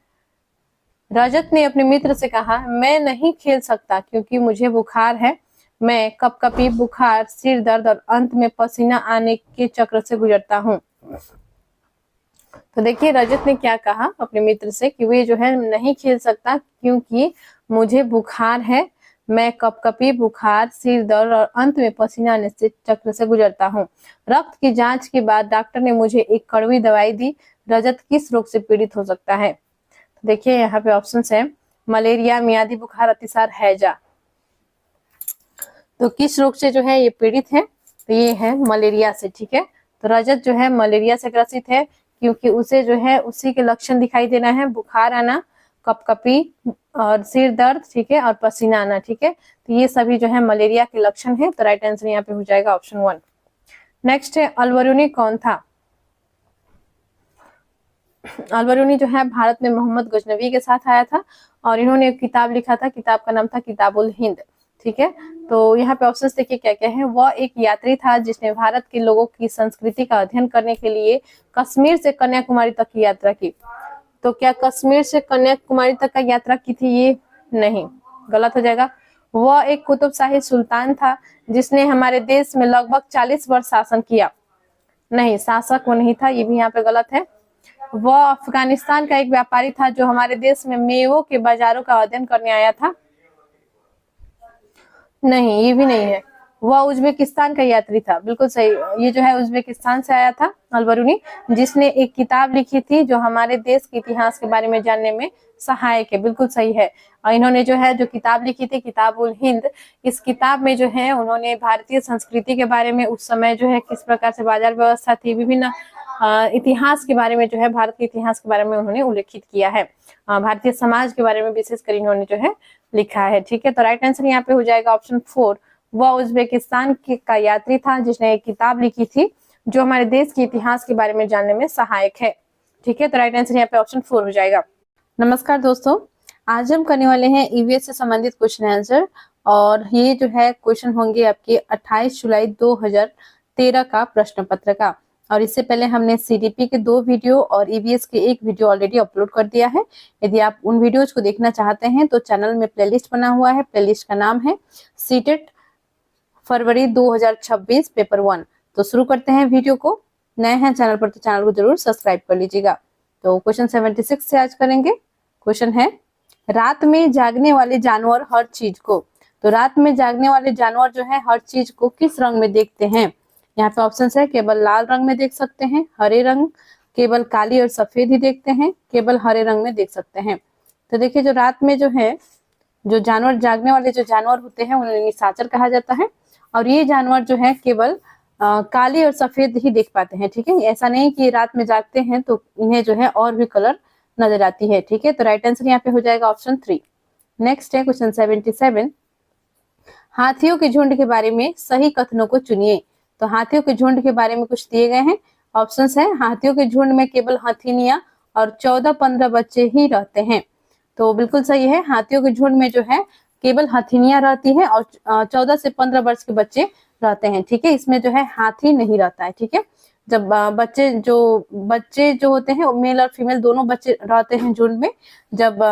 रजत ने अपने मित्र से कहा मैं नहीं खेल सकता क्योंकि मुझे बुखार है, मैं कपकपी, बुखार, सिर दर्द और अंत में पसीना आने के चक्र से गुजरता हूँ। तो देखिए रजत ने क्या कहा अपने मित्र से कि वे जो है नहीं खेल सकता क्योंकि मुझे बुखार है, मैं कपकपी, बुखार, सिर दर्द और अंत में पसीना आने से चक्र से गुजरता हूँ। रक्त की जांच के बाद डॉक्टर ने मुझे एक कड़वी दवाई दी। रजत किस रोग से पीड़ित हो सकता है? तो देखिए यहाँ पे ऑप्शन है मलेरिया, मियादी बुखार, अतिसार, हैजा। तो किस रोग से जो है ये पीड़ित है? तो ये है मलेरिया से, ठीक है। तो रजत जो है मलेरिया से ग्रसित है क्योंकि उसे जो है उसी के लक्षण दिखाई देना है, बुखार आना, कपकपी और सिर दर्द, ठीक है, और पसीना आना, ठीक है। तो ये सभी जो है मलेरिया के लक्षण है। तो राइट आंसर यहाँ पे हो जाएगा ऑप्शन 1। नेक्स्ट है अलबरूनी कौन था? अलबरूनी जो है भारत में मोहम्मद गजनवी के साथ आया था और इन्होंने एक किताब लिखा था, किताब का नाम था किताबुल हिंद, ठीक है। तो यहाँ पे ऑप्शंस देखिए क्या क्या है। वह एक यात्री था जिसने भारत के लोगों की संस्कृति का अध्ययन करने के लिए कश्मीर से कन्याकुमारी तक की यात्रा की। तो क्या कश्मीर से कन्याकुमारी तक का यात्रा की थी? ये नहीं, गलत हो जाएगा। वह एक कुतुबशाही सुल्तान था जिसने हमारे देश में लगभग 40 वर्ष शासन किया। नहीं, शासक वो नहीं था, ये भी यहाँ पे गलत है। वह अफगानिस्तान का एक व्यापारी था जो हमारे देश में मेवों के बाजारों का अध्ययन करने आया था। नहीं, ये भी नहीं है। वह उज्बेकिस्तान का यात्री था, बिल्कुल सही। ये जो है उज्बेकिस्तान से आया था अलबरूनी, जिसने एक किताब लिखी थी जो हमारे देश के इतिहास के बारे में जानने में सहायक है, बिल्कुल सही है। और इन्होंने जो है जो किताब लिखी थी किताबुल हिंद, इस किताब में जो है उन्होंने भारतीय संस्कृति के बारे में, उस समय जो है किस प्रकार से बाजार व्यवस्था थी, विभिन्न इतिहास के बारे में जो है, भारत के इतिहास के बारे में उन्होंने उल्लेखित किया है। भारतीय समाज के बारे में विशेषकर इन्होंने जो है लिखा है, ठीक है। तो राइट आंसर यहाँ पे हो जाएगा ऑप्शन 4। वह उज्बेकिस्तान का यात्री था जिसने एक किताब लिखी थी जो हमारे देश के इतिहास के बारे में जानने में सहायक है, ठीक है। तो राइट आंसर यहाँ पे ऑप्शन 4 हो जाएगा। नमस्कार दोस्तों, आज हम करने वाले हैं ईवीएस से संबंधित क्वेश्चन आंसर, और ये जो है क्वेश्चन होंगे आपके 28 जुलाई 2013 का प्रश्न पत्र का। और इससे पहले हमने सीडीपी के 2 वीडियो और ईवीएस के 1 वीडियो ऑलरेडी अपलोड कर दिया है। यदि आप उन वीडियोज को देखना चाहते हैं तो चैनल में प्लेलिस्ट बना हुआ है, प्लेलिस्ट का नाम है सीटेट फरवरी 2026 पेपर 1। तो शुरू करते हैं वीडियो को। नए हैं चैनल पर तो चैनल को जरूर सब्सक्राइब कर लीजिएगा। तो क्वेश्चन 76 से आज करेंगे। क्वेश्चन है, रात में जागने वाले जानवर हर चीज को तो रात में जागने वाले जानवर जो है हर चीज को किस रंग में देखते हैं? यहाँ पे ऑप्शन है केवल लाल रंग में देख सकते हैं, हरे रंग, केवल काली और सफेद ही देखते हैं, केवल हरे रंग में देख सकते हैं। तो देखिए जो रात में जो है जो जानवर जागने वाले जो जानवर होते हैं उन्हें निशाचर कहा जाता है, और ये जानवर जो है केवल काली और सफेद ही देख पाते हैं। ठीक है, ऐसा नहीं कि रात में जागते हैं तो इन्हें जो है और भी कलर नजर आती है। ठीक है, तो राइट आंसर यहाँ पे हो जाएगा ऑप्शन 3। नेक्स्ट है क्वेश्चन 77, हाथियों के झुंड के बारे में सही कथनों को चुनिए। तो हाथियों के झुंड के बारे में कुछ दिए गए हैं। ऑप्शंस है हाथियों के झुंड में केवल हथिनियां और 14-15 बच्चे ही रहते हैं। तो बिल्कुल सही है, हाथियों के झुंड में जो है केवल हथिनियां रहती है और 14 से 15 वर्ष के बच्चे रहते हैं। ठीक है, इसमें जो है हाथी नहीं रहता है। ठीक है, जब बच्चे जो होते हैं मेल और फीमेल दोनों बच्चे रहते हैं झुंड में, जब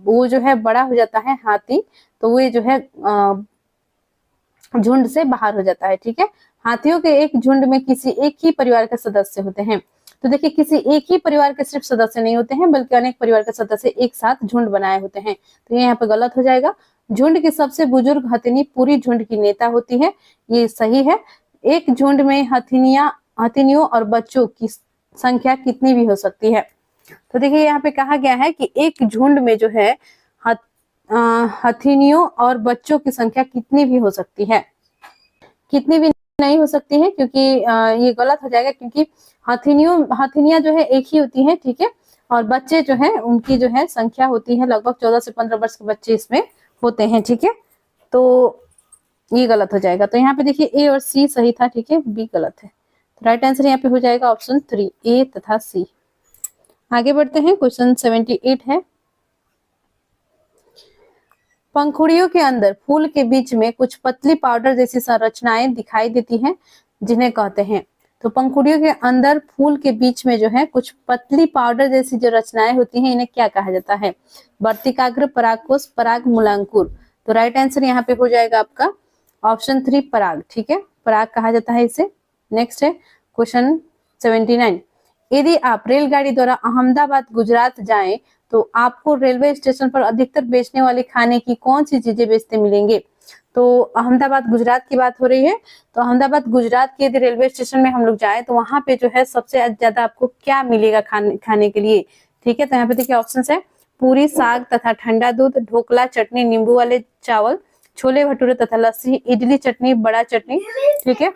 वो जो है बड़ा हो जाता है हाथी तो वो जो है झुंड से बाहर हो जाता है। ठीक है, हाथियों के एक झुंड में किसी एक ही परिवार के सदस्य होते हैं। तो देखिए किसी एक ही परिवार के सिर्फ सदस्य नहीं होते हैं बल्कि अनेक परिवार के सदस्य एक साथ झुंड बनाए होते हैं। तो ये यहाँ पे गलत हो जाएगा। झुंड की सबसे बुजुर्ग हथिनी पूरी झुंड की नेता होती है, ये सही है। एक झुंड में हथिनियों और बच्चों की संख्या कितनी भी हो सकती है। तो देखिए यहाँ पे कहा गया है कि एक झुंड में जो है हथिनियों और बच्चों की संख्या कितनी भी हो सकती है, कितनी भी नहीं हो सकती है, क्योंकि ये गलत हो जाएगा, क्योंकि हथिनियां जो है एक ही होती है। ठीक है, और बच्चे जो है उनकी जो है संख्या होती है लगभग 14 से 15 वर्ष के बच्चे इसमें होते हैं। ठीक है, तो ये गलत हो जाएगा। तो यहाँ पे देखिए ए और सी सही था, ठीक है, बी गलत है। तो राइट आंसर यहाँ पे हो जाएगा ऑप्शन 3, ए तथा सी। आगे बढ़ते हैं, क्वेश्चन 78 है, पंखुड़ियों के अंदर फूल के बीच में कुछ पतली पाउडर जैसी संरचनाएं दिखाई देती हैं, जिन्हें कहते हैं। तो पंखुड़ियों के अंदर फूल के बीच में जो है कुछ पतली पाउडर जैसी जो रचनाएं होती हैं, इन्हें क्या कहा जाता है? वर्तिकाग्र, परागकोश, पराग मूलांकुर। तो राइट आंसर यहाँ पे हो जाएगा आपका ऑप्शन 3, पराग। ठीक है, पराग कहा जाता है इसे। नेक्स्ट है क्वेश्चन 79, यदि आप रेलगाड़ी द्वारा अहमदाबाद गुजरात जाएं तो आपको रेलवे स्टेशन पर अधिकतर बेचने वाले खाने की कौन सी चीजें बेचते मिलेंगे? तो अहमदाबाद गुजरात की बात हो रही है। तो अहमदाबाद गुजरात के यदि रेलवे स्टेशन में हम लोग जाए तो वहां पे जो है सबसे ज्यादा आपको क्या मिलेगा खाने के लिए? ठीक है, तो यहाँ पे देखिए ऑप्शन है पूरी, साग तथा ठंडा दूध, ढोकला, चटनी, नींबू वाले चावल, छोले भटूरे तथा लस्सी, इडली चटनी, बड़ा चटनी। ठीक है,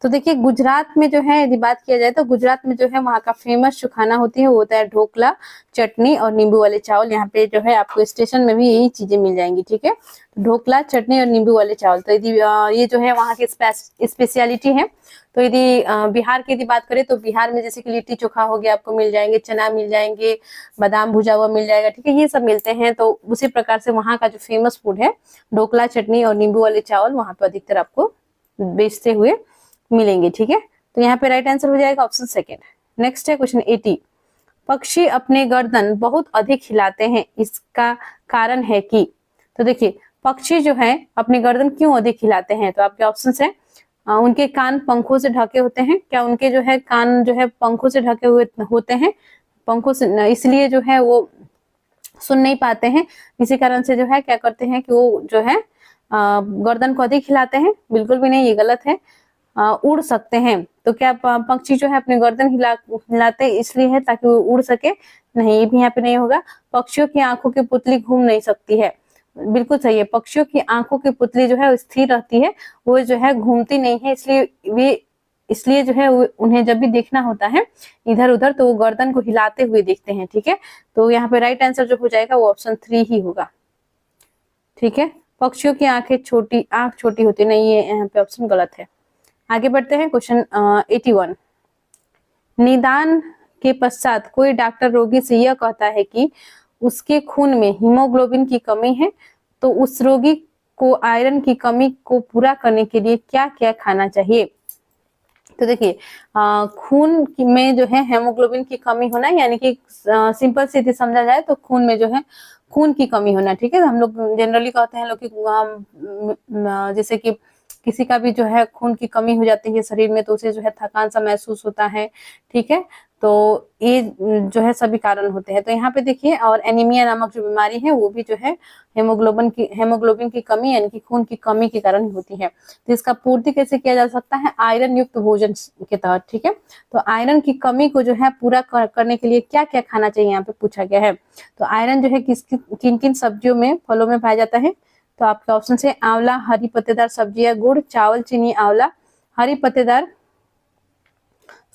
तो देखिए गुजरात में जो है यदि बात किया जाए तो गुजरात में जो है वहाँ का फेमस जो खाना होती है वो होता है ढोकला, चटनी और नींबू वाले चावल। यहाँ पे जो है आपको स्टेशन में भी यही चीजें मिल जाएंगी। ठीक है, ढोकला, चटनी और नींबू वाले चावल। तो यदि ये जो है वहाँ की स्पेशलिटी है। तो यदि बिहार की यदि बात करें तो बिहार में जैसे कि लिट्टी चोखा हो गया, आपको मिल जाएंगे, चना मिल जाएंगे, बादाम भुजा हुआ मिल जाएगा। ठीक है, ये सब मिलते हैं। तो उसी प्रकार से वहाँ का जो फेमस फूड है ढोकला, चटनी और नींबू वाले चावल वहाँ पे अधिकतर आपको बेचते हुए मिलेंगे। ठीक है, तो यहाँ पे राइट आंसर हो जाएगा ऑप्शन 2। नेक्स्ट है क्वेश्चन 80, पक्षी अपने गर्दन बहुत अधिक हिलाते हैं, इसका कारण है कि? तो देखिए पक्षी जो है अपनी गर्दन क्यों अधिक हिलाते हैं? तो आपके ऑप्शन है उनके कान पंखों से ढके होते हैं। क्या उनके जो है कान जो है पंखों से ढके हुए होते हैं? पंखों से इसलिए जो है वो सुन नहीं पाते हैं, इसी कारण से जो है क्या करते हैं कि वो जो है गर्दन को अधिक हिलाते हैं? बिल्कुल भी नहीं, ये गलत है। उड़ सकते हैं। तो क्या पक्षी जो है अपने गर्दन हिलाते इसलिए है ताकि वो उड़ सके? नहीं, ये भी यहाँ पे नहीं होगा। पक्षियों की आंखों की पुतली घूम नहीं सकती है, बिल्कुल सही है। पक्षियों की आंखों की पुतली जो है स्थिर रहती है, वो जो है घूमती नहीं है, इसलिए जो है उन्हें जब भी देखना होता है इधर उधर तो वो गर्दन को हिलाते हुए देखते हैं। ठीक है, तो यहाँ पे राइट आंसर जो हो जाएगा वो ऑप्शन 3 ही होगा। ठीक है, पक्षियों की आंख छोटी होती नहीं है, यहाँ पे ऑप्शन गलत है। आगे बढ़ते हैं क्वेश्चन 81, निदान के पश्चात कोई डॉक्टर रोगी से यह कहता है कि उसके खून में हीमोग्लोबिन की कमी है, तो उस रोगी को आयरन की कमी को पूरा करने के लिए क्या क्या खाना चाहिए? तो देखिए खून में जो है हेमोग्लोबिन की कमी होना, यानी कि सिंपल से समझा जाए तो खून में जो है खून की कमी होना। ठीक है, हम लोग जनरली कहते हैं लोग कि जैसे कि किसी का भी जो है खून की कमी हो जाती है शरीर में तो उसे जो है थकान सा महसूस होता है। ठीक है, तो ये जो है सभी कारण होते हैं। तो यहाँ पे देखिए, और एनीमिया नामक जो बीमारी है वो भी जो है हेमोग्लोबिन की कमी यानी कि खून की कमी के कारण होती है। तो इसका पूर्ति कैसे किया जा सकता है? आयरन युक्त भोजन के तहत, ठीक है। तो आयरन की कमी को जो है पूरा करने के लिए क्या क्या खाना चाहिए, यहाँ पे पूछा गया है। तो आयरन जो है किन किन सब्जियों में, फलों में पाया जाता है? तो आपके ऑप्शन से आंवला, हरी पत्तेदार सब्जियां, गुड़, चावल, चीनी, आंवला, हरी पत्तेदार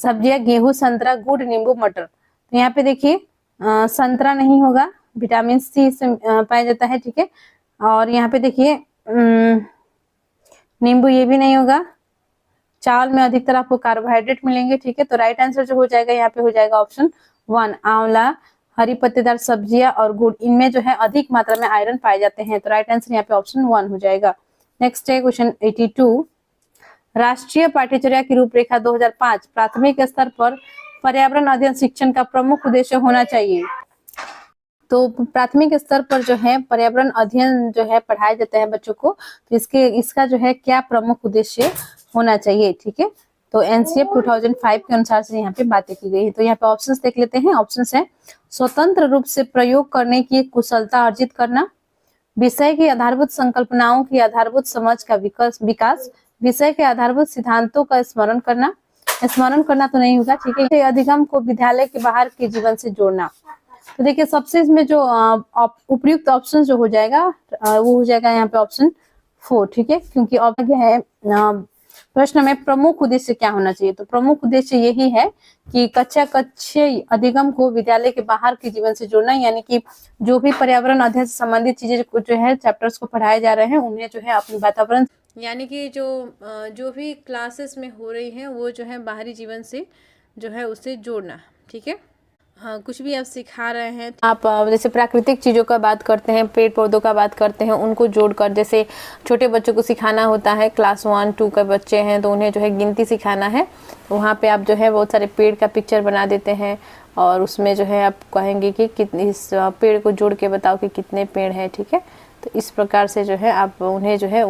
सब्जियां, गेहूं, संतरा, गुड़, नींबू, मटर। तो यहाँ पे देखिए संतरा नहीं होगा, विटामिन सी इसमें पाया जाता है, ठीक है। और यहाँ पे देखिए नींबू, ये भी नहीं होगा। चावल में अधिकतर आपको कार्बोहाइड्रेट मिलेंगे, ठीक है। तो राइट आंसर जो हो जाएगा यहाँ पे हो जाएगा ऑप्शन 1, आंवला, हरी पत्तेदार सब्जियां और गुड़, इनमें जो है अधिक मात्रा में आयरन पाए जाते हैं। तो राइट आंसर यहाँ पे ऑप्शन 1 हो जाएगा। नेक्स्ट है क्वेश्चन 82, राष्ट्रीय पाठ्यचर्या की रूपरेखा 2005 प्राथमिक स्तर पर पर्यावरण अध्ययन शिक्षण का प्रमुख उद्देश्य होना चाहिए। तो प्राथमिक स्तर पर जो है पर्यावरण अध्ययन जो है पढ़ाया जाता है बच्चों को, तो इसका जो है क्या प्रमुख उद्देश्य होना चाहिए, ठीक है। तो एनसीएफ 2005 के अनुसार से यहाँ पे बातें की गई है। तो यहाँ पे ऑप्शंस देख लेते हैं। ऑप्शंस है स्वतंत्र रूप से प्रयोग करने की कुशलता अर्जित करना, विषय की आधारभूत संकल्पनाओं की आधारभूत समझ का विकास, विषय के आधारभूत सिद्धांतों का स्मरण करना तो नहीं होगा, ठीक है। अधिगम को विद्यालय के बाहर के जीवन से जोड़ना। तो देखिए सबसे इसमें जो उपयुक्त ऑप्शन जो हो जाएगा वो हो जाएगा यहाँ पे ऑप्शन 4, ठीक है। क्योंकि आगे है प्रश्न में प्रमुख उद्देश्य क्या होना चाहिए। तो प्रमुख उद्देश्य यही है कि कक्षा अधिगम को विद्यालय के बाहर के जीवन से जोड़ना, यानी कि जो भी पर्यावरण अध्ययन से संबंधित चीजें जो है चैप्टर्स को पढ़ाए जा रहे हैं उन्हें जो है अपनी वातावरण, यानी कि जो भी क्लासेस में हो रही है वो जो है बाहरी जीवन से जो है उसे जोड़ना, ठीक है। हाँ, कुछ भी आप सिखा रहे हैं आप जैसे प्राकृतिक चीज़ों का बात करते हैं, पेड़ पौधों का बात करते हैं, उनको जोड़कर, जैसे छोटे बच्चों को सिखाना होता है, क्लास 1 2 के बच्चे हैं तो उन्हें जो है गिनती सिखाना है, तो वहाँ पे आप जो है बहुत सारे पेड़ का पिक्चर बना देते हैं और उसमें जो है आप कहेंगे कि कितने इस पेड़ को जोड़ के बताओ कि कितने पेड़ हैं, ठीक है। तो इस प्रकार से जो है आप उन्हें जो है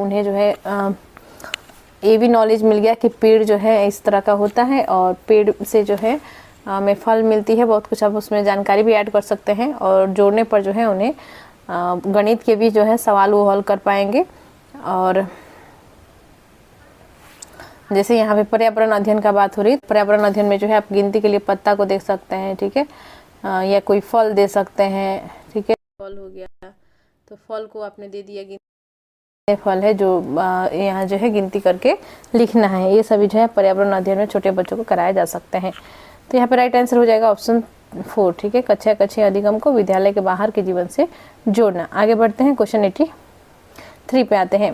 ये भी नॉलेज मिल गया कि पेड़ जो है इस तरह का होता है और पेड़ से जो है में फल मिलती है, बहुत कुछ आप उसमें जानकारी भी ऐड कर सकते हैं और जोड़ने पर जो है उन्हें गणित के भी जो है सवाल वो हल कर पाएंगे। और जैसे यहाँ पे पर्यावरण अध्ययन का बात हो रही है, पर्यावरण अध्ययन में जो है आप गिनती के लिए पत्ता को देख सकते हैं, ठीक है, या कोई फल दे सकते हैं, ठीक है। फल हो गया तो फल को आपने दे दिया, गिनती फल है जो यहाँ जो है गिनती करके लिखना है, ये सभी जो है पर्यावरण अध्ययन में छोटे बच्चों को कराए जा सकते हैं। तो यहाँ पे राइट आंसर हो जाएगा ऑप्शन 4, ठीक है। कक्षा अधिगम को विद्यालय के बाहर के जीवन से जोड़ना। आगे बढ़ते हैं, क्वेश्चन 83 पे आते हैं।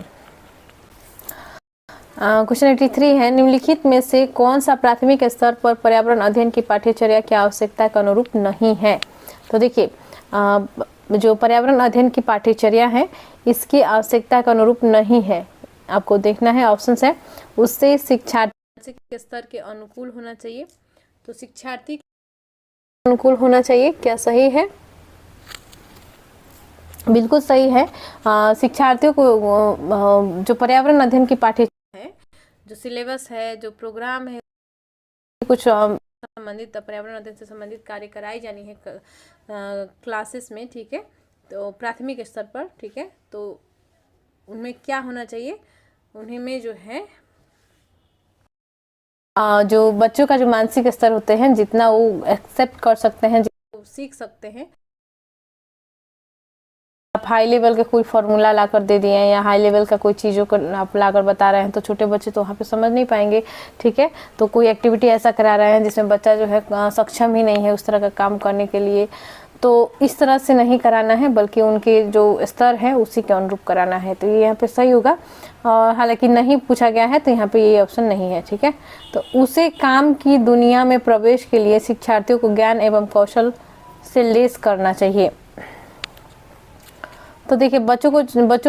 क्वेश्चन 83 है, निम्नलिखित में से कौन सा प्राथमिक स्तर पर पर्यावरण अध्ययन की पाठ्यचर्या की आवश्यकता के अनुरूप नहीं है। तो देखिए जो पर्यावरण अध्ययन की पाठ्यचर्या है इसकी आवश्यकता के अनुरूप नहीं है, आपको देखना है। ऑप्शन है उससे शिक्षार्थी के स्तर के अनुकूल होना चाहिए। तो शिक्षार्थी अनुकूल होना चाहिए, क्या सही है? बिल्कुल सही है। शिक्षार्थियों को जो पर्यावरण अध्ययन की पाठ्यचर्या है, जो सिलेबस है, जो प्रोग्राम है, कुछ संबंधित पर्यावरण अध्ययन से संबंधित कार्य कराई जानी है क्लासेस में, ठीक है। तो प्राथमिक स्तर पर, ठीक है, तो उनमें क्या होना चाहिए, उन्हीं में जो है जो बच्चों का जो मानसिक स्तर होते हैं, जितना वो एक्सेप्ट कर सकते हैं, जितना वो सीख सकते हैं। आप हाई लेवल का कोई फॉर्मूला लाकर दे दिए या हाई लेवल का कोई चीज़ों को आप लाकर बता रहे हैं तो छोटे बच्चे तो वहाँ पे समझ नहीं पाएंगे, ठीक है। तो कोई एक्टिविटी ऐसा करा रहे हैं जिसमें बच्चा जो है सक्षम ही नहीं है उस तरह का काम करने के लिए, तो इस तरह से नहीं कराना है, बल्कि उनके जो स्तर है उसी के अनुरूप कराना है। तो ये यहाँ पे सही होगा। और हालांकि नहीं पूछा गया है तो यहाँ पे ये ऑप्शन नहीं है, ठीक है। तो उसे काम की दुनिया में प्रवेश के लिए शिक्षार्थियों को ज्ञान एवं कौशल से लैस करना चाहिए। तो देखिए बच्चों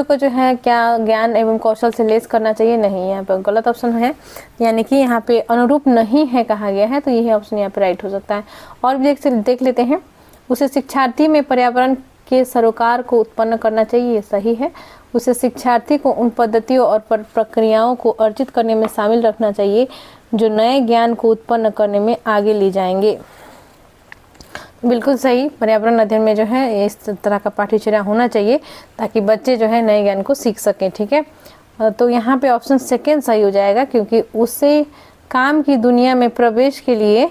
को जो है क्या ज्ञान एवं कौशल से लैस करना चाहिए, नहीं, यहाँ पे गलत ऑप्शन है, यानी कि यहाँ पे अनुरूप नहीं है कहा गया है, तो यही ऑप्शन यहाँ पे राइट हो सकता है। और भी देख लेते हैं, उसे शिक्षार्थी में पर्यावरण के सरोकार को उत्पन्न करना चाहिए, ये सही है। उसे शिक्षार्थी को उन पद्धतियों और प्रक्रियाओं को अर्जित करने में शामिल रखना चाहिए जो नए ज्ञान को उत्पन्न करने में आगे ले जाएंगे। बिल्कुल सही। पर्यावरण अध्ययन में जो है इस तरह का पाठ्यचर्या होना चाहिए ताकि बच्चे जो है नए ज्ञान को सीख सकें। ठीक है, तो यहाँ पे ऑप्शन सेकेंड सही हो जाएगा, क्योंकि उससे काम की दुनिया में प्रवेश के लिए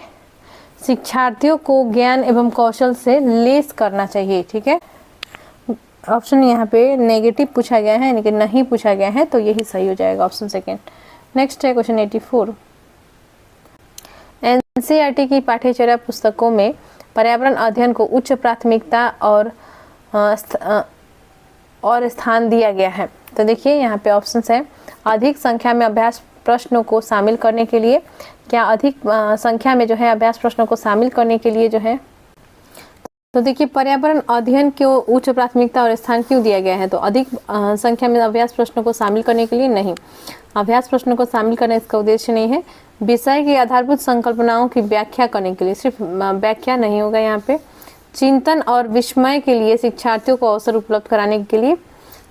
शिक्षार्थियों को ज्ञान एवं कौशल से लेस करना चाहिए। ठीक है, ऑप्शन यहाँ पे नेगेटिव पूछा गया है, लेकिन नहीं पूछा गया है, तो यही सही हो जाएगा ऑप्शन सेकेंड। नेक्स्ट है क्वेश्चन 84। एनसीईआरटी की पाठ्यचर्या पुस्तकों में पर्यावरण अध्ययन को उच्च प्राथमिकता और स्थान दिया गया है। तो देखिए यहाँ पे ऑप्शन है, अधिक संख्या में अभ्यास प्रश्नों को शामिल करने के लिए। क्या अधिक संख्या में जो है अभ्यास प्रश्नों को शामिल करने के लिए जो है, तो देखिए पर्यावरण अध्ययन को उच्च प्राथमिकता और स्थान क्यों दिया गया है, तो अधिक संख्या में अभ्यास प्रश्नों को शामिल करने के लिए नहीं, अभ्यास प्रश्नों को शामिल करना इसका उद्देश्य नहीं है। विषय की आधारभूत संकल्पनाओं की व्याख्या करने के लिए, सिर्फ व्याख्या नहीं होगा यहाँ पे। चिंतन और विस्मय के लिए शिक्षार्थियों को अवसर उपलब्ध कराने के लिए।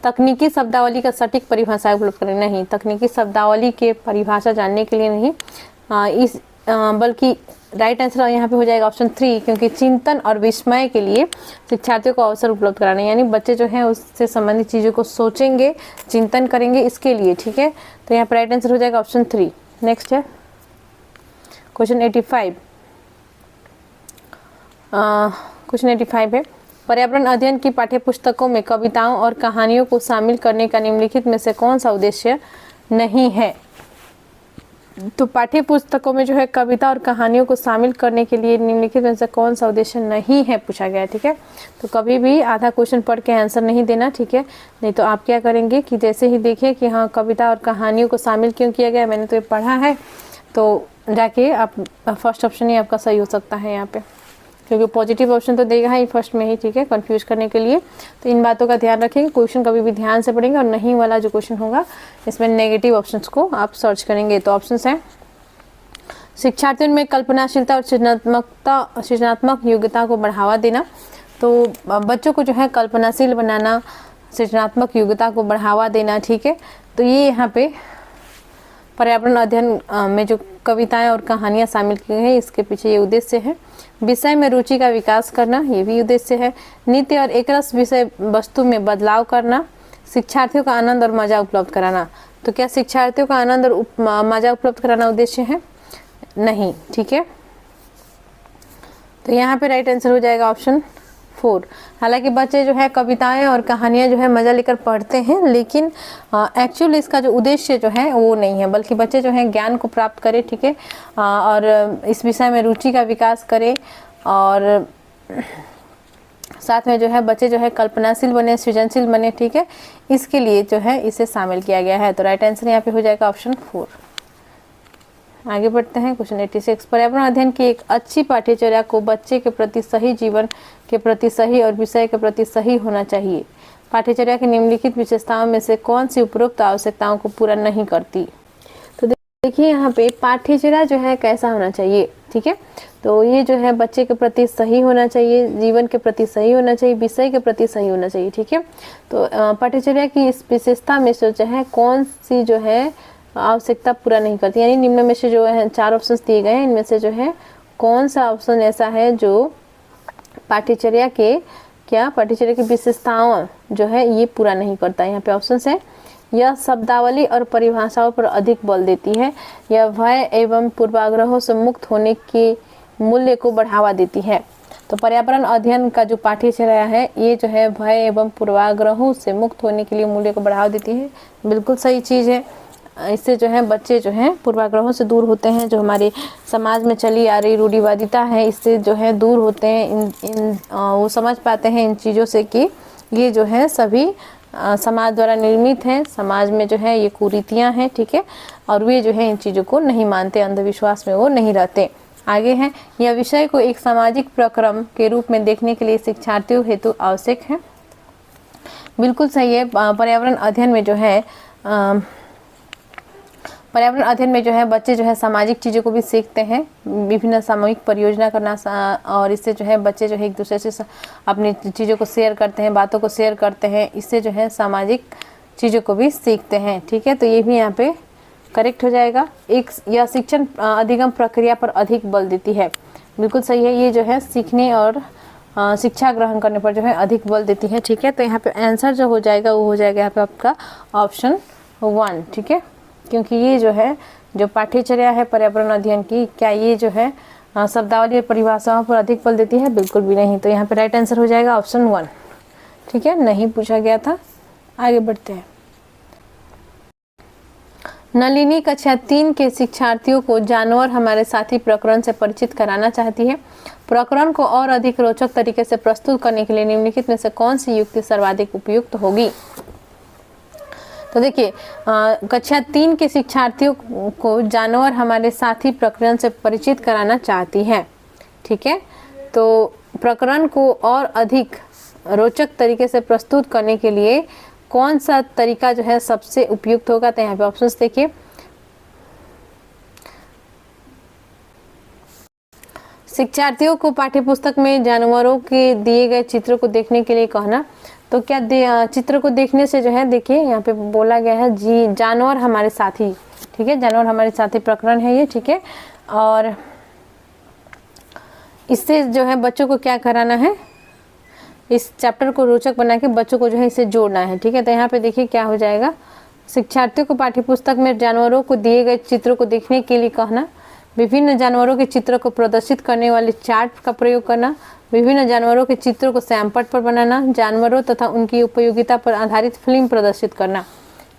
तकनीकी शब्दावली का सटीक परिभाषा उपलब्ध करें, नहीं, तकनीकी शब्दावली के परिभाषा जानने के लिए नहीं, बल्कि राइट आंसर यहाँ पे हो जाएगा ऑप्शन 3, क्योंकि चिंतन और विस्मय के लिए शिक्षार्थियों को अवसर उपलब्ध कराने, यानी बच्चे जो है उससे संबंधित चीज़ों को सोचेंगे, चिंतन करेंगे, इसके लिए। ठीक है, तो यहाँ पर राइट आंसर हो जाएगा ऑप्शन 3। नेक्स्ट है क्वेश्चन 85। क्वेश्चन 85 है, पर्यावरण अध्ययन की पाठ्यपुस्तकों में कविताओं और कहानियों को शामिल करने का निम्नलिखित में से कौन सा उद्देश्य नहीं है। तो पाठ्य पुस्तकों में जो है कविता और कहानियों को शामिल करने के लिए निम्नलिखित में से कौन सा उद्देश्य नहीं है पूछा गया है। ठीक है, तो कभी भी आधा क्वेश्चन पढ़ के आंसर नहीं देना। ठीक है, नहीं तो आप क्या करेंगे कि जैसे ही देखिए कि हाँ कविता और कहानियों को शामिल क्यों किया गया, मैंने तो ये पढ़ा है, तो जाके आप फर्स्ट ऑप्शन ही आपका सही हो सकता है यहाँ पे, क्योंकि पॉजिटिव ऑप्शन तो देगा ही फर्स्ट में ही। ठीक है, कंफ्यूज करने के लिए, तो इन बातों का ध्यान रखेंगे। क्वेश्चन कभी भी ध्यान से पढ़ेंगे और नहीं वाला जो क्वेश्चन होगा इसमें नेगेटिव ऑप्शंस को आप सर्च करेंगे। तो ऑप्शंस हैं, शिक्षार्थियों में कल्पनाशीलता और सृजनात्मक योग्यता को बढ़ावा देना। तो बच्चों को जो है कल्पनाशील बनाना, सृजनात्मक योग्यता को बढ़ावा देना। ठीक है, तो ये यहाँ पे पर्यावरण अध्ययन में जो कविताएं और कहानियां शामिल की गई हैं, इसके पीछे ये उद्देश्य है। विषय में रुचि का विकास करना, ये भी उद्देश्य है। नित्य और एकरस विषय वस्तु में बदलाव करना, शिक्षार्थियों का आनंद और मजा उपलब्ध कराना। तो क्या शिक्षार्थियों का आनंद और मजा उपलब्ध कराना उद्देश्य है? नहीं। ठीक है, तो यहाँ पे राइट आंसर हो जाएगा ऑप्शन 4। हालांकि बच्चे जो है कविताएं और कहानियां जो है मज़ा लेकर पढ़ते हैं, लेकिन एक्चुअली इसका जो उद्देश्य जो है वो नहीं है, बल्कि बच्चे जो है ज्ञान को प्राप्त करें। ठीक है, और इस विषय में रुचि का विकास करें, और साथ में जो है बच्चे जो है कल्पनाशील बने, सृजनशील बने। ठीक है, इसके लिए जो है इसे शामिल किया गया है। तो राइट आंसर यहाँ पे हो जाएगा ऑप्शन 4। आगे बढ़ते हैं क्वेश्चन 86। पर्यावरण अध्ययन की एक अच्छी पाठ्यचर्या को बच्चे के प्रति सही, जीवन के प्रति सही और विषय के प्रति सही होना चाहिए। पाठ्यचर्या की निम्नलिखित विशेषताओं में से कौन सी उपरोक्त आवश्यकताओं को पूरा नहीं करती। तो देखिए यहाँ पे पाठ्यचर्या जो है कैसा होना चाहिए। ठीक है, तो ये जो है बच्चे के प्रति सही होना चाहिए, जीवन के प्रति सही होना चाहिए, विषय के प्रति सही होना चाहिए। ठीक है, तो पाठ्यचर्या की इस विशेषता में से जो है कौन सी जो है आवश्यकता पूरा नहीं करती, यानी निम्न में से जो है 4 ऑप्शंस दिए गए हैं, इनमें से जो है कौन सा ऑप्शन ऐसा है जो पाठ्यचर्या की विशेषताओं जो है ये पूरा नहीं करता। यहाँ पे ऑप्शंस है, यह शब्दावली और परिभाषाओं पर अधिक बल देती है, यह भय एवं पूर्वाग्रहों से मुक्त होने के मूल्य को बढ़ावा देती है। तो पर्यावरण अध्ययन का जो पाठ्यचर्या है ये जो है भय एवं पूर्वाग्रहों से मुक्त होने के लिए मूल्य को बढ़ावा देती है। बिल्कुल सही चीज़ है। इससे जो है बच्चे जो हैं पूर्वाग्रहों से दूर होते हैं, जो हमारे समाज में चली आ रही रूढ़िवादिता है इससे जो है दूर होते हैं। वो समझ पाते हैं इन चीज़ों से कि ये जो है सभी समाज द्वारा निर्मित हैं, समाज में जो है ये कुरीतियाँ हैं। ठीक है, और वे जो है इन चीज़ों को नहीं मानते, अंधविश्वास में वो नहीं रहते। आगे है, यह विषय को एक सामाजिक प्रक्रम के रूप में देखने के लिए शिक्षार्थियों हेतु आवश्यक है। बिल्कुल सही है। पर्यावरण अध्ययन में जो है बच्चे जो है सामाजिक चीज़ों को भी सीखते हैं, विभिन्न सामूहिक परियोजना करना, और इससे जो है बच्चे जो है एक दूसरे से अपनी चीज़ों को शेयर करते हैं, बातों को शेयर करते हैं, इससे जो है सामाजिक चीज़ों को भी सीखते हैं। ठीक है, तो ये भी यहाँ पे करेक्ट हो जाएगा। यह शिक्षण अधिगम प्रक्रिया पर अधिक बल देती है। बिल्कुल सही है। ये जो है सीखने और शिक्षा ग्रहण करने पर जो है अधिक बल देती है। ठीक है, तो यहाँ पे आंसर जो हो जाएगा वो हो जाएगा यहाँ पे आपका ऑप्शन 1। ठीक है, क्योंकि ये जो है जो पाठ्यचर्या है पर्यावरण अध्ययन की, क्या ये जो है शब्दावली और परिभाषाओं पर अधिक बल देती है? बिल्कुल भी नहीं। तो यहाँ पे राइट आंसर हो जाएगा ऑप्शन 1। ठीक है, नहीं पूछा गया था। आगे बढ़ते हैं। नलिनी कक्षा 3 के शिक्षार्थियों को जानवर हमारे साथी प्रकरण से परिचित कराना चाहती है। प्रकरण को और अधिक रोचक तरीके से प्रस्तुत करने के लिए निम्नलिखित में से कौन सी युक्ति सर्वाधिक उपयुक्त होगी? तो देखिए, कक्षा 3 के शिक्षार्थियों को जानवर हमारे साथी प्रकरण से परिचित कराना चाहती है। ठीक है, तो प्रकरण को और अधिक रोचक तरीके से प्रस्तुत करने के लिए कौन सा तरीका जो है सबसे उपयुक्त होगा? तो यहाँ पे ऑप्शंस देखिए। शिक्षार्थियों को पाठ्यपुस्तक में जानवरों के दिए गए चित्र को देखने के लिए कहना। तो क्या चित्र को देखने से जो है, देखिए यहाँ पे बोला गया है जी जानवर हमारे साथी। ठीक है, जानवर हमारे साथी प्रकरण है ये। ठीक है, और इससे जो है बच्चों को क्या कराना है, इस चैप्टर को रोचक बना के बच्चों को जो है इसे जोड़ना है। ठीक है, तो यहाँ पे देखिए क्या हो जाएगा, शिक्षार्थियों को पाठ्यपुस्तक में जानवरों को दिए गए चित्रों को देखने के लिए कहना, विभिन्न जानवरों के चित्र को प्रदर्शित करने वाले चार्ट का प्रयोग करना, विभिन्न जानवरों के चित्रों को सैमपट पर बनाना, जानवरों तथा उनकी उपयोगिता पर आधारित फिल्म प्रदर्शित करना।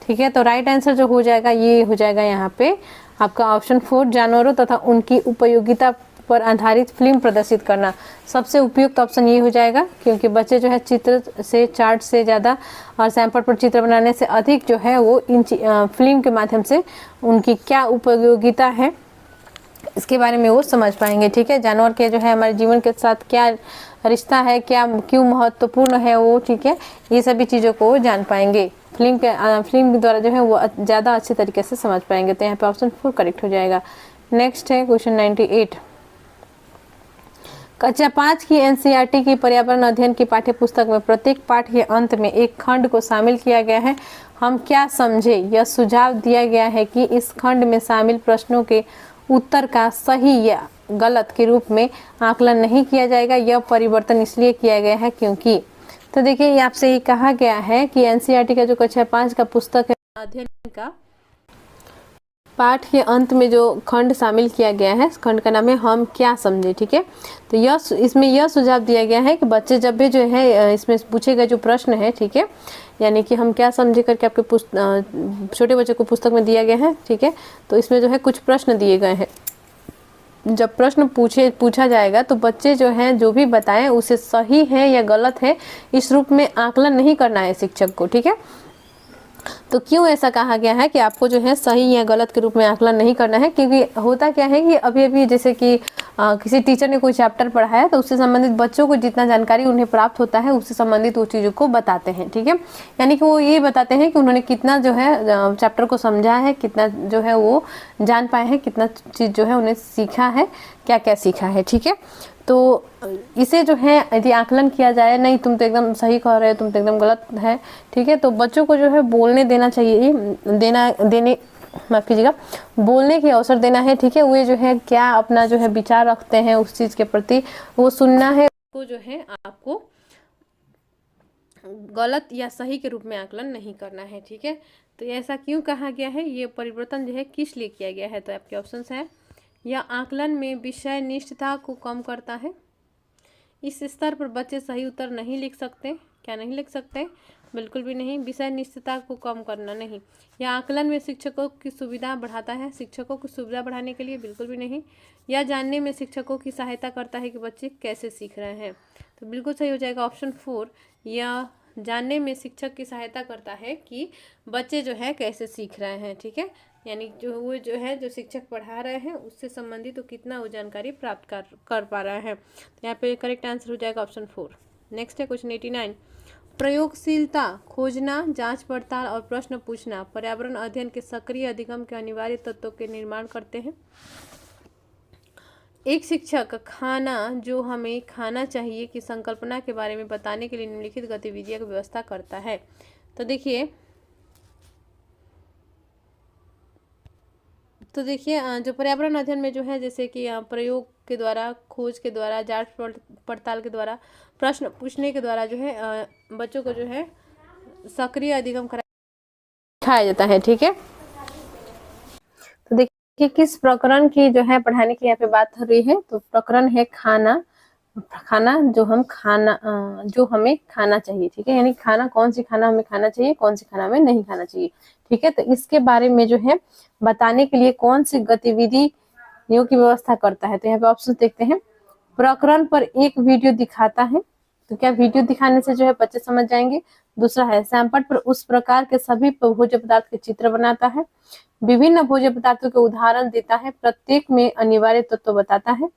ठीक है, तो राइट आंसर जो हो जाएगा ये हो जाएगा यहाँ पे आपका ऑप्शन 4, जानवरों तथा उनकी उपयोगिता पर आधारित फिल्म प्रदर्शित करना। सबसे उपयुक्त ऑप्शन ये हो जाएगा, क्योंकि बच्चे जो है चित्र से, चार्ट से ज़्यादा और सैमपट पर चित्र बनाने से अधिक जो है वो इन फिल्म के माध्यम से उनकी क्या उपयोगिता है इसके बारे में वो समझ पाएंगे। ठीक है, जानवर के जो है हमारे जीवन के साथ क्या रिश्ता है, क्या क्यों महत्वपूर्ण है वो, ठीक है, ये सभी चीज़ों को वो जान पाएंगे। फिल्म के द्वारा जो है वो ज़्यादा अच्छे तरीके से समझ पाएंगे। तो यहाँ पे ऑप्शन 4 करेक्ट हो जाएगा। नेक्स्ट है क्वेश्चन 98। कक्षा 5 की एनसीईआरटी की पर्यावरण अध्ययन की पाठ्यपुस्तक में प्रत्येक पाठ के अंत में एक खंड को शामिल किया गया है। हम क्या समझे? यह सुझाव दिया गया है कि इस खंड में शामिल प्रश्नों के उत्तर का सही या गलत के रूप में आकलन नहीं किया जाएगा। यह परिवर्तन इसलिए किया गया है क्योंकि, तो देखिए आपसे ये कहा गया है कि एनसीईआरटी का जो कक्षा 5 का पुस्तक है अध्ययन का, पाठ के अंत में जो खंड शामिल किया गया है, खंड का नाम है हम क्या समझे। ठीक है, तो यह इसमें यह सुझाव दिया गया है कि बच्चे जब भी जो है इसमें पूछे गए जो प्रश्न है, ठीक है, यानी कि हम क्या समझे करके आपके छोटे बच्चे को पुस्तक में दिया गया है। ठीक है, तो इसमें जो है कुछ प्रश्न दिए गए हैं। जब प्रश्न पूछा जाएगा तो बच्चे जो हैं जो भी बताएं उसे सही है या गलत है इस रूप में आकलन नहीं करना है शिक्षक को। ठीक है, तो क्यों ऐसा कहा गया है कि आपको जो है सही या गलत के रूप में आकलन नहीं करना है? क्योंकि होता क्या है कि अभी अभी जैसे कि किसी टीचर ने कोई चैप्टर पढ़ाया तो उससे संबंधित बच्चों को जितना जानकारी उन्हें प्राप्त होता है उससे संबंधित वो चीज़ों को बताते हैं। ठीक है, यानी कि वो ये बताते हैं कि उन्होंने कितना जो है चैप्टर को समझा है, कितना जो है वो जान पाए हैं, कितना चीज़ जो है उन्हें सीखा है, क्या क्या सीखा है। ठीक है, तो इसे जो है यदि आकलन किया जाए, नहीं तुम तो एकदम सही कह रहे हो, तुम तो एकदम गलत है, ठीक है, तो बच्चों को जो है बोलने देना चाहिए, माफ कीजिएगा, बोलने की अवसर देना है। ठीक है, वे जो है क्या अपना जो है विचार रखते हैं उस चीज़ के प्रति वो सुनना है, वो जो है आपको गलत या सही के रूप में आकलन नहीं करना है। ठीक है, तो ऐसा क्यों कहा गया है, ये परिवर्तन जो है किस लिए किया गया है? तो आपके ऑप्शंस हैं, यह आकलन में विषय निष्ठता को कम करता है, इस स्तर पर बच्चे सही उत्तर नहीं लिख सकते, क्या नहीं लिख सकते? बिल्कुल भी नहीं, विषय निष्ठता को कम करना नहीं। यह आकलन में शिक्षकों की सुविधा बढ़ाता है, शिक्षकों की सुविधा बढ़ाने के लिए बिल्कुल भी नहीं। यह जानने में शिक्षकों की सहायता करता है कि बच्चे कैसे सीख रहे हैं, तो बिल्कुल सही हो जाएगा ऑप्शन 4। यह जानने में शिक्षक की सहायता करता है कि बच्चे जो है कैसे सीख रहे हैं। ठीक है, यानी जो वो जो है जो शिक्षक पढ़ा रहे हैं उससे संबंधित तो कितना वो जानकारी प्राप्त कर पा रहा है। तो यहाँ पे करेक्ट आंसर हो जाएगा ऑप्शन 4। नेक्स्ट है क्वेश्चन 89। प्रयोगशीलता, खोजना, जांच पड़ताल और प्रश्न पूछना पर्यावरण अध्ययन के सक्रिय अधिगम के अनिवार्य तत्वों के निर्माण करते हैं। एक शिक्षक खाना जो हमें खाना चाहिए की संकल्पना के बारे में बताने के लिए निम्नलिखित गतिविधियों की व्यवस्था करता है। तो देखिए तो देखिए जो पर्यावरण अध्ययन में जो है जैसे कि प्रयोग के द्वारा, खोज के द्वारा, जांच पड़ताल के द्वारा, प्रश्न पूछने के द्वारा जो है बच्चों को जो है सक्रिय अधिगम कराया जाता है। ठीक है, तो देखिए किस प्रकरण की जो है पढ़ाने की यहाँ पे बात हो रही है, तो प्रकरण है खाना। खाना जो हमें खाना चाहिए। ठीक है, यानी खाना कौन सी खाना हमें खाना चाहिए, कौन सी खाना हमें नहीं खाना चाहिए। ठीक है, तो इसके बारे में जो है बताने के लिए कौन सी गतिविधियों की व्यवस्था करता है, तो यहाँ पे ऑप्शन देखते हैं। प्रकरण पर एक वीडियो दिखाता है, तो क्या वीडियो दिखाने से जो है बच्चे समझ जाएंगे। दूसरा है सैंपल पर उस प्रकार के सभी भोज्य पदार्थ के चित्र बनाता है, विभिन्न भोज्य पदार्थों के उदाहरण देता है, प्रत्येक में अनिवार्य तत्व बताता है,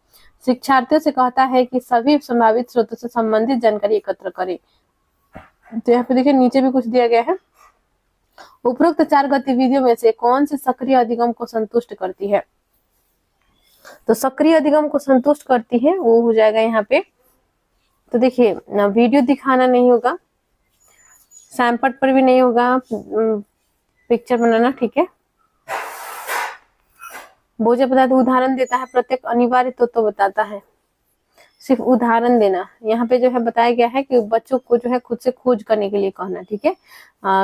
शिक्षार्थियों से कहता है कि सभी संभावित स्रोतों से संबंधित जानकारी एकत्र करें। तो यहाँ पे देखिए नीचे भी कुछ दिया गया है। उपरोक्त 4 गतिविधियों में से कौन सी सक्रिय अधिगम को संतुष्ट करती है, तो सक्रिय अधिगम को संतुष्ट करती है वो हो जाएगा यहाँ पे। तो देखिए वीडियो दिखाना नहीं होगा, सैंपल पर भी नहीं होगा, पिक्चर बनाना। ठीक है, भोज्य पदार्थ उदाहरण देता है, प्रत्येक अनिवार्य तो बताता है, सिर्फ उदाहरण देना। यहाँ पे जो है बताया गया है कि बच्चों को जो है खुद से खोज करने के लिए कहना। ठीक है,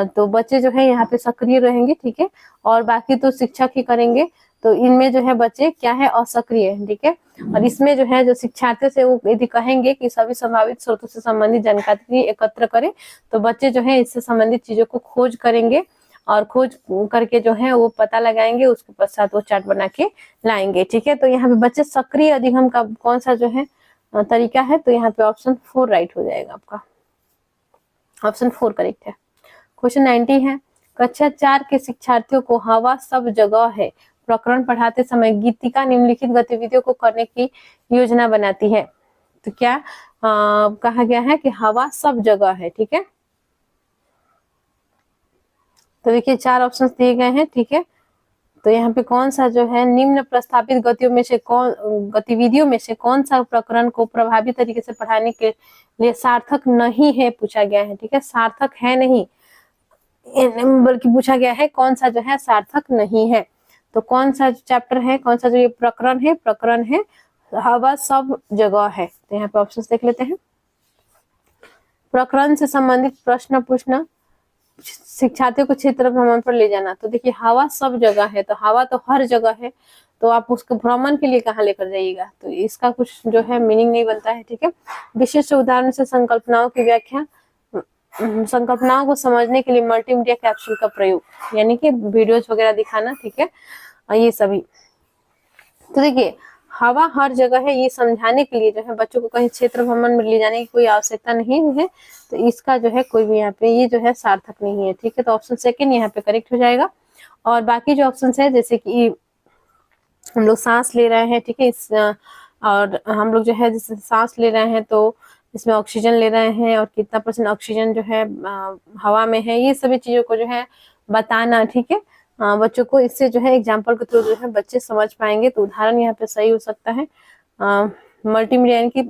तो बच्चे जो है यहाँ पे सक्रिय रहेंगे। ठीक है, और बाकी तो शिक्षक ही करेंगे। तो इनमें जो है बच्चे क्या है, असक्रिय है। ठीक है, और इसमें जो है जो शिक्षार्थियों से वो यदि कहेंगे कि सभी संभावित स्रोतों से संबंधित जानकारी एकत्र करें, तो बच्चे जो है इससे संबंधित चीजों को खोज करेंगे और खोज करके जो है वो पता लगाएंगे, उसके पश्चात वो चार्ट बना के लाएंगे। ठीक है, तो यहाँ पे बच्चे सक्रिय अधिगम का कौन सा जो है तरीका है, तो यहाँ पे ऑप्शन 4 राइट हो जाएगा आपका, ऑप्शन 4 करेक्ट है। क्वेश्चन 90 है, कक्षा 4 के शिक्षार्थियों को हवा सब जगह है प्रकरण पढ़ाते समय गीतिका निम्नलिखित गतिविधियों को करने की योजना बनाती है। तो क्या कहा गया है कि हवा सब जगह है। ठीक है, तो देखिए 4 ऑप्शंस दिए गए हैं। ठीक है, तो यहाँ पे कौन सा जो है निम्न प्रस्तावित गतिविधियों में से कौन सा प्रकरण को प्रभावी तरीके से पढ़ाने के लिए सार्थक नहीं है पूछा गया है। ठीक है, सार्थक है नहीं बल्कि पूछा गया है कौन सा जो है सार्थक नहीं है। तो कौन सा चैप्टर है, कौन सा जो ये प्रकरण है हवा सब जगह है। तो यहाँ पे ऑप्शन देख लेते हैं। प्रकरण से संबंधित प्रश्न पूछना, शिक्षार्थियों को क्षेत्र भ्रमण पर ले जाना। तो देखिए हवा सब जगह है, तो हवा तो हर जगह है, तो आप उसको भ्रमण के लिए कहाँ लेकर जाइएगा, तो इसका कुछ जो है मीनिंग नहीं बनता है। ठीक है, विशिष्ट उदाहरण से संकल्पनाओं की व्याख्या, संकल्पनाओं को समझने के लिए मल्टीमीडिया कैप्सूल का प्रयोग, यानी कि वीडियोज वगैरह दिखाना। ठीक है, ये सभी। तो देखिए हवा हर जगह है, ये समझाने के लिए जो है बच्चों को कहीं क्षेत्र भ्रमण में ले जाने की कोई आवश्यकता नहीं है, तो इसका जो है कोई भी यहाँ पे ये जो है सार्थक नहीं है। ठीक है, तो ऑप्शन सेकंड यहाँ पे करेक्ट हो जाएगा। और बाकी जो ऑप्शन है जैसे कि हम लोग सांस ले रहे हैं। ठीक है, और हम लोग जो है जैसे सांस ले रहे हैं तो इसमें ऑक्सीजन ले रहे हैं और कितना % ऑक्सीजन जो है हवा में है, ये सभी चीजों को जो है बताना। ठीक है, बच्चों को इससे जो है एग्जाम्पल के थ्रू जो है बच्चे समझ पाएंगे। तो उदाहरण यहाँ पे सही हो सकता है मल्टीमीडिया, यानी कि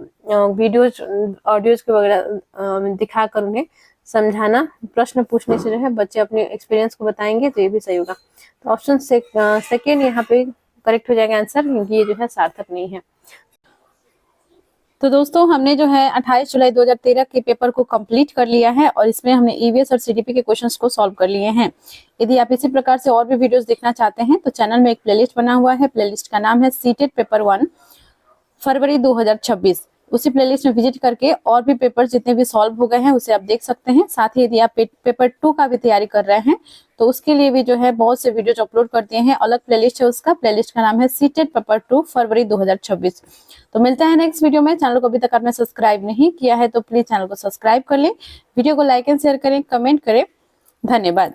वीडियोज ऑडियोज के वगैरह दिखाकर उन्हें समझाना, प्रश्न पूछने से जो है बच्चे अपने एक्सपीरियंस को बताएंगे, तो ये भी सही होगा। तो ऑप्शन सेकेंड यहाँ पे करेक्ट हो जाएगा आंसर, क्योंकि ये जो है सार्थक नहीं है। तो दोस्तों हमने जो है 28 जुलाई 2013 के पेपर को कंप्लीट कर लिया है और इसमें हमने ईवीएस और सीडीपी के क्वेश्चंस को सॉल्व कर लिए हैं। यदि आप इसी प्रकार से और भी वीडियोस देखना चाहते हैं तो चैनल में एक प्लेलिस्ट बना हुआ है, प्लेलिस्ट का नाम है सीटेट पेपर 1 फरवरी 2026। उसी प्लेलिस्ट में विजिट करके और भी पेपर जितने भी सॉल्व हो गए हैं उसे आप देख सकते हैं। साथ ही यदि आप पेपर 2 का भी तैयारी कर रहे हैं तो उसके लिए भी जो है बहुत से वीडियोज अपलोड कर दिए हैं, अलग प्लेलिस्ट है उसका, प्लेलिस्ट का नाम है सीटेट पेपर 2 फरवरी 2026। तो मिलते हैं नेक्स्ट वीडियो में। चैनल को अभी तक आपने सब्सक्राइब नहीं किया है तो प्लीज चैनल को सब्सक्राइब कर लें, वीडियो को लाइक एंड शेयर करें, कमेंट करें। धन्यवाद।